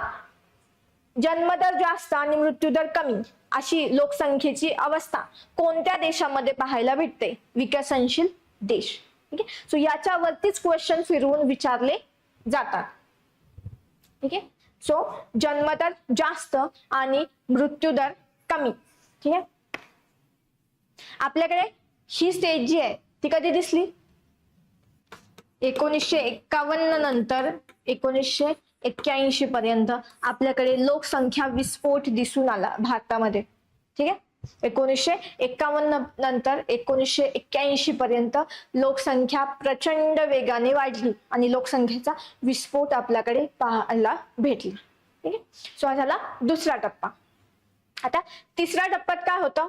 जन्मदर जास्त आणि मृत्यूदर कमी अशी लोकसंख्येची अवस्था कोणत्या देशामध्ये पाहायला भेटते, विकसनशील देश. ठीक आहे. सो याच्यावरतीच क्वेश्चन फिरवून विचारले जातात. ठीक आहे. सो जन्मदर जास्त आणि मृत्यूदर कमी. ठीक आहे. आपल्याकडे ही स्टेज जी आहे ती कधी दिसली, 1951 नंतर 1981 पर्यंत आपल्याकडे लोकसंख्या विस्फोट दिसून आला भारतामध्ये. ठीक आहे. 1951 नंतर 1981 पर्यंत लोकसंख्या प्रचंड वेगाने वाढली आणि लोकसंख्येचा विस्फोट आपल्याकडे पाहायला भेटला. ठीक आहे. सो हा झाला दुसरा टप्पा. आता तिसऱ्या टप्प्यात काय होतं,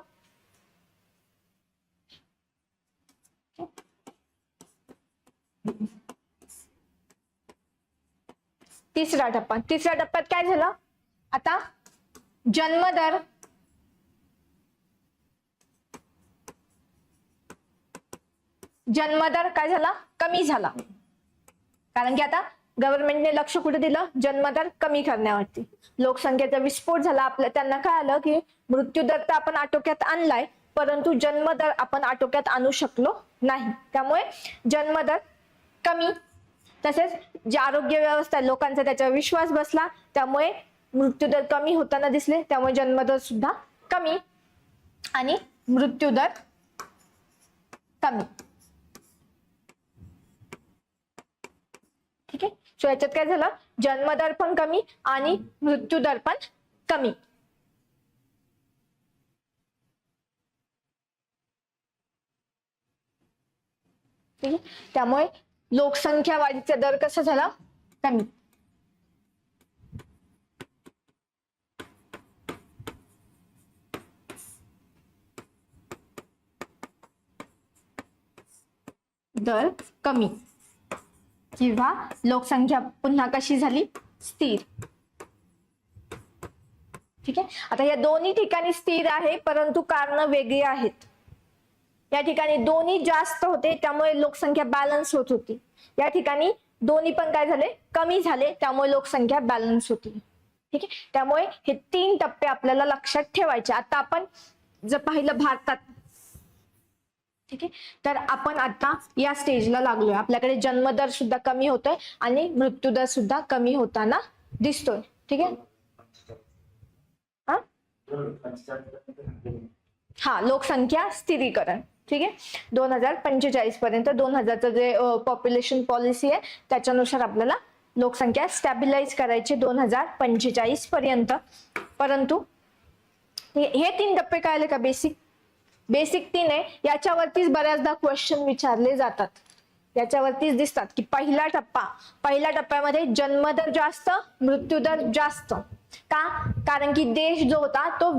तिसरा टप्प्यात काय झालं, आता जन्मदर काय झाला, कमी झाला. कारण की आता गव्हर्नमेंटने लक्ष कुठे दिलं? जन्मदर कमी करण्यावरती. लोकसंख्येचा विस्फोट झाला, आपल्या त्यांना काय आलं की मृत्यूदर तर आपण आटोक्यात आणलाय, परंतु जन्मदर आपण आटोक्यात आणू शकलो नाही. त्यामुळे जन्मदर कमी, तसेच जे आरोग्य व्यवस्था आहे लोकांचा त्याच्यावर विश्वास बसला, त्यामुळे मृत्यूदर कमी होताना दिसले. त्यामुळे जन्मदर सुद्धा कमी आणि मृत्यूदर कमी. ठीक आहे. सो याच्यात काय झालं? जन्मदर पण कमी आणि मृत्यूदर पण कमी. ठीक आहे. त्यामुळे लोकसंख्या वाढीचा दर कसा झाला? कमी. दर कमी किंवा लोकसंख्या पुन्हा कशी झाली? स्थिर. ठीक आहे. आता या दोन्ही ठिकाणी स्थिर आहे, परंतु कारण वेगळी आहेत. या ठिकाणी दोन्ही जास्त होते, त्यामुळे लोकसंख्या बॅलन्स होत होती. या ठिकाणी दोन्ही पण काय झाले? कमी झाले, त्यामुळे लोकसंख्या बॅलन्स होती. ठीक आहे. त्यामुळे हे 3 टप्पे आपल्याला लक्षात ठेवायचे. आता आपण जर पाहिलं भारतात, ठीक आहे, तर आपण आता या स्टेजला लागलोय. आपल्याकडे जन्मदर सुद्धा कमी होतोय आणि मृत्यूदर सुद्धा कमी होताना दिसतोय. ठीक आहे. हा, लोकसंख्या स्थिरीकरण. ठीक आहे. 2045 पर्यंत 2000चं जे पॉप्युलेशन पॉलिसी आहे त्याच्यानुसार आपल्याला लोकसंख्या स्टॅबिलाइज करायची 2045 पर्यंत. परंतु हे 3 टप्पे काय आले का? बेसिक 3 आहे. याच्यावरतीच बऱ्याचदा क्वेश्चन विचारले जातात. याच्यावरतीच दिसतात की पहिल्या टप्प्यामध्ये जन्मदर जास्त, मृत्यूदर जास्त. का? कारण की देश जो होता तो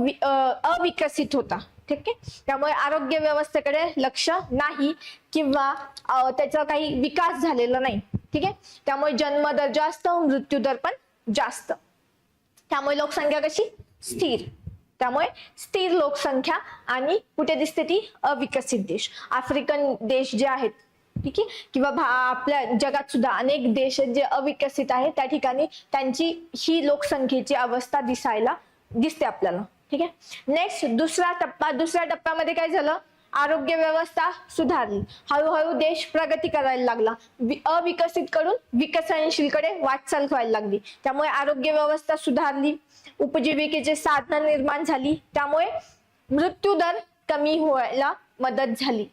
अविकसित होता. ठीक आहे. त्यामुळे आरोग्य व्यवस्थेकडे लक्ष नाही किंवा त्याचा काही विकास झालेला नाही. ठीक आहे. त्यामुळे जन्मदर जास्त, मृत्यूदर पण जास्त. त्यामुळे लोकसंख्या कशी? स्थिर. त्यामुळे स्थिर लोकसंख्या. आणि कुठे दिसते ती? अविकसित देश, आफ्रिकन देश जे आहेत, ठीक आहे, किंवा आपल्या जगात सुद्धा अनेक देश जे अविकसित आहेत, त्या ठिकाणी त्यांची ही लोकसंख्येची अवस्था दिसते आपल्याला. ठीक आहे. नेक्स्ट दुसऱ्या टप्प्यामध्ये काय झालं? आरोग्य व्यवस्था सुधारली. हळूहळू देश प्रगती करायला लागला. अविकसित कडून विकसनशील कडे वाटचाल व्हायला लागली. त्यामुळे आरोग्य व्यवस्था सुधारली, उपजीविकेचे साधन निर्माण झाली, त्यामुळे मृत्यूदर कमी व्हायला मदत झाली.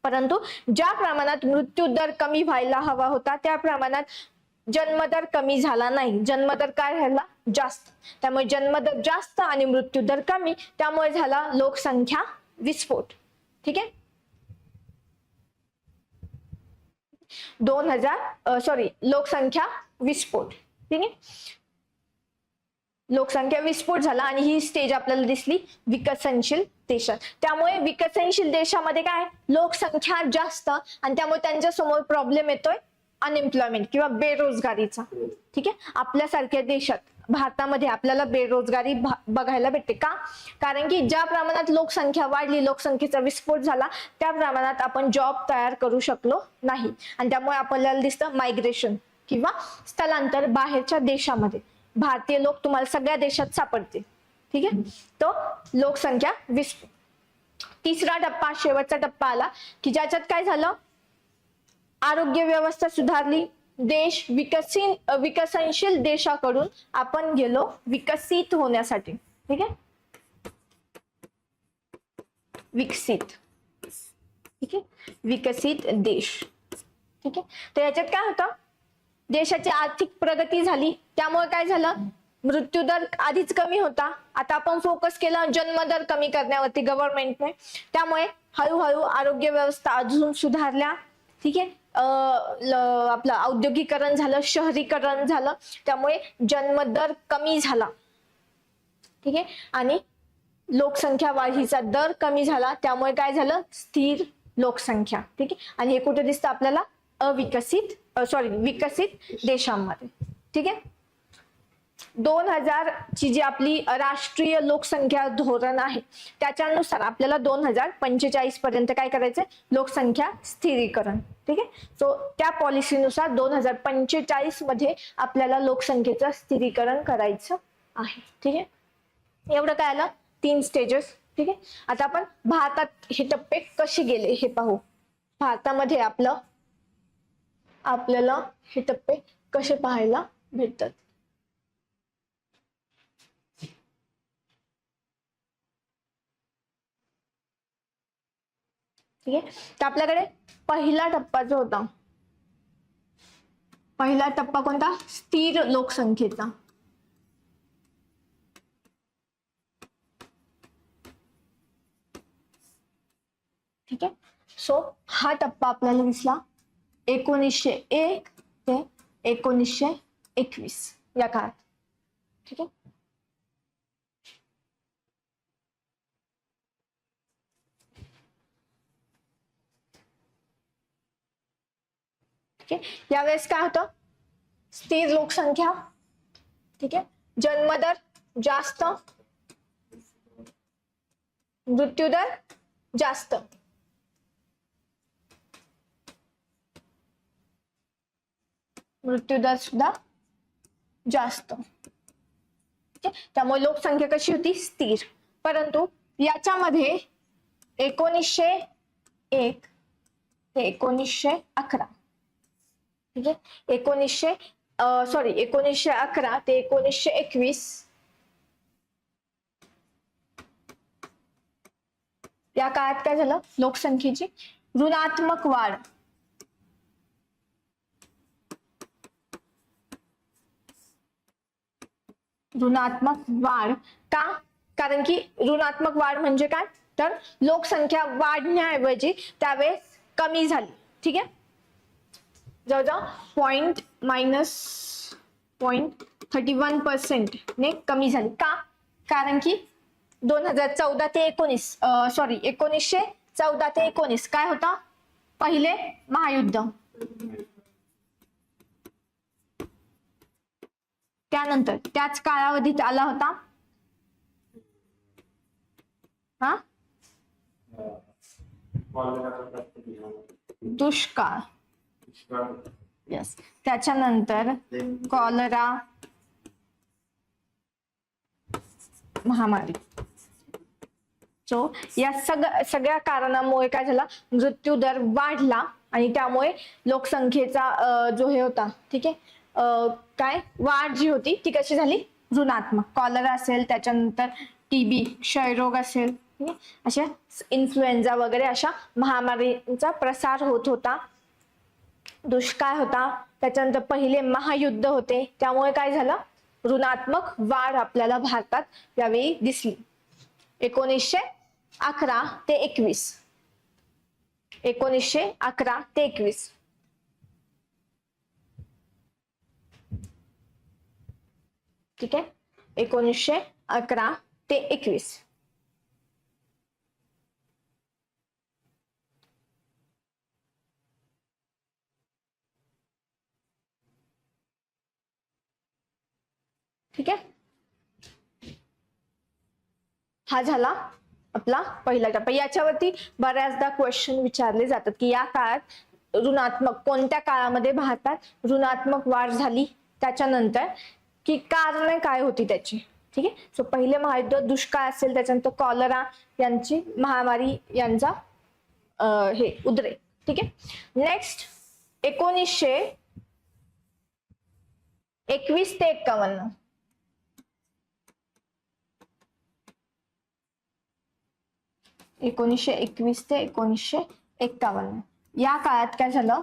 परंतु ज्या प्रमाणात मृत्यूदर कमी व्हायला हवा होता त्या प्रमाणात जन्मदर कमी झाला नाही. जन्मदर काय राहिला? जास्त. त्यामुळे जन्मदर जास्त आणि मृत्यूदर कमी, त्यामुळे झाला लोकसंख्या विस्फोट. ठीक आहे. लोकसंख्या विस्फोट. ठीक आहे. लोकसंख्या विस्फोट झाला आणि ही स्टेज आपल्याला दिसली विकसनशील देशात. त्यामुळे विकसनशील देशामध्ये काय? लोकसंख्या जास्त आणि त्यामुळे त्यांच्या समोर प्रॉब्लेम येतोय अनएम्प्लॉयमेंट किंवा बेरोजगारीचा. ठीक आहे. आपल्यासारख्या देशात, भारतामध्ये आपल्याला बेरोजगारी बघायला भेटते. का? कारण की ज्या प्रमाणात लोकसंख्या वाढली, लोकसंख्येचा विस्फोट झाला, त्या प्रमाणात आपण जॉब तयार करू शकलो नाही आणि त्यामुळे आपल्याला दिसतं मायग्रेशन किंवा स्थलांतर बाहेरच्या देशामध्ये. भारतीय लोक तुम्हाला सगळ्या देशात सापडतील. ठीक आहे. तो लोकसंख्या विस्फोट. तिसरा टप्पा, शेवटचा टप्पा आला की ज्याच्यात काय झालं? आरोग्य व्यवस्था सुधारली. देश विकसनशील देशाकडून आपण गेलो विकसित होण्यासाठी. ठीक आहे. विकसित. ठीक आहे. विकसित देश. ठीक आहे. तर याच्यात काय होतं? देशाची आर्थिक प्रगती झाली, त्यामुळे काय झालं? मृत्यूदर आधीच कमी होता, आता आपण फोकस केला जन्मदर कमी करण्यावरती गव्हर्नमेंटने. त्यामुळे हळूहळू आरोग्य व्यवस्था अजून सुधारल्या. ठीक आहे. आपलं औद्योगिकरण झालं, शहरीकरण झालं, त्यामुळे जन्मदर कमी झाला. ठीक आहे. आणि लोकसंख्या वाढीचा दर कमी झाला, त्यामुळे काय झालं? स्थिर लोकसंख्या. ठीक आहे. आणि हे कुठे दिसतं आपल्याला? विकसित देशांमध्ये. ठीक आहे. 2000 ची जी आपली राष्ट्रीय लोकसंख्या धोरण आहे त्याच्यानुसार आपल्याला 2045 पर्यंत काय करायचंय, लोकसंख्या स्थिरीकरण. ठीक आहे. सो त्या पॉलिसीनुसार 2045 मध्ये आपल्याला लोकसंख्येचं स्थिरीकरण करायचं आहे. ठीक आहे. एवढं काय आलं, 3 स्टेजेस. ठीक आहे. आता आपण भारतात हे टप्पे कसे गेले हे पाहू. भारतामध्ये आपल्याला हे टप्पे कसे पाहायला भेटतात. ठीक आहे. तर आपल्याकडे पहिला टप्पा जो होता, पहिला टप्पा कोणता, स्थिर लोकसंख्येचा. ठीक आहे. सो हा टप्पा आपल्याला दिसला 1901 ते 1921 या काळात. ठीक आहे. ठीक आहे. यावेळेस काय होतं, स्थिर लोकसंख्या. ठीक आहे. जन्मदर जास्त, मृत्यूदर जास्त. मृत्यूदर सुद्धा जास्त. त्यामुळे लोकसंख्या कशी होती, स्थिर. परंतु याच्यामध्ये 1901 ते 1911, ठीक आहे, 1911 ते 1921 या काळात काय झालं, लोकसंख्येची ऋणात्मक वाढ. ऋणात्मक वाढ का, कारण की ऋणात्मक वाढ म्हणजे काय, तर लोकसंख्या वाढण्याऐवजी त्यावेळेस कमी झाली. ठीक आहे. जवळजवळ -0.31% ने कमी झाली. का, कारण की 1914 ते 1919 काय होता, पहिले महायुद्ध. त्यानंतर त्याच कालावधीत आला होता दुष्काळ. यस. त्याच्यानंतर कॉलरा महामारी. सो या सगळ्या कारणामुळे काय झालं, मृत्यू दर वाढला आणि त्यामुळे लोकसंख्येचा जो हे होता, ठीक आहे, काय वाढ जी होती ती कशी झाली, ऋणात्मक. कॉलरा असेल, त्याच्यानंतर टीबी क्षयरोग असेल, अशा इन्फ्लुएन्झा वगैरे अशा महामारीचा प्रसार होत होता. दुष्काळ होता, त्याच्यानंतर पहिले महायुद्ध होते. त्यामुळे काय झालं, ऋणात्मक वाढ आपल्याला भारतात यावेळी दिसली. 1911 ते 21. 1911 ते 21. ठीक आहे. 1911 ते 21. ठीक आहे. हा झाला आपला पहिला टप्पा. याच्यावरती बऱ्याचदा क्वेश्चन विचारले जातात की या काळात ऋणात्मक, कोणत्या काळामध्ये भारतात ऋणात्मक वाढ झाली, त्याच्यानंतर की कारणे काय होती त्याची. ठीक आहे. सो पहिले महायुद्ध, दुष्काळ असेल, त्याच्यानंतर कॉलरा यांची महामारी यांचा हे उद्रेक. ठीक आहे. नेक्स्ट 1921 ते 51. 1921 ते 1951 या काळात काय झालं,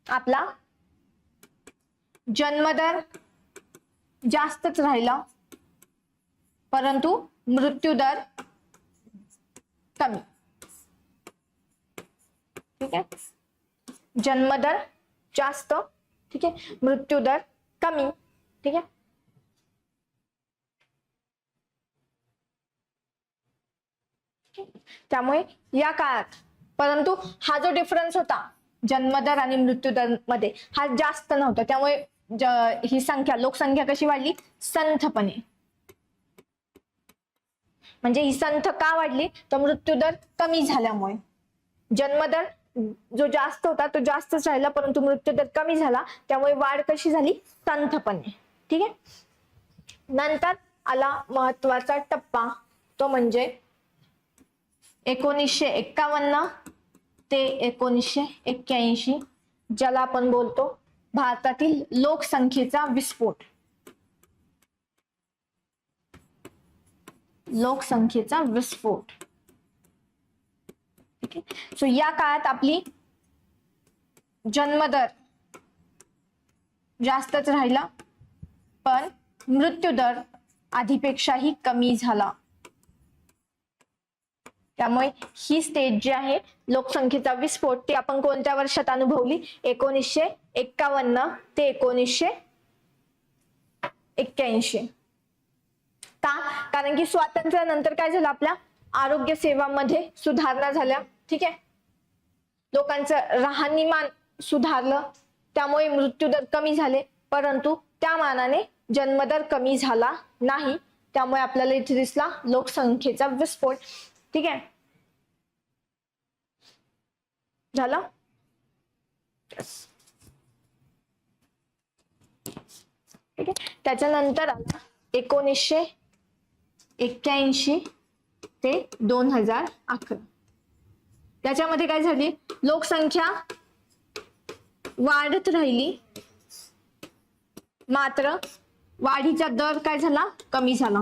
आपला जन्मदर जास्तच राहिला परंतु मृत्यूदर कमी. ठीक आहे. जन्मदर जास्त, ठीक आहे, मृत्यूदर कमी. ठीक आहे. त्यामुळे या काळात, परंतु हा जो डिफरन्स होता जन्मदर आणि मृत्यूदर मध्ये हा जास्त नव्हता, त्यामुळे ही संख्या लोकसंख्या कशी वाढली? संथपणे. म्हणजे ही संथ का वाढली? तर मृत्यूदर कमी झाल्यामुळे. जन्मदर जो जास्त होता तो जास्तच राहिला, परंतु मृत्यूदर कमी झाला, त्यामुळे वाढ कशी झाली? संथपणे. ठीक आहे. नंतर आला महत्वाचा टप्पा, तो म्हणजे 1951 ते 1981, ज्याला आपण बोलतो भारतातील लोकसंख्येचा विस्फोट. लोकसंख्येचा विस्फोट. ठीक आहे. सो या काळात आपली जन्मदर जास्तच राहिला, पण मृत्यूदर आधीपेक्षाही कमी झाला. त्यामुळे ही स्टेज जी आहे लोकसंख्येचा विस्फोट, ती आपण कोणत्या वर्षात अनुभवली? 1951 ते 1981. का? कारण की स्वातंत्र्यानंतर काय झालं? आपल्या आरोग्य सेवामध्ये सुधारणा झाल्या. ठीक आहे. लोकांचं राहणीमान सुधारलं, त्यामुळे मृत्यूदर कमी झाले, परंतु त्या मानाने जन्मदर कमी झाला नाही. त्यामुळे आपल्याला इथे दिसला लोकसंख्येचा विस्फोट. ठीक आहे. झालं. ठीक आहे. त्याच्यानंतर 1981 ते 2011, त्याच्यामध्ये काय झाली? लोकसंख्या वाढत राहिली, मात्र वाढीचा दर काय झाला? कमी झाला.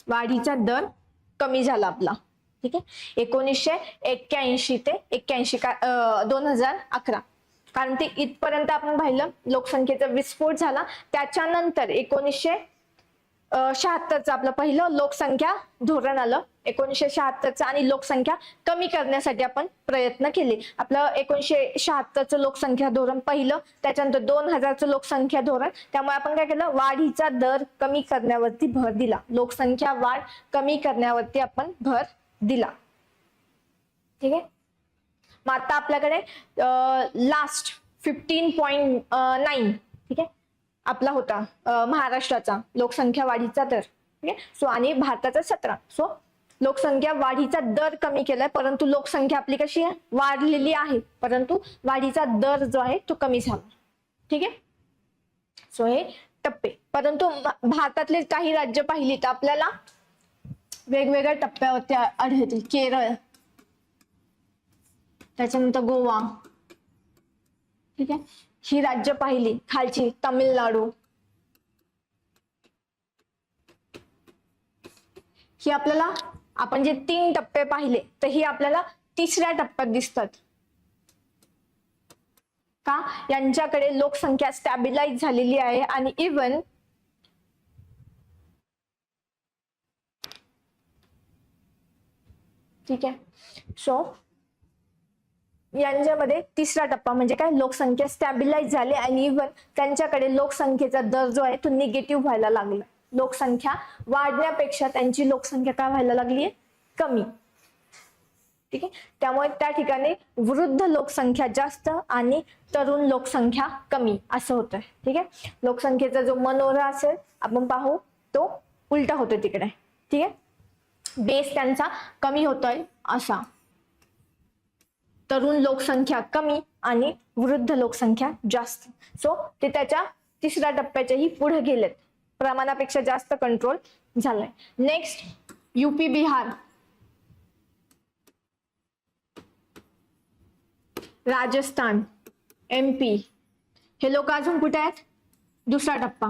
वाढीचा दर कमी झाला आपला. ठीक आहे. 1981 ते 2011, कारण ते इथपर्यंत आपण पाहिलं लोकसंख्येचा विस्फोट झाला. त्याच्यानंतर 1976चं आपलं पहिलं लोकसंख्या धोरण आलं. 1976चं आणि लोकसंख्या कमी करण्यासाठी आपण प्रयत्न केले. आपलं 1976चं लोकसंख्या धोरण पहिलं, त्याच्यानंतर 2000चं लोकसंख्या धोरण. त्यामुळे आपण काय केलं? वाढीचा दर कमी करण्यावरती भर दिला. लोकसंख्या वाढ कमी करण्यावरती आपण भर दिला. ठीक आहे. मग आता आपल्याकडे लास्ट 15.9 ठीक आहे आपला होता महाराष्ट्राचा लोकसंख्या वाढीचा दर. ठीक आहे. सो आणि भारताचा 17. सो लोकसंख्या वाढीचा दर कमी केलाय, परंतु लोकसंख्या आपली कशी आहे? वाढलेली आहे, परंतु वाढीचा दर जो आहे तो कमी झाला. ठीक आहे. सो हे टप्पे. परंतु भारतातले काही राज्य पाहिली तर आपल्याला वेगवेगळ्या टप्प्यावरती आढळतील. केरळ, त्याच्यानंतर गोवा. ठीक आहे. ही राज्य पाहिली. खालची तामिळनाडू, ही आपल्याला, आपण जे 3 टप्पे पाहिले तर ही आपल्याला तिसऱ्या टप्प्यात दिसतात. का? यांच्याकडे लोकसंख्या स्टॅबिलाइज झालेली आहे आणि इव्हन ठीक आहे. सो यांच्यामध्ये तिसरा टप्पा म्हणजे काय? लोकसंख्या स्टॅबिलाइज झाली आणि इव्हन त्यांच्याकडे लोकसंख्येचा दर जो आहे तो निगेटिव्ह व्हायला लागला. लोकसंख्या वाढण्यापेक्षा त्यांची लोकसंख्या काय व्हायला लागली? कमी. ठीक आहे. त्यामुळे त्या ठिकाणी वृद्ध लोकसंख्या जास्त आणि तरुण लोकसंख्या कमी असं होतंय. ठीक आहे. लोकसंख्येचा जो मनोरा असेल आपण पाहू तो उलटा होतो तिकडे. ठीक आहे. बेस त्यांचा कमी होतोय असा. तरुण लोकसंख्या कमी आणि वृद्ध लोकसंख्या जास्त. सो ते त्याच्या तिसऱ्या टप्प्याच्याही पुढे गेलेत. प्रमाणापेक्षा जास्त कंट्रोल झालाय. Next UP, Bihar, Rajasthan, MP हे लोक अजून कुठे आहेत? दुसरा टप्पा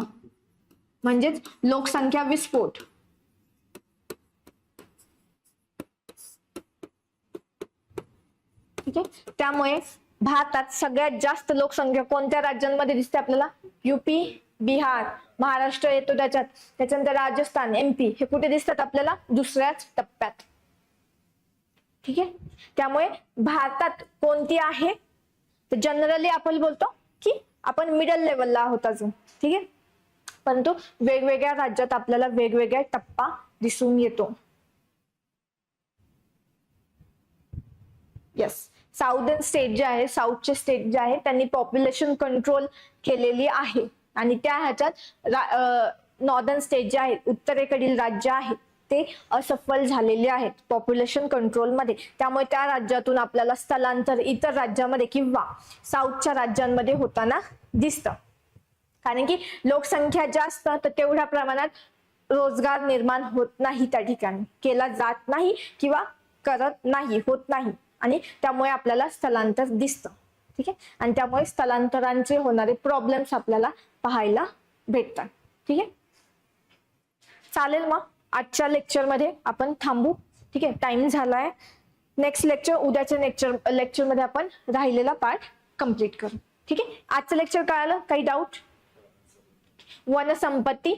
म्हणजेच लोकसंख्या विस्फोट. ठीक आहे. त्यामुळे भारतात सगळ्यात जास्त लोकसंख्या कोणत्या राज्यांमध्ये दिसते आपल्याला? यूपी, बिहार, महाराष्ट्र येतो त्याच्यात, त्याच्यानंतर राजस्थान, MP हे कुठे दिसतात आपल्याला? दुसऱ्याच टप्प्यात. ठीक आहे. त्यामुळे भारतात कोणती आहे तर जनरली आपण बोलतो की आपण मिडल लेवलला आहोत अजून. ठीक आहे. परंतु वेगवेगळ्या राज्यात आपल्याला वेगवेगळा टप्पा दिसून येतो. येस. साऊदर्न स्टेट जे आहे, साऊथचे स्टेट जे आहे त्यांनी पॉप्युलेशन कंट्रोल केलेली आहे आणि त्या ह्याच्यात नॉर्दर्न स्टेट जे आहेत, उत्तरेकडील राज्य आहेत ते असफल झालेले आहेत पॉप्युलेशन कंट्रोलमध्ये. त्यामुळे त्या राज्यातून आपल्याला स्थलांतर इतर राज्यामध्ये किंवा साऊथच्या राज्यांमध्ये होताना दिसतं. कारण की लोकसंख्या जास्त तर तेवढ्या प्रमाणात रोजगार निर्माण होत नाही, त्या ठिकाणी केला जात नाही किंवा करत नाही, होत नाही आणि त्यामुळे आपल्याला स्थलांतर दिसतं. ठीक आहे, आणि त्यामुळे स्थलांतरांचे होणारे प्रॉब्लेम्स आपल्याला पाहायला भेटतात. ठीक आहे, चालेल. मग आजच्या लेक्चरमध्ये आपण थांबू. ठीक आहे, टाइम झालाय. नेक्स्ट लेक्चर, उद्याच्या लेक्चरमध्ये आपण राहिलेला पार्ट कंप्लीट करू. ठीक आहे, आजचं लेक्चर कळालं? काही डाऊट? वनसंपत्ती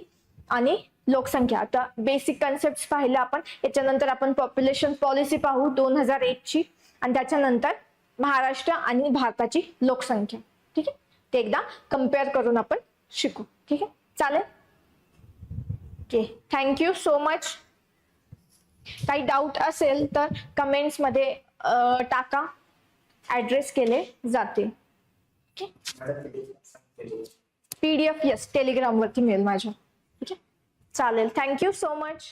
आणि लोकसंख्या, आता बेसिक कन्सेप्ट पाहिले आपण. याच्यानंतर आपण पॉप्युलेशन पॉलिसी पाहू 2001 ची आणि त्याच्यानंतर महाराष्ट्र आणि भारताची लोकसंख्या. ठीक आहे, ते एकदा कम्पेअर करून आपण शिकू. ठीक आहे, चालेल. Okay, thank you so much. काही डाऊट असेल तर कमेंट्स मध्ये टाका, ऍड्रेस केले जातील. ओके, PDF यस टेलिग्राम वरती मिळेल माझ्या. ठीक आहे, चालेल. Thank you so much.